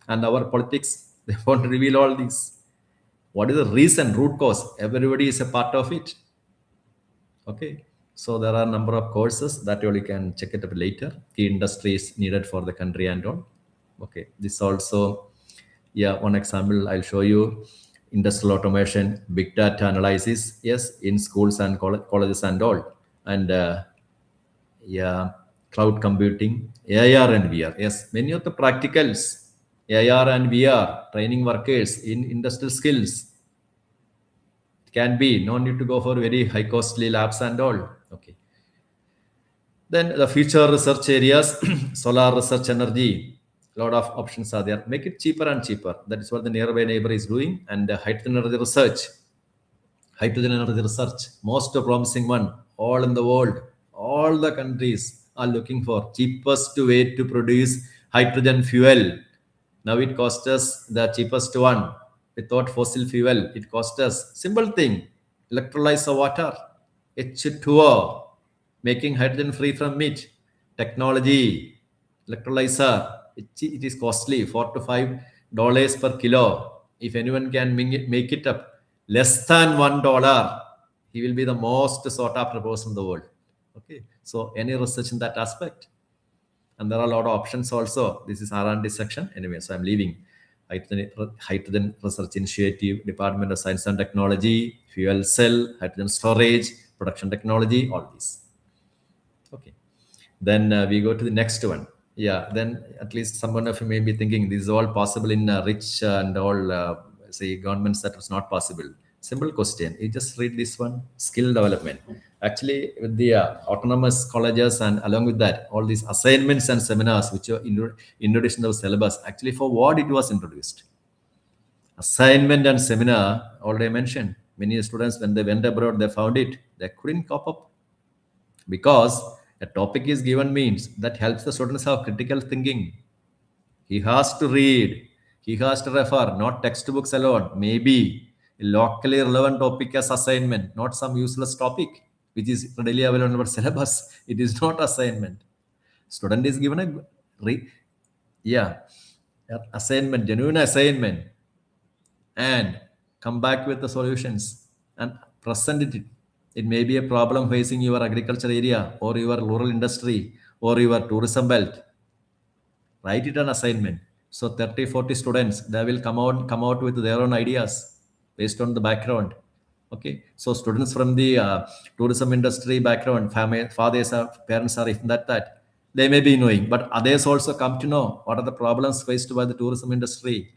And our politics, they won't reveal all these. What is the reason, root cause? Everybody is a part of it. Okay, so there are a number of courses that you can check it up later. Key industries needed for the country and all. Okay, this also, one example I'll show you. Industrial automation, big data analysis, yes, in schools and colleges and all. And cloud computing, AR and VR. Yes, many of the practicals, AR and VR, training workers in industrial skills. It can be, no need to go for very high costly labs and all. Okay. Then the future research areas, solar research energy, a lot of options are there. Make it cheaper and cheaper. That is what the nearby neighbor is doing. And hydrogen energy research, most promising one, all in the world, all the countries are looking for cheapest way to produce hydrogen fuel. Now it costs us the cheapest one. Without fossil fuel, it costs us simple thing, electrolyze the water, H2O, making hydrogen free from it, technology, electrolyzer, it is costly, $4 to $5 per kilo. If anyone can make it up less than $1, he will be the most sought after person in the world. Okay, so any research in that aspect, and there are a lot of options also. This is R&D section anyway, so I'm leaving. Hydrogen Research Initiative, Department of Science and Technology, fuel cell, hydrogen storage, production technology, all these. Okay, then we go to the next one. Then at least someone of you may be thinking this is all possible in rich and all say governments that was not possible. Simple question. You just read this one, skill development. Actually, with the autonomous colleges and along with that, all these assignments and seminars which are introduced in the syllabus, actually for what it was introduced. Assignment and seminar, already mentioned, Many students, when they went abroad, they found it. They couldn't cope up because a topic is given means that helps the students have critical thinking. He has to read. He has to refer, not textbooks alone. Maybe a locally relevant topic as assignment, not some useless topic which is readily available in our syllabus. It is not assignment. Student is given assignment, genuine assignment, and come back with the solutions and present it. It may be a problem facing your agriculture area or your rural industry or your tourism belt. Write it an assignment. So 30, 40 students, they will come out with their own ideas based on the background. Okay. So students from the tourism industry background, fathers are, parents are, if that, they may be knowing, but others also come to know what are the problems faced by the tourism industry.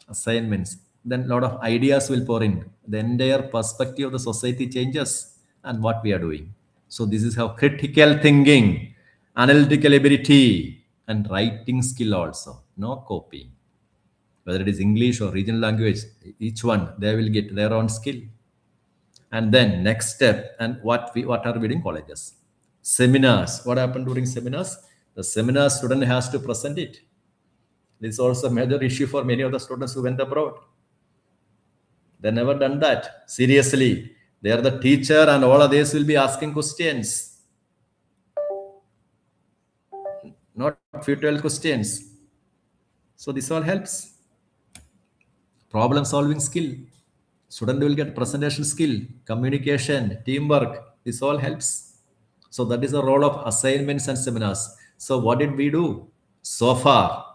Assignments. Then a lot of ideas will pour in. The entire perspective of the society changes and what we are doing. So this is how critical thinking, analytical ability, and writing skill also. No copying. Whether it is English or regional language, each one, they will get their own skill. And then next step, and what are we doing colleges? Seminars. What happened during seminars? The seminar student has to present it. This is also a major issue for many of the students who went abroad. They never done that. Seriously. They are the teacher and all others will be asking questions. Not futile questions. So this all helps. Problem solving skill. Student will get presentation skill, communication, teamwork. This all helps. So that is the role of assignments and seminars. So what did we do so far?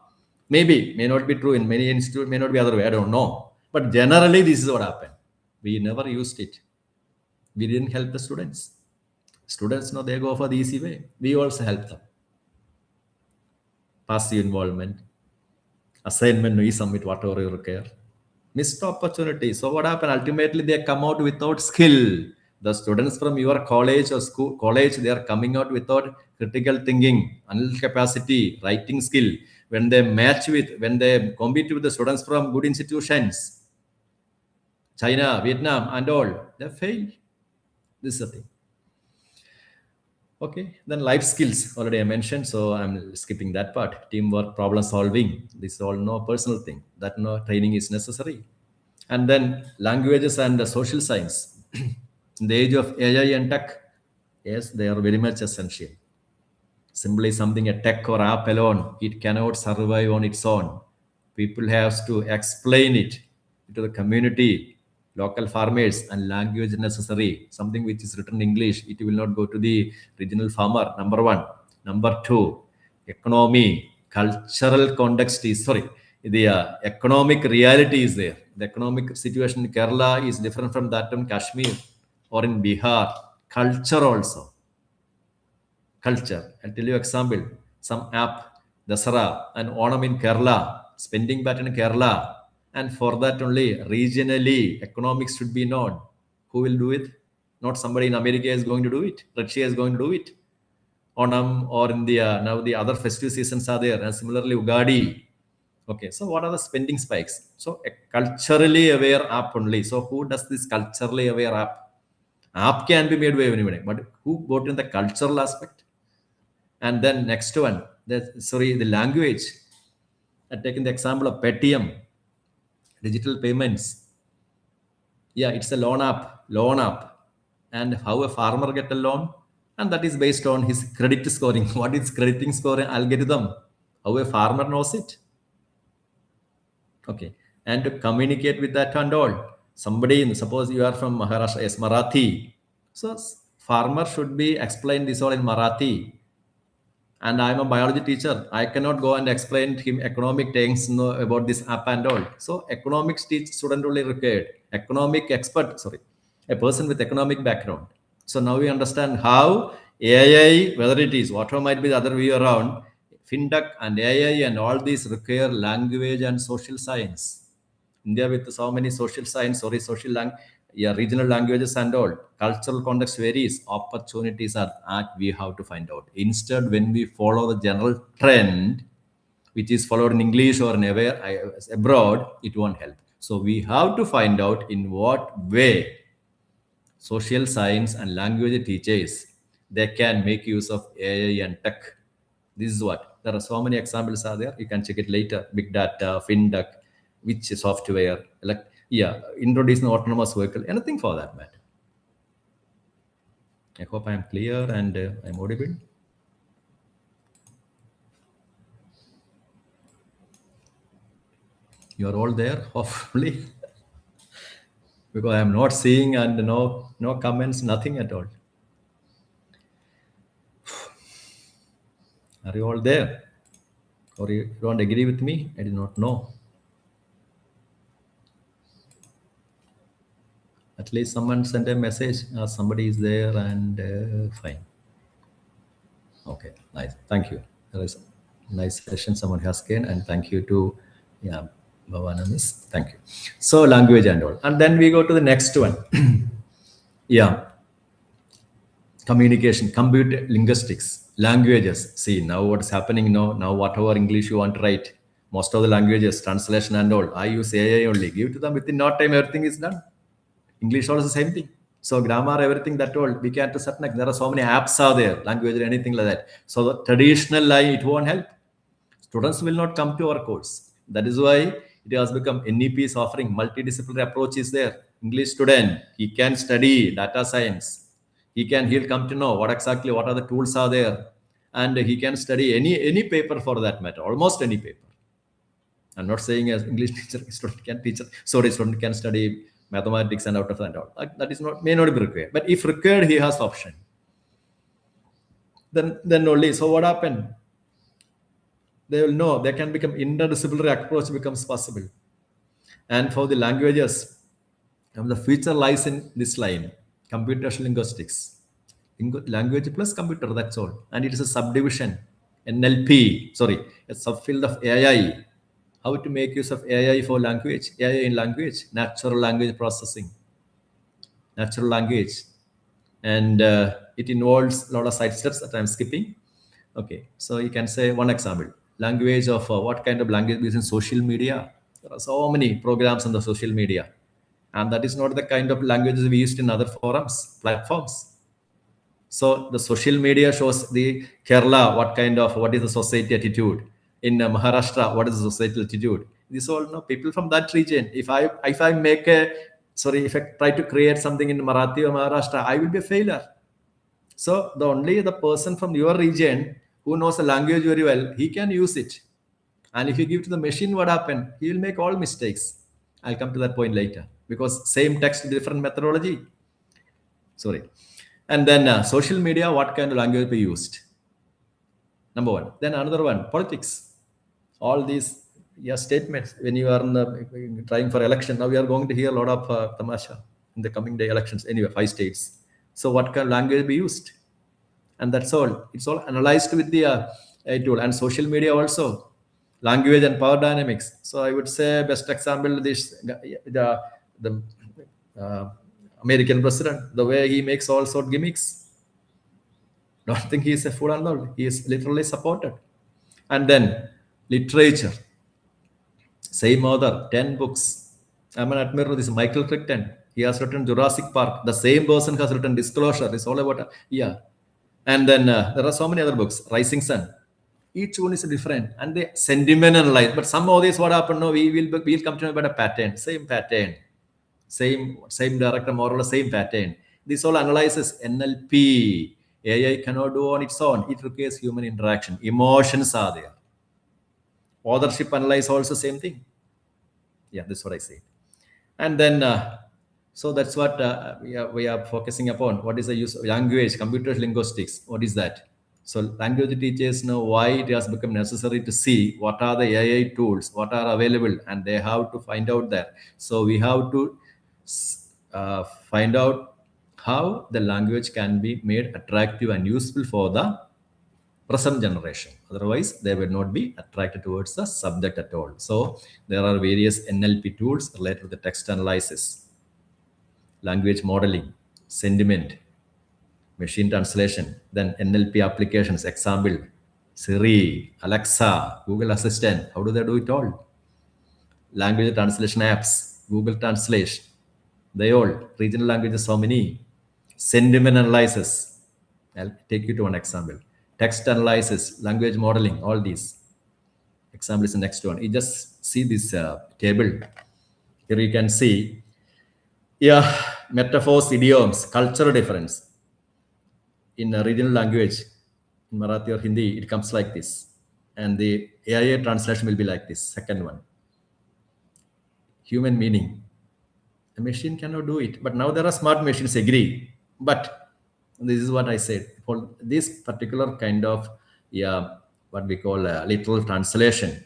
Maybe, may not be true in many institutes, may not be other way, I don't know. But generally, this is what happened. We never used it. We didn't help the students. Students, no, they go for the easy way. We also help them. Passive involvement, assignment, we submit whatever you require. Missed opportunity. So what happened? Ultimately, they come out without skill. The students from your college or school, they are coming out without critical thinking, analytical capacity, writing skill. When they compete with the students from good institutions, China, Vietnam, and all, they fail. This is the thing. Okay, then life skills already I mentioned, so I'm skipping that part. Teamwork, problem solving, this is all no personal thing. That no training is necessary. And then languages and the social science. In the age of AI and tech, yes, they are very much essential. Simply something a tech or app alone, it cannot survive on its own. People have to explain it to the community, local farmers, and language necessary. Something which is written in English, it will not go to the regional farmer. Number one. Number two, economy, cultural context is, the economic reality is there. The economic situation in Kerala is different from that in Kashmir or in Bihar. Culture also. Culture. I'll tell you example. Some app, Dasara and Onam in Kerala, spending pattern in Kerala, and for that only regionally economics should be known. Who will do it? Not somebody in America is going to do it. Russia is going to do it. Onam or in the now the other festive seasons are there, and similarly Ugadi. Okay, so what are the spending spikes? So a culturally aware app only. So who does this culturally aware app? App can be made by anybody, but who brought in the cultural aspect? And then next one, the language. I'm taking the example of Paytm, digital payments. Yeah, it's a loan app. And how a farmer get a loan, and that is based on his credit scoring. What is crediting scoring algorithm? How a farmer knows it. Okay, and to communicate with that and all. Somebody, suppose you are from Maharashtra, yes, Marathi. So farmer should be explained this all in Marathi. And I'm a biology teacher. I cannot go and explain to him economic things about this app and all. So economics student only required. Economic expert, a person with economic background. So now we understand how AI, whether it is whatever might be the other way around, fintech and AI and all these require language and social science. India with so many social science, regional languages and all, cultural context varies, opportunities are we have to find out. Instead, when we follow the general trend, which is followed in English or abroad, it won't help. So we have to find out in what way social science and language teachers, they can make use of AI and tech. This is what, there are so many examples are there. You can check it later. Big data, fintech, which software, like, yeah, introducing autonomous vehicle, anything for that matter. I hope I am clear and I'm audible. You are all there, hopefully, because I am not seeing and no comments, nothing at all. Are you all there? Or you don't agree with me? I do not know. At least someone sent a message. Somebody is there and fine. Okay, nice. Thank you. There is a nice session someone has gained, and thank you to Bhavana Miss. Thank you. So language and all. And then we go to the next one. Yeah. Communication, computer linguistics, languages. See, now what's happening now whatever English you want to write, most of the languages, translation and all, I use AI only. Give to them within no time, everything is done. English also the same thing. So grammar, everything that all, we can to certain extent. There are so many apps are there, language or anything like that. So the traditional line, it won't help. Students will not come to our course. That is why it has become NEP is offering multidisciplinary approach is there. English student, he can study data science. He'll come to know what are the tools are there. And he can study any paper for that matter, almost any paper. I'm not saying as English teacher, student can study mathematics and out of that and all. That is may not be required. But if required, he has option. Then only. So what happened? They will know they can become interdisciplinary approach becomes possible. And for the languages, the future lies in this line, computational linguistics. Language plus computer, that's all. And it is a subdivision, NLP, sorry, a subfield of AI. How to make use of AI for language, AI in language, natural language processing, natural language. And it involves a lot of side steps that I'm skipping. Okay, so you can say one example, language of what kind of language is in social media. There are so many programs on the social media. And that is not the kind of languages we used in other forums, platforms. So the social media shows the Kerala, what is the society attitude. In Maharashtra, what is the societal attitude? These all people from that region. If I try to create something in Marathi or Maharashtra, I will be a failure. So the person from your region who knows the language very well, he can use it. And if you give to the machine, what happened? He will make all mistakes. I'll come to that point later, because same text, different methodology. Sorry. And then social media, what kind of language be used? Number one. Then another one, politics. All these statements when you are trying for election. Now we are going to hear a lot of tamasha in the coming day elections. Anyway, 5 states. So what kind of language be used? And that's all. It's all analyzed with the tool. And social media also. Language and power dynamics. So I would say best example, the American president, the way he makes all sort of gimmicks. Don't think he is a fool and all. He is literally supported. And then literature. Same author, 10 books. I'm an admirer of this Michael Crichton. He has written Jurassic Park. The same person has written Disclosure. It's all about, And then there are so many other books. Rising Sun. Each one is different, and the sentiment analyze. But some of these, what happened? No, we'll come to know about a pattern, same pattern, same director, more or less same pattern. This all analyzes NLP. AI cannot do on its own. It requires human interaction. Emotions are there. Authorship analyze also same thing. Yeah, that's what I say. And then, so that's what we are focusing upon. What is the use of language, computer linguistics? What is that? So language teachers know why it has become necessary to see what are the AI tools, what are available, and they have to find out that. So we have to find out how the language can be made attractive and useful for the present generation. Otherwise, they will not be attracted towards the subject at all. So there are various NLP tools related to the text analysis, language modeling, sentiment, machine translation, then NLP applications, example, Siri, Alexa, Google Assistant. How do they do it all? Language translation apps. Google Translation. They all, regional languages, so many. Sentiment analysis. I'll take you to one example. Text analysis, language modeling, all these. Example is the next one. You just see this table. Here you can see, metaphors, idioms, cultural difference. In a regional language, in Marathi or Hindi, it comes like this. And the AI translation will be like this. Second one, human meaning. A machine cannot do it. But now there are smart machines, agree. But this is what I said. For this particular kind of, what we call a literal translation,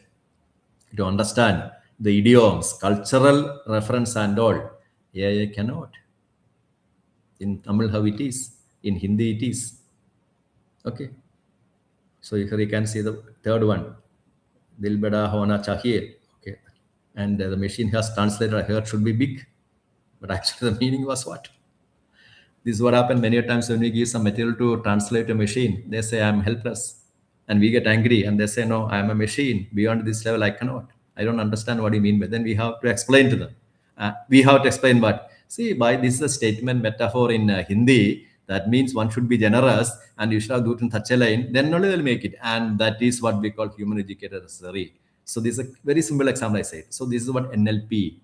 to understand the idioms, cultural reference and all, AI cannot. In Tamil, how it is. In Hindi, it is. Okay. So here you can see the third one. Dil bada hona chahiye. Okay. And the machine has translated here should be big. But actually the meaning was what? This is what happened many times when we give some material to translate a machine. They say, I'm helpless. And we get angry and they say, no, I am a machine. Beyond this level, I cannot. I don't understand what you mean. But then we have to explain to them. We have to explain what? See, by this is a statement metaphor in Hindi. That means one should be generous and you should have do it in such a line. Then only they'll make it. And that is what we call human educator necessary. So this is a very simple example I said. So this is what NLP.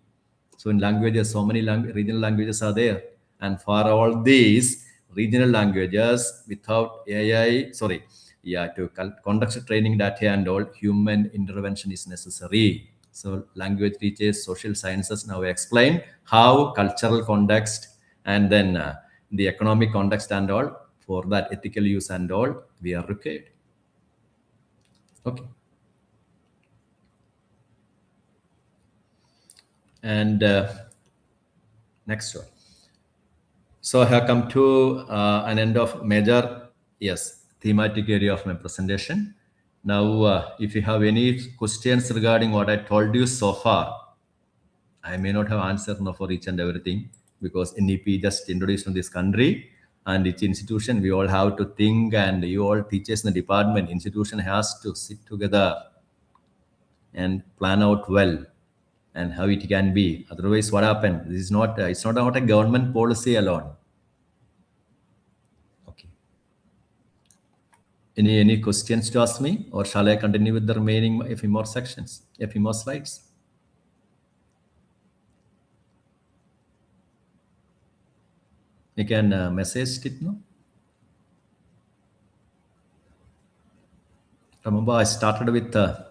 So in languages, so many regional languages are there. And for all these regional languages, without AI, to conduct training data and all, human intervention is necessary. So language teachers, social sciences now explain how cultural context and then the economic context and all, for that ethical use and all, we are required. Okay. And next one. So I have come to an end of major, thematic area of my presentation. Now, if you have any questions regarding what I told you so far, I may not have answered for each and everything because NEP just introduced in this country and its institution, we all have to think, and you all teachers in the department, institution has to sit together and plan out well and how it can be. Otherwise, what happened? This is not, it's not about a government policy alone. Okay. Any questions to ask me, or shall I continue with the remaining a few more sections, a few more slides? You can message it, no? Remember, I started with, there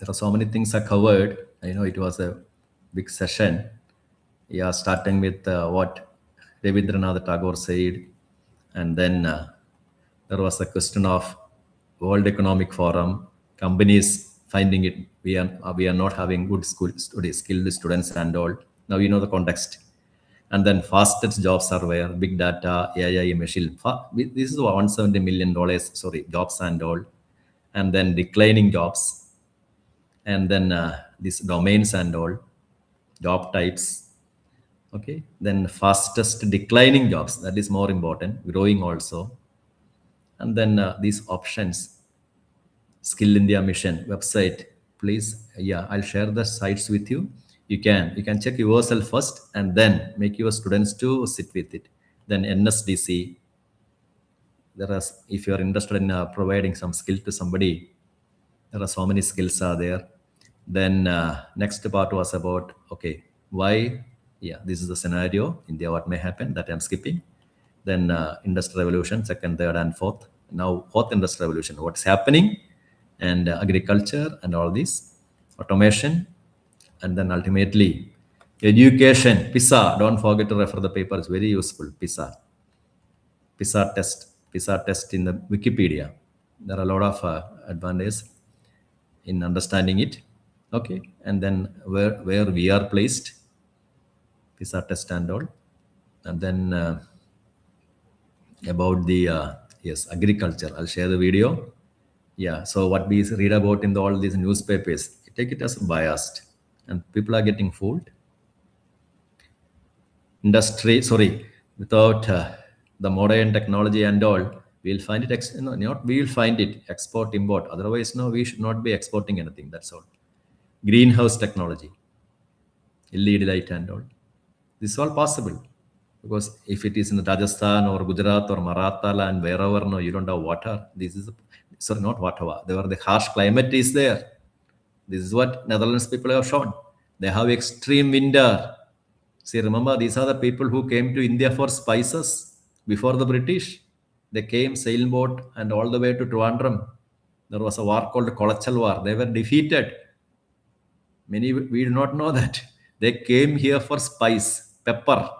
are so many things I covered. I know it was a big session. Yeah, starting with what Rabindranath Tagore said. And then there was a question of World Economic Forum, companies finding it, we are not having good skilled students and all. Now you know the context. And then fastest job survey, big data, AI, machine. This is $170 million, jobs and all. And then declining jobs. And then these domains and all, job types. Okay. Then fastest declining jobs, that is more important, growing also. And then these options, Skill India Mission website, please. Yeah, I'll share the sites with you. You can check yourself first and then make your students to sit with it. Then NSDC, there are, if you are interested in providing some skill to somebody, there are so many skills are there. Then next part was about, okay, why? Yeah, this is the scenario, India, what may happen, that I'm skipping. Then Industrial Revolution, second, third, and fourth. Now, fourth Industrial Revolution, what's happening, and agriculture and all this, automation, and then ultimately education, PISA. Don't forget to refer the paper, it's very useful, PISA test in the Wikipedia. There are a lot of advantages in understanding it. Okay, and then where we are placed, PISA test and all. And then about the agriculture, I'll share the video. Yeah, so what we read about in all these newspapers, take it as biased, and people are getting fooled. Industry, without the modern technology and all, we'll find it, we will find it, export, import. Otherwise, no, we should not be exporting anything, that's all. Greenhouse technology. LED light and all. This is all possible. Because if it is in Rajasthan or Gujarat or Maratha land, wherever, no, you don't have water. This is, sorry, not water. There the harsh climate is there. This is what Netherlands people have shown. They have extreme winter. See, remember, these are the people who came to India for spices before the British. They came sailboat and all the way to Trivandrum. There was a war called the Kolachal War. They were defeated. Many, we do not know that. They came here for spice, pepper.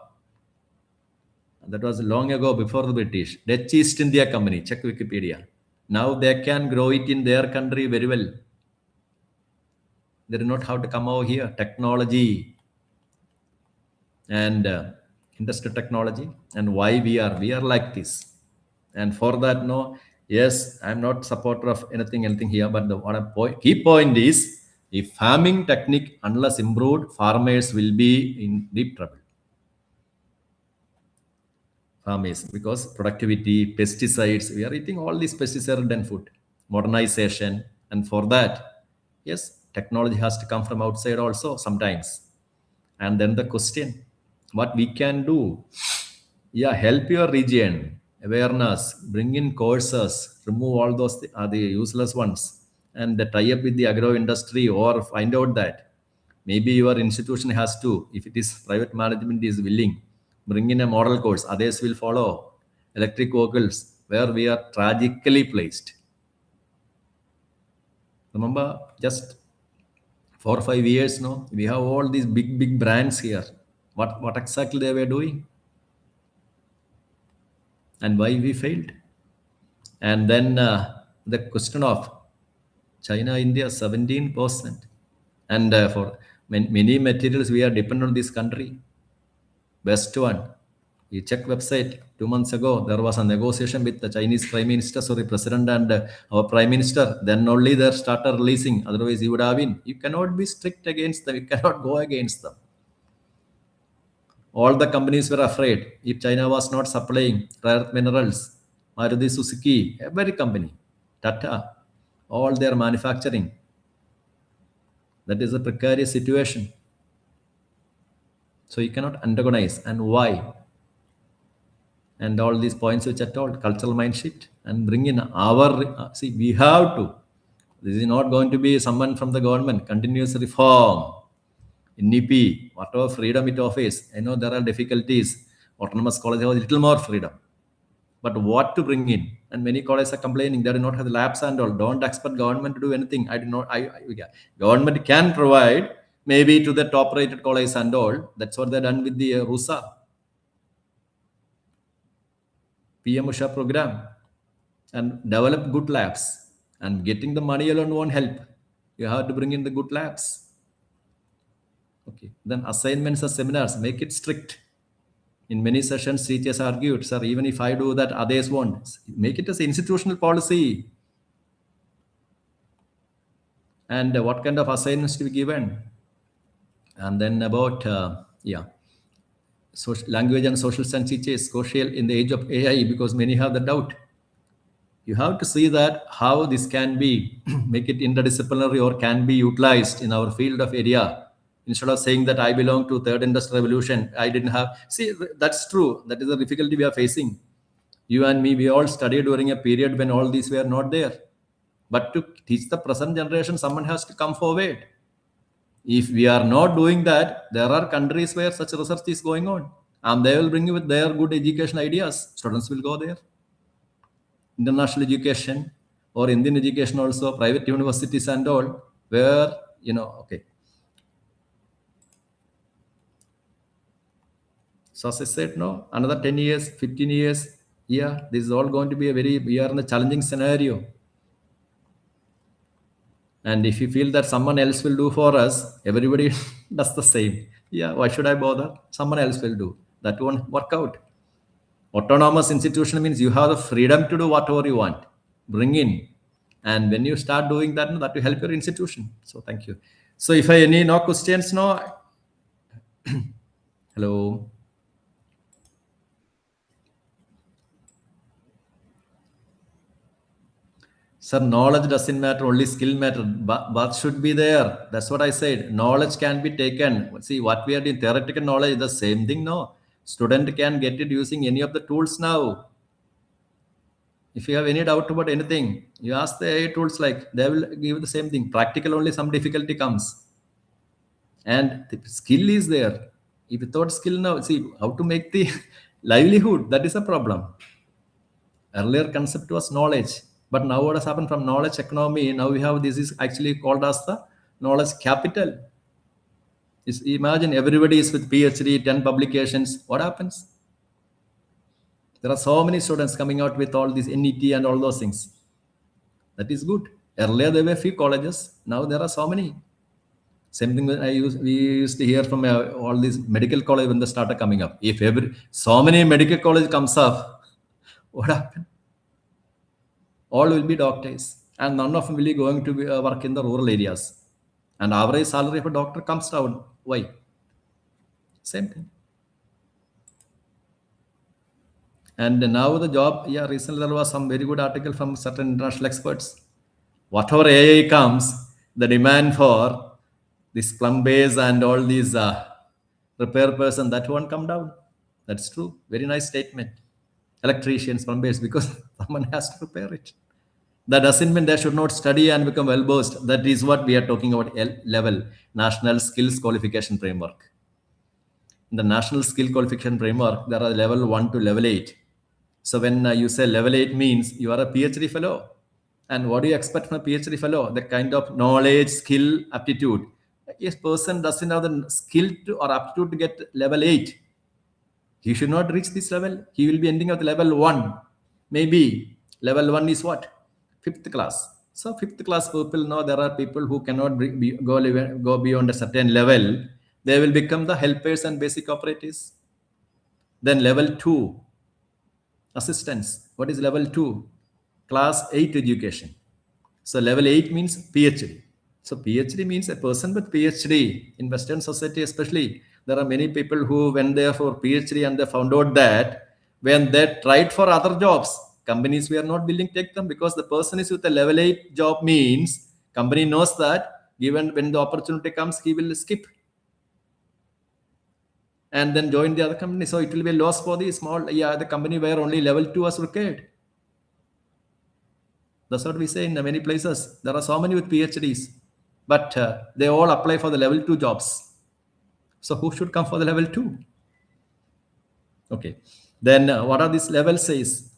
That was long ago before the British. Dutch East India Company, check Wikipedia. Now they can grow it in their country very well. They do not have to come over here. Technology and industrial technology, and why we are like this. And for that, no, yes, I'm not supporter of anything here, but the key point is, if farming technique unless improved, farmers will be in deep trouble. Farmers, because productivity, pesticides, we are eating all these pesticide-ridden food, modernization, and for that, yes, technology has to come from outside also sometimes. And then the question, what we can do? Yeah, help your region, awareness, bring in courses, remove all those are the useless ones, and tie up with the agro industry, or find out that maybe your institution has to, if it is private management is willing, bring in a model course, others will follow. Electric vehicles, where we are tragically placed. Remember, just 4 or 5 years now, we have all these big brands here. What exactly they were doing? And why we failed? And then the question of China, India, 17%. And for many materials, we are dependent on this country. Best one. You check website 2 months ago, there was a negotiation with the Chinese Prime Minister, President, and our Prime Minister. Then only they started releasing. Otherwise, you would have been. You cannot be strict against them. You cannot go against them. All the companies were afraid if China was not supplying rare earth minerals. Maruti Suzuki, every company, Tata, all their manufacturing. That is a precarious situation. So you cannot antagonize. And why? And all these points which I told, cultural mind shift, and bring in our, see, we have to. This is not going to be someone from the government, continuous reform. In NEP, whatever freedom it offers, I know there are difficulties. Autonomous college have a little more freedom. But what to bring in? And many colleges are complaining they do not have the labs and all. Don't expect government to do anything. Government can provide maybe to the top-rated colleges and all. That's what they've done with the RUSA, PM Usha program, and develop good labs. And getting the money alone won't help. You have to bring in the good labs. Okay. Then assignments or seminars, make it strict. In many sessions, teachers argued, sir, even if I do that, others won't. Make it as an institutional policy. And what kind of assignments to be given? And then about, social language and social science teachers, crucial in the age of AI, because many have the doubt. You have to see that how this can be, make it interdisciplinary or can be utilized in our field of area. Instead of saying that I belong to third industrial revolution, I didn't have, see, that's true. That is the difficulty we are facing. You and me, we all studied during a period when all these were not there. But to teach the present generation, someone has to come forward. If we are not doing that, there are countries where such research is going on. And they will bring you with their good education ideas. Students will go there. International education or Indian education also, private universities and all, where, okay. So as I said, no, another 10 years, 15 years, yeah, this is all going to be we are in a challenging scenario. And if you feel that someone else will do for us, everybody does the same. Yeah, why should I bother? Someone else will do. That won't work out. Autonomous institution means you have the freedom to do whatever you want. Bring in. And when you start doing that, that will help your institution. So thank you. So if I any no questions, no. Hello. Sir, knowledge doesn't matter, only skill matter. But what should be there? That's what I said. Knowledge can be taken. See, what we are doing, theoretical knowledge is the same thing, no? Student can get it using any of the tools now. If you have any doubt about anything, you ask the AI tools, like they will give the same thing. Practical only some difficulty comes. And the skill is there. If without skill now, see how to make the livelihood, that is a problem. Earlier concept was knowledge, but now what has happened from knowledge economy, now we have, this is actually called as the knowledge capital. Imagine everybody is with PhD, 10 publications. What happens? There are so many students coming out with all these NET and all those things. That is good. Earlier there were few colleges. Now there are so many. Same thing we used to hear from all these medical colleges when they started coming up. If so many medical college comes up, what happened? All will be doctors, and none of them will be going to work in the rural areas. And average salary of a doctor comes down. Why? Same thing. And now the job, yeah, recently there was some very good article from certain international experts. Whatever AI comes, the demand for this plumbers and all these repair person, that won't come down. That's true. Very nice statement. Electricians, plumbers, because someone has to repair it. That doesn't mean they should not study and become well-versed. That is what we are talking about, level, National Skills Qualification Framework. In the National Skill Qualification Framework, there are level 1 to level 8. So when you say level 8 means you are a PhD fellow. And what do you expect from a PhD fellow? The kind of knowledge, skill, aptitude. If person doesn't have the skill or aptitude to get level 8, he should not reach this level. He will be ending at level 1. Maybe level 1 is what? 5th class. So 5th class people know there are people who cannot go beyond a certain level. They will become the helpers and basic operators. Then level 2, assistants. What is level 2? Class 8 education. So level 8 means PhD. So PhD means a person with PhD. In Western society especially, there are many people who went there for PhD and they found out that when they tried for other jobs, companies were not willing to take them, because the person is with a level 8 job means company knows that given when the opportunity comes, he will skip and then join the other company. So it will be a loss for the the company where only level 2 was required. That's what we say in many places. There are so many with PhDs, but they all apply for the level 2 jobs. So who should come for the level 2? Okay. Then what are these levels says?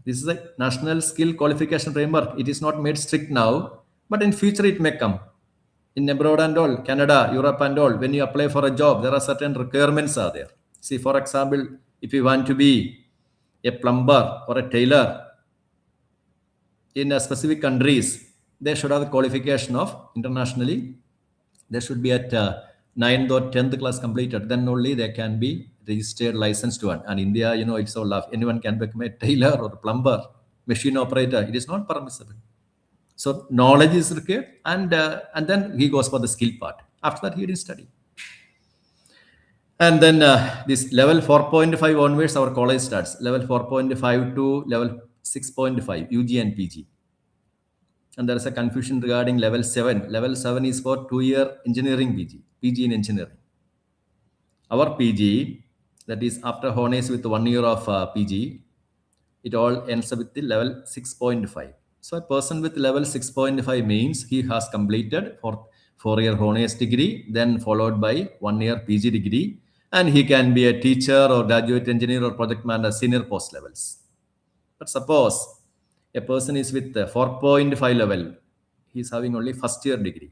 This is a National Skill Qualification Framework. It is not made strict now, but in future it may come. In abroad and all, Canada, Europe and all, when you apply for a job, there are certain requirements are there. See, for example, if you want to be a plumber or a tailor in a specific countries, they should have the qualification of internationally. They should be at 9th or 10th class completed. Then only they can be registered licensed one. And India, you know, it's all love. Anyone can become a tailor or a plumber, machine operator. It is not permissible. So knowledge is required, and then he goes for the skill part. After that, he didn't study. And then this level 4.5 onwards, our college starts. Level 4.5 to level 6.5, UG and PG. And there is a confusion regarding level 7. Level 7 is for 2-year engineering PG in engineering. Our PG, that is after honors with 1 year of PG, it all ends up with the level 6.5. So a person with level 6.5 means he has completed 4-year honors degree, then followed by 1 year PG degree, and he can be a teacher or graduate engineer or project manager, senior post levels. But suppose a person is with the 4.5 level, he is having only first year degree,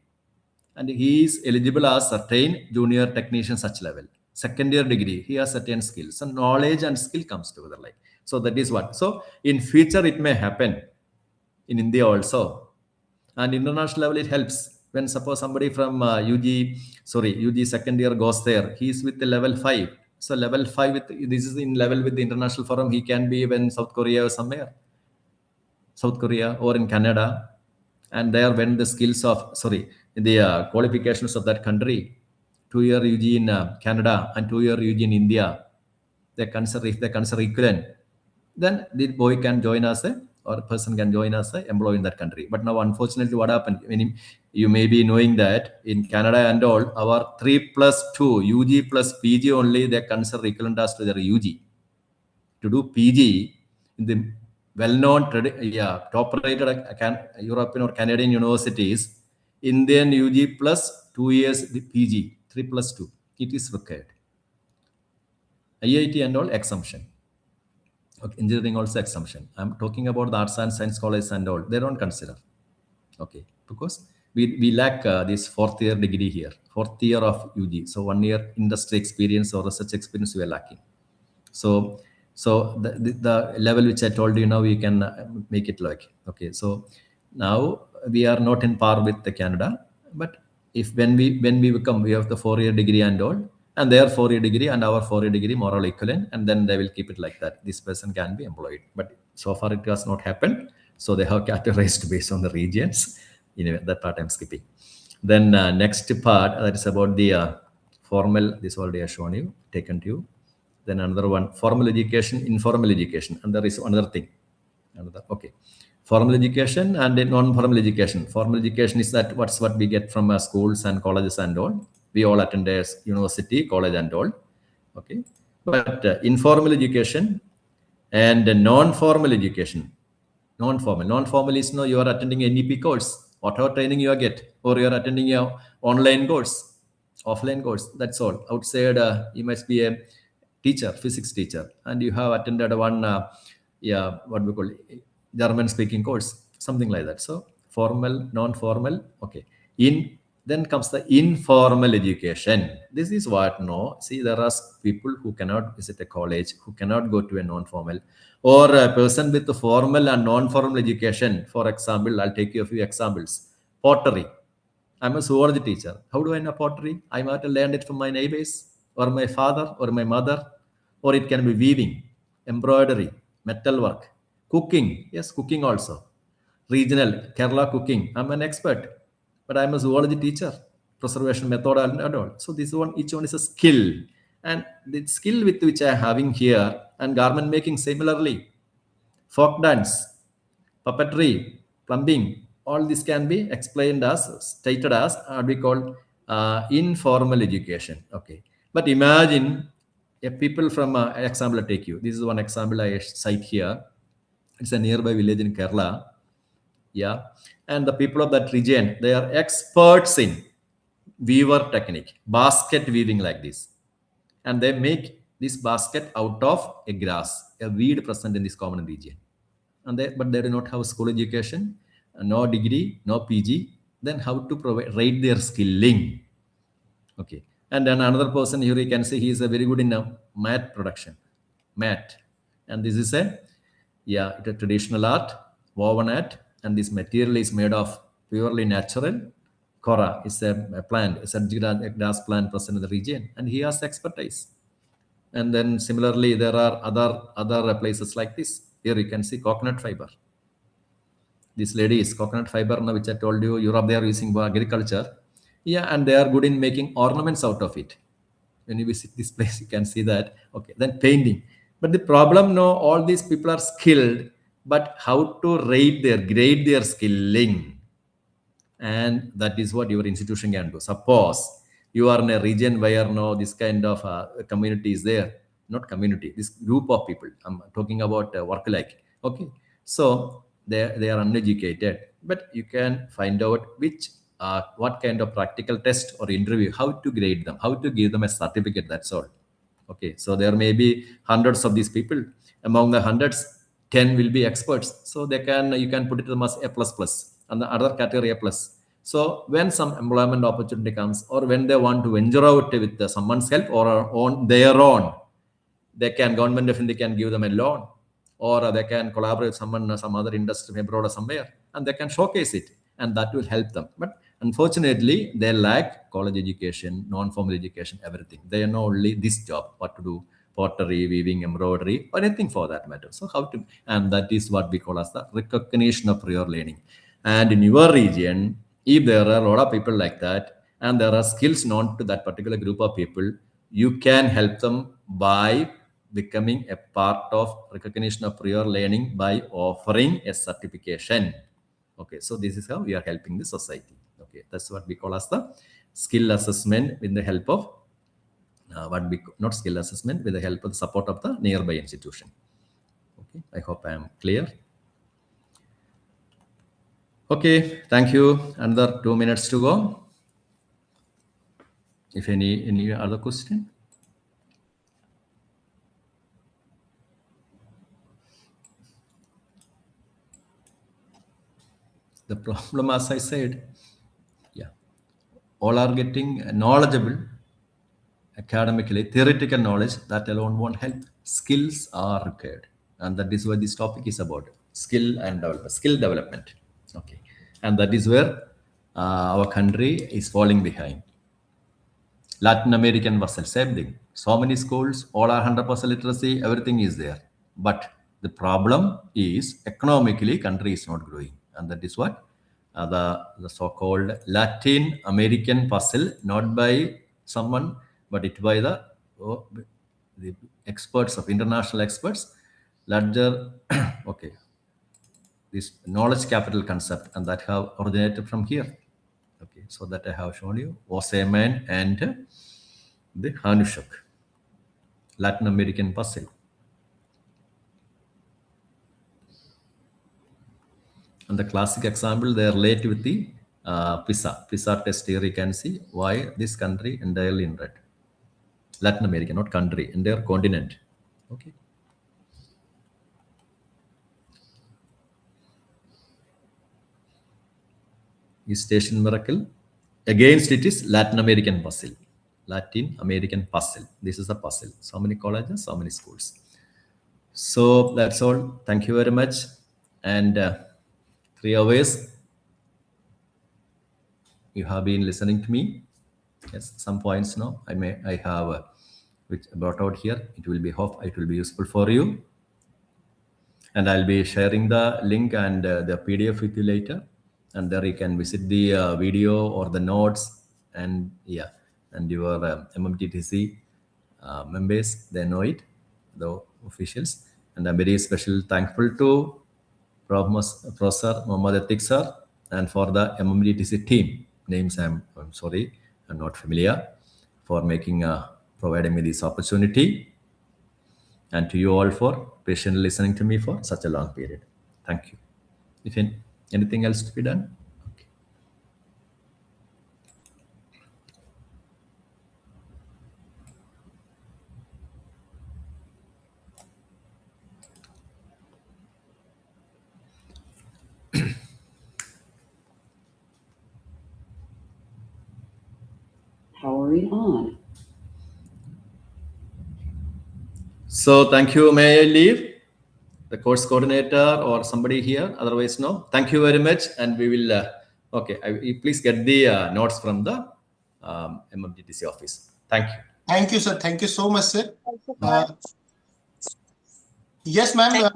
and he is eligible as certain junior technician such level. Second year degree, he has certain skills. So knowledge and skill comes together like. So that is what. So in future it may happen in India also. And international level it helps. When suppose somebody from UG second year goes there, he is with the level 5. So level 5 with this is in level with the international forum. He can be even South Korea or somewhere, South Korea or in Canada, and there when the skills of the qualifications of that country, 2-year UG in Canada and 2-year UG in India, if they consider equivalent, then the boy can join as a or a person can join as an employee in that country. But now, unfortunately, what happened? I mean, you may be knowing that in Canada and all, our 3+2 UG plus PG only they consider equivalent as to their UG. To do PG in the well-known, top-rated European or Canadian universities, Indian UG plus 2 years the PG, 3+2, it is required. IIT and all exemption. Okay, engineering also exemption. I'm talking about the arts and science colleges and all. They don't consider. Okay, because we lack this 4th year degree here, 4th year of UG. So 1 year industry experience or research experience we are lacking. So the level which I told you now, we can make it like, okay. So now we are not in par with the Canada, but if when we become, we have the 4-year degree and all, and their 4-year degree and our 4-year degree more or equivalent, and then they will keep it like that. This person can be employed, but so far it has not happened. So they have categorized based on the regions. Anyway, that part I'm skipping. Then next part, that is about the formal. This already I have shown you, taken to you. Then another one, formal education, informal education, and there is another thing. Okay, formal education and non-formal education. Formal education is that what we get from schools and colleges and all. We all attend a university, college and all. Okay, but informal education and non-formal education. Non-formal is no, you are attending a NEP course, whatever training you get, or you are attending a online course, offline course. That's all. Outside, you must be a teacher, physics teacher, and you have attended one, what we call German speaking course, something like that. So formal, non-formal, okay. Then comes the informal education. This is what, no, see, there are people who cannot visit a college, who cannot go to a non-formal, or a person with the formal and non-formal education. For example, I'll take you a few examples. Pottery. I'm a zoology teacher. How do I know pottery? I might have learned it from my neighbors, or my father, or my mother, or it can be weaving, embroidery, metalwork, cooking. Yes, cooking also. Regional, Kerala cooking. I'm an expert, but I'm a zoology teacher, preservation method and all. So this one, each one is a skill. And the skill with which I'm having here, and garment making similarly, folk dance, puppetry, plumbing, all this can be explained as, stated as, we call informal education. Okay. But imagine a people from, example I take you. This is one example I cite here. It's a nearby village in Kerala. Yeah. And the people of that region, they are experts in weaver technique, basket weaving like this. And they make this basket out of a grass, a weed present in this common region. And but they do not have school education, no degree, no PG. Then how to rate their skilling? Okay. And then another person here, you can see he is a very good in mat production, mat. And this is a traditional art, woven art, and this material is made of purely natural. Kora is a plant, a grass plant present in the region, and he has expertise. And then similarly, there are other places like this. Here you can see coconut fiber. This lady is coconut fiber, now which I told you, Europe, they are using for agriculture. Yeah, and they are good in making ornaments out of it. When you visit this place, you can see that. Okay, then painting. But the problem, no, all these people are skilled, but how to grade their skilling? And that is what your institution can do. Suppose you are in a region where no, this kind of community is there. Not community, this group of people. I'm talking about work like. Okay, so they are uneducated, but you can find out what kind of practical test or interview, how to grade them, how to give them a certificate. That's all. Okay, so there may be hundreds of these people. Among the hundreds, 10 will be experts. So you can put it as A++, and the other category A+. So when some employment opportunity comes, or when they want to venture out with someone's help or on their own, government definitely can give them a loan, or they can collaborate with someone, some other industry abroad or somewhere, and they can showcase it, and that will help them. But unfortunately, they lack college education, non-formal education, everything. They know only this job, what to do, pottery, weaving, embroidery, or anything for that matter. So and that is what we call as the recognition of prior learning. And in your region, if there are a lot of people like that, and there are skills known to that particular group of people, you can help them by becoming a part of recognition of prior learning by offering a certification. Okay, so this is how we are helping the society. Okay, that's what we call as the skill assessment with the help of not skill assessment, with the help of the support of the nearby institution. Okay, I hope I am clear. Okay, thank you. Another 2 minutes to go. If any other question? The problem, as I said, yeah, all are getting knowledgeable academically. Theoretical knowledge, that alone won't help. Skills are required, and that is what this topic is about: skill and development, skill development. Okay, and that is where our country is falling behind. Latin American Basel, same thing. So many schools, all are 100% literacy, everything is there. But the problem is economically, country is not growing. And that is what the so-called Latin American puzzle, not by someone, but it by the experts of international experts, larger, okay, this knowledge capital concept, and that have originated from here. Okay, so that I have shown you, Oseman and the Hanushak, Latin American puzzle. And the classic example, they relate with the PISA test here. You can see why this country entirely in red. Latin America, not country, entire continent. Okay. East Asian miracle. Against it is Latin American puzzle. Latin American puzzle. This is a puzzle. So many colleges, so many schools. So that's all. Thank you very much. And 3 hours you have been listening to me. Yes, some points now I have which brought out here. It will be, hope it will be useful for you. And I'll be sharing the link and the PDF with you later. And there you can visit the video or the notes, and yeah, and your MMTTC members, they know it, the officials. And I'm very special thankful to Professor Muhammad Atik sir, and for the MMTTC team. Names I'm sorry, I'm not familiar, for making providing me this opportunity, and to you all for patiently listening to me for such a long period. Thank you. If anything else to be done? Okay. Powering on. So thank you. May I leave? The course coordinator or somebody here? Otherwise, no. Thank you very much. And we will, okay, please get the notes from the MMTTC office. Thank you. Thank you, sir. Thank you so much, sir. Yes, ma'am.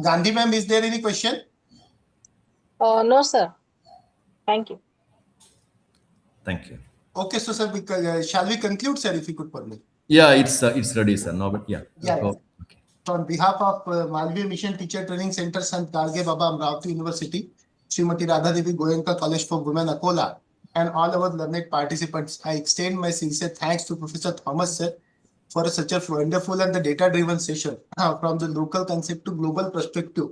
Gandhi, ma'am, is there any question? No, sir. Thank you. Thank you. Okay, so sir, shall we conclude, sir, if you could permit? Yeah, it's ready, sir. No, but yeah. Yeah. Okay. So on behalf of Malviya Mission Teacher Training Center, Sant Garge Baba, Amravati University, Srimati Radha Devi Goenka College for Women, Akola, and all our learned participants, I extend my sincere thanks to Professor Thomas, sir, for such a wonderful and the data-driven session from the local concept to global perspective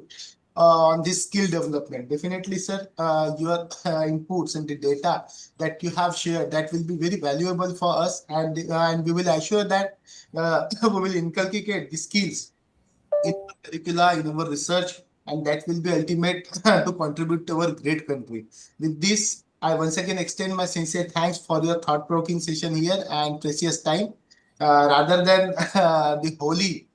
on this skill development. Definitely, sir, your inputs and the data that you have shared, that will be very valuable for us, and we will assure that we will inculcate the skills in our curricula, in our research, and that will be ultimate to contribute to our great country. With this, I once again extend my sincere thanks for your thought-provoking session here and precious time. Rather than the Holi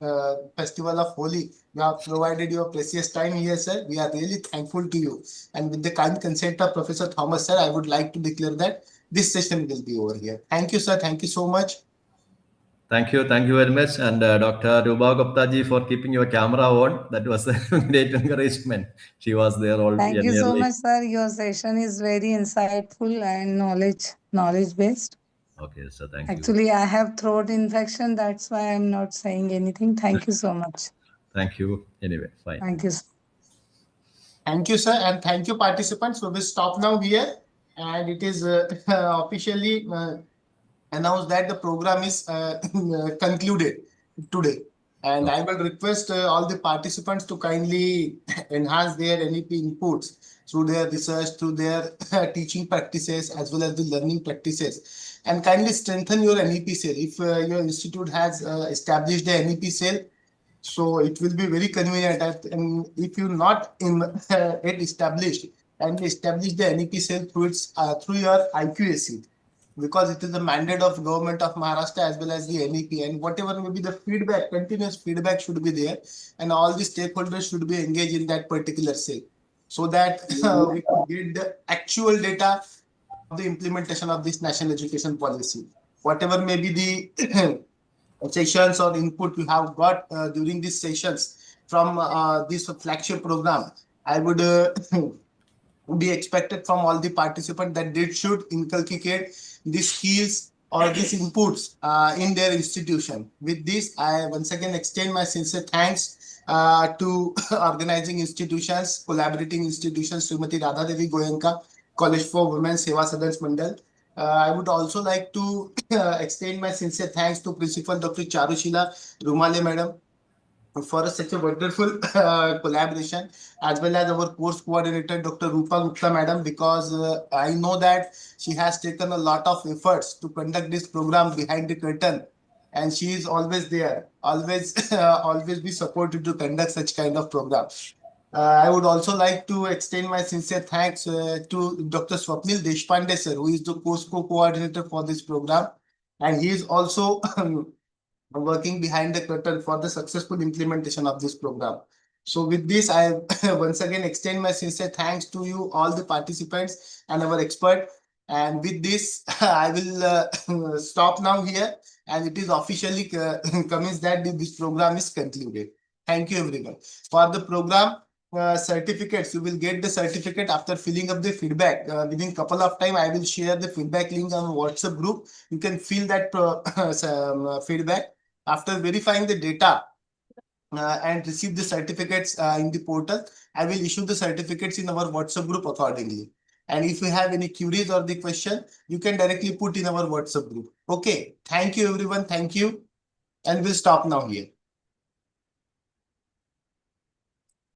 festival of Holi, you have provided your precious time here, sir. We are really thankful to you. And with the kind consent of Professor Thomas, sir, I would like to declare that this session will be over here. Thank you, sir. Thank you so much. Thank you. Thank you very much. And Dr. Ruba Gupta ji for keeping your camera on. That was a great encouragement. She was there all. Thank you so much, sir. Your session is very insightful and knowledge based. Okay, so thank you. Actually, I have throat infection. That's why I'm not saying anything. Thank you so much. Thank you. Anyway, fine. Thank you. Thank you, sir, and thank you, participants. So we stop now here, and it is officially announced that the program is concluded today. And I will request all the participants to kindly enhance their NEP inputs through their research, through their teaching practices, as well as the learning practices, and kindly strengthen your NEP cell. If your institute has established a NEP cell, so it will be very convenient that, and if you not in it established, and establish the NEP cell through its through your IQAC, because it is the mandate of government of Maharashtra as well as the NEP, and whatever may be the feedback, continuous feedback should be there, and all the stakeholders should be engaged in that particular cell, so that we could get the actual data of the implementation of this national education policy. Whatever may be the sessions or input you have got during these sessions from this flagship program, I would be expected from all the participants that they should inculcate these skills or these inputs in their institution. With this, I once again extend my sincere thanks to organizing institutions, collaborating institutions, Srimati Radha Devi Goenka, College for Women, Seva Sadans Mandal. I would also like to extend my sincere thanks to Principal Dr. Charushila Rumale Madam for such a wonderful collaboration, as well as our course coordinator, Dr. Rupa Gupta Madam, because I know that she has taken a lot of efforts to conduct this program behind the curtain, and she is always there, always, always be supported to conduct such kind of program. I would also like to extend my sincere thanks to Dr. Swapnil Deshpande, sir, who is the course co-coordinator for this program, and he is also working behind the curtain for the successful implementation of this program. So with this, I once again extend my sincere thanks to you, all the participants and our expert. And with this, I will stop now here, and it is officially commenced that this program is concluded. Thank you, everyone. For the program certificates, you will get the certificate after filling up the feedback. Within couple of time, I will share the feedback link on WhatsApp group. You can fill that feedback. After verifying the data and receive the certificates in the portal, I will issue the certificates in our WhatsApp group accordingly. And if you have any queries or the question, you can directly put in our WhatsApp group. Okay. Thank you, everyone. Thank you. And we'll stop now here.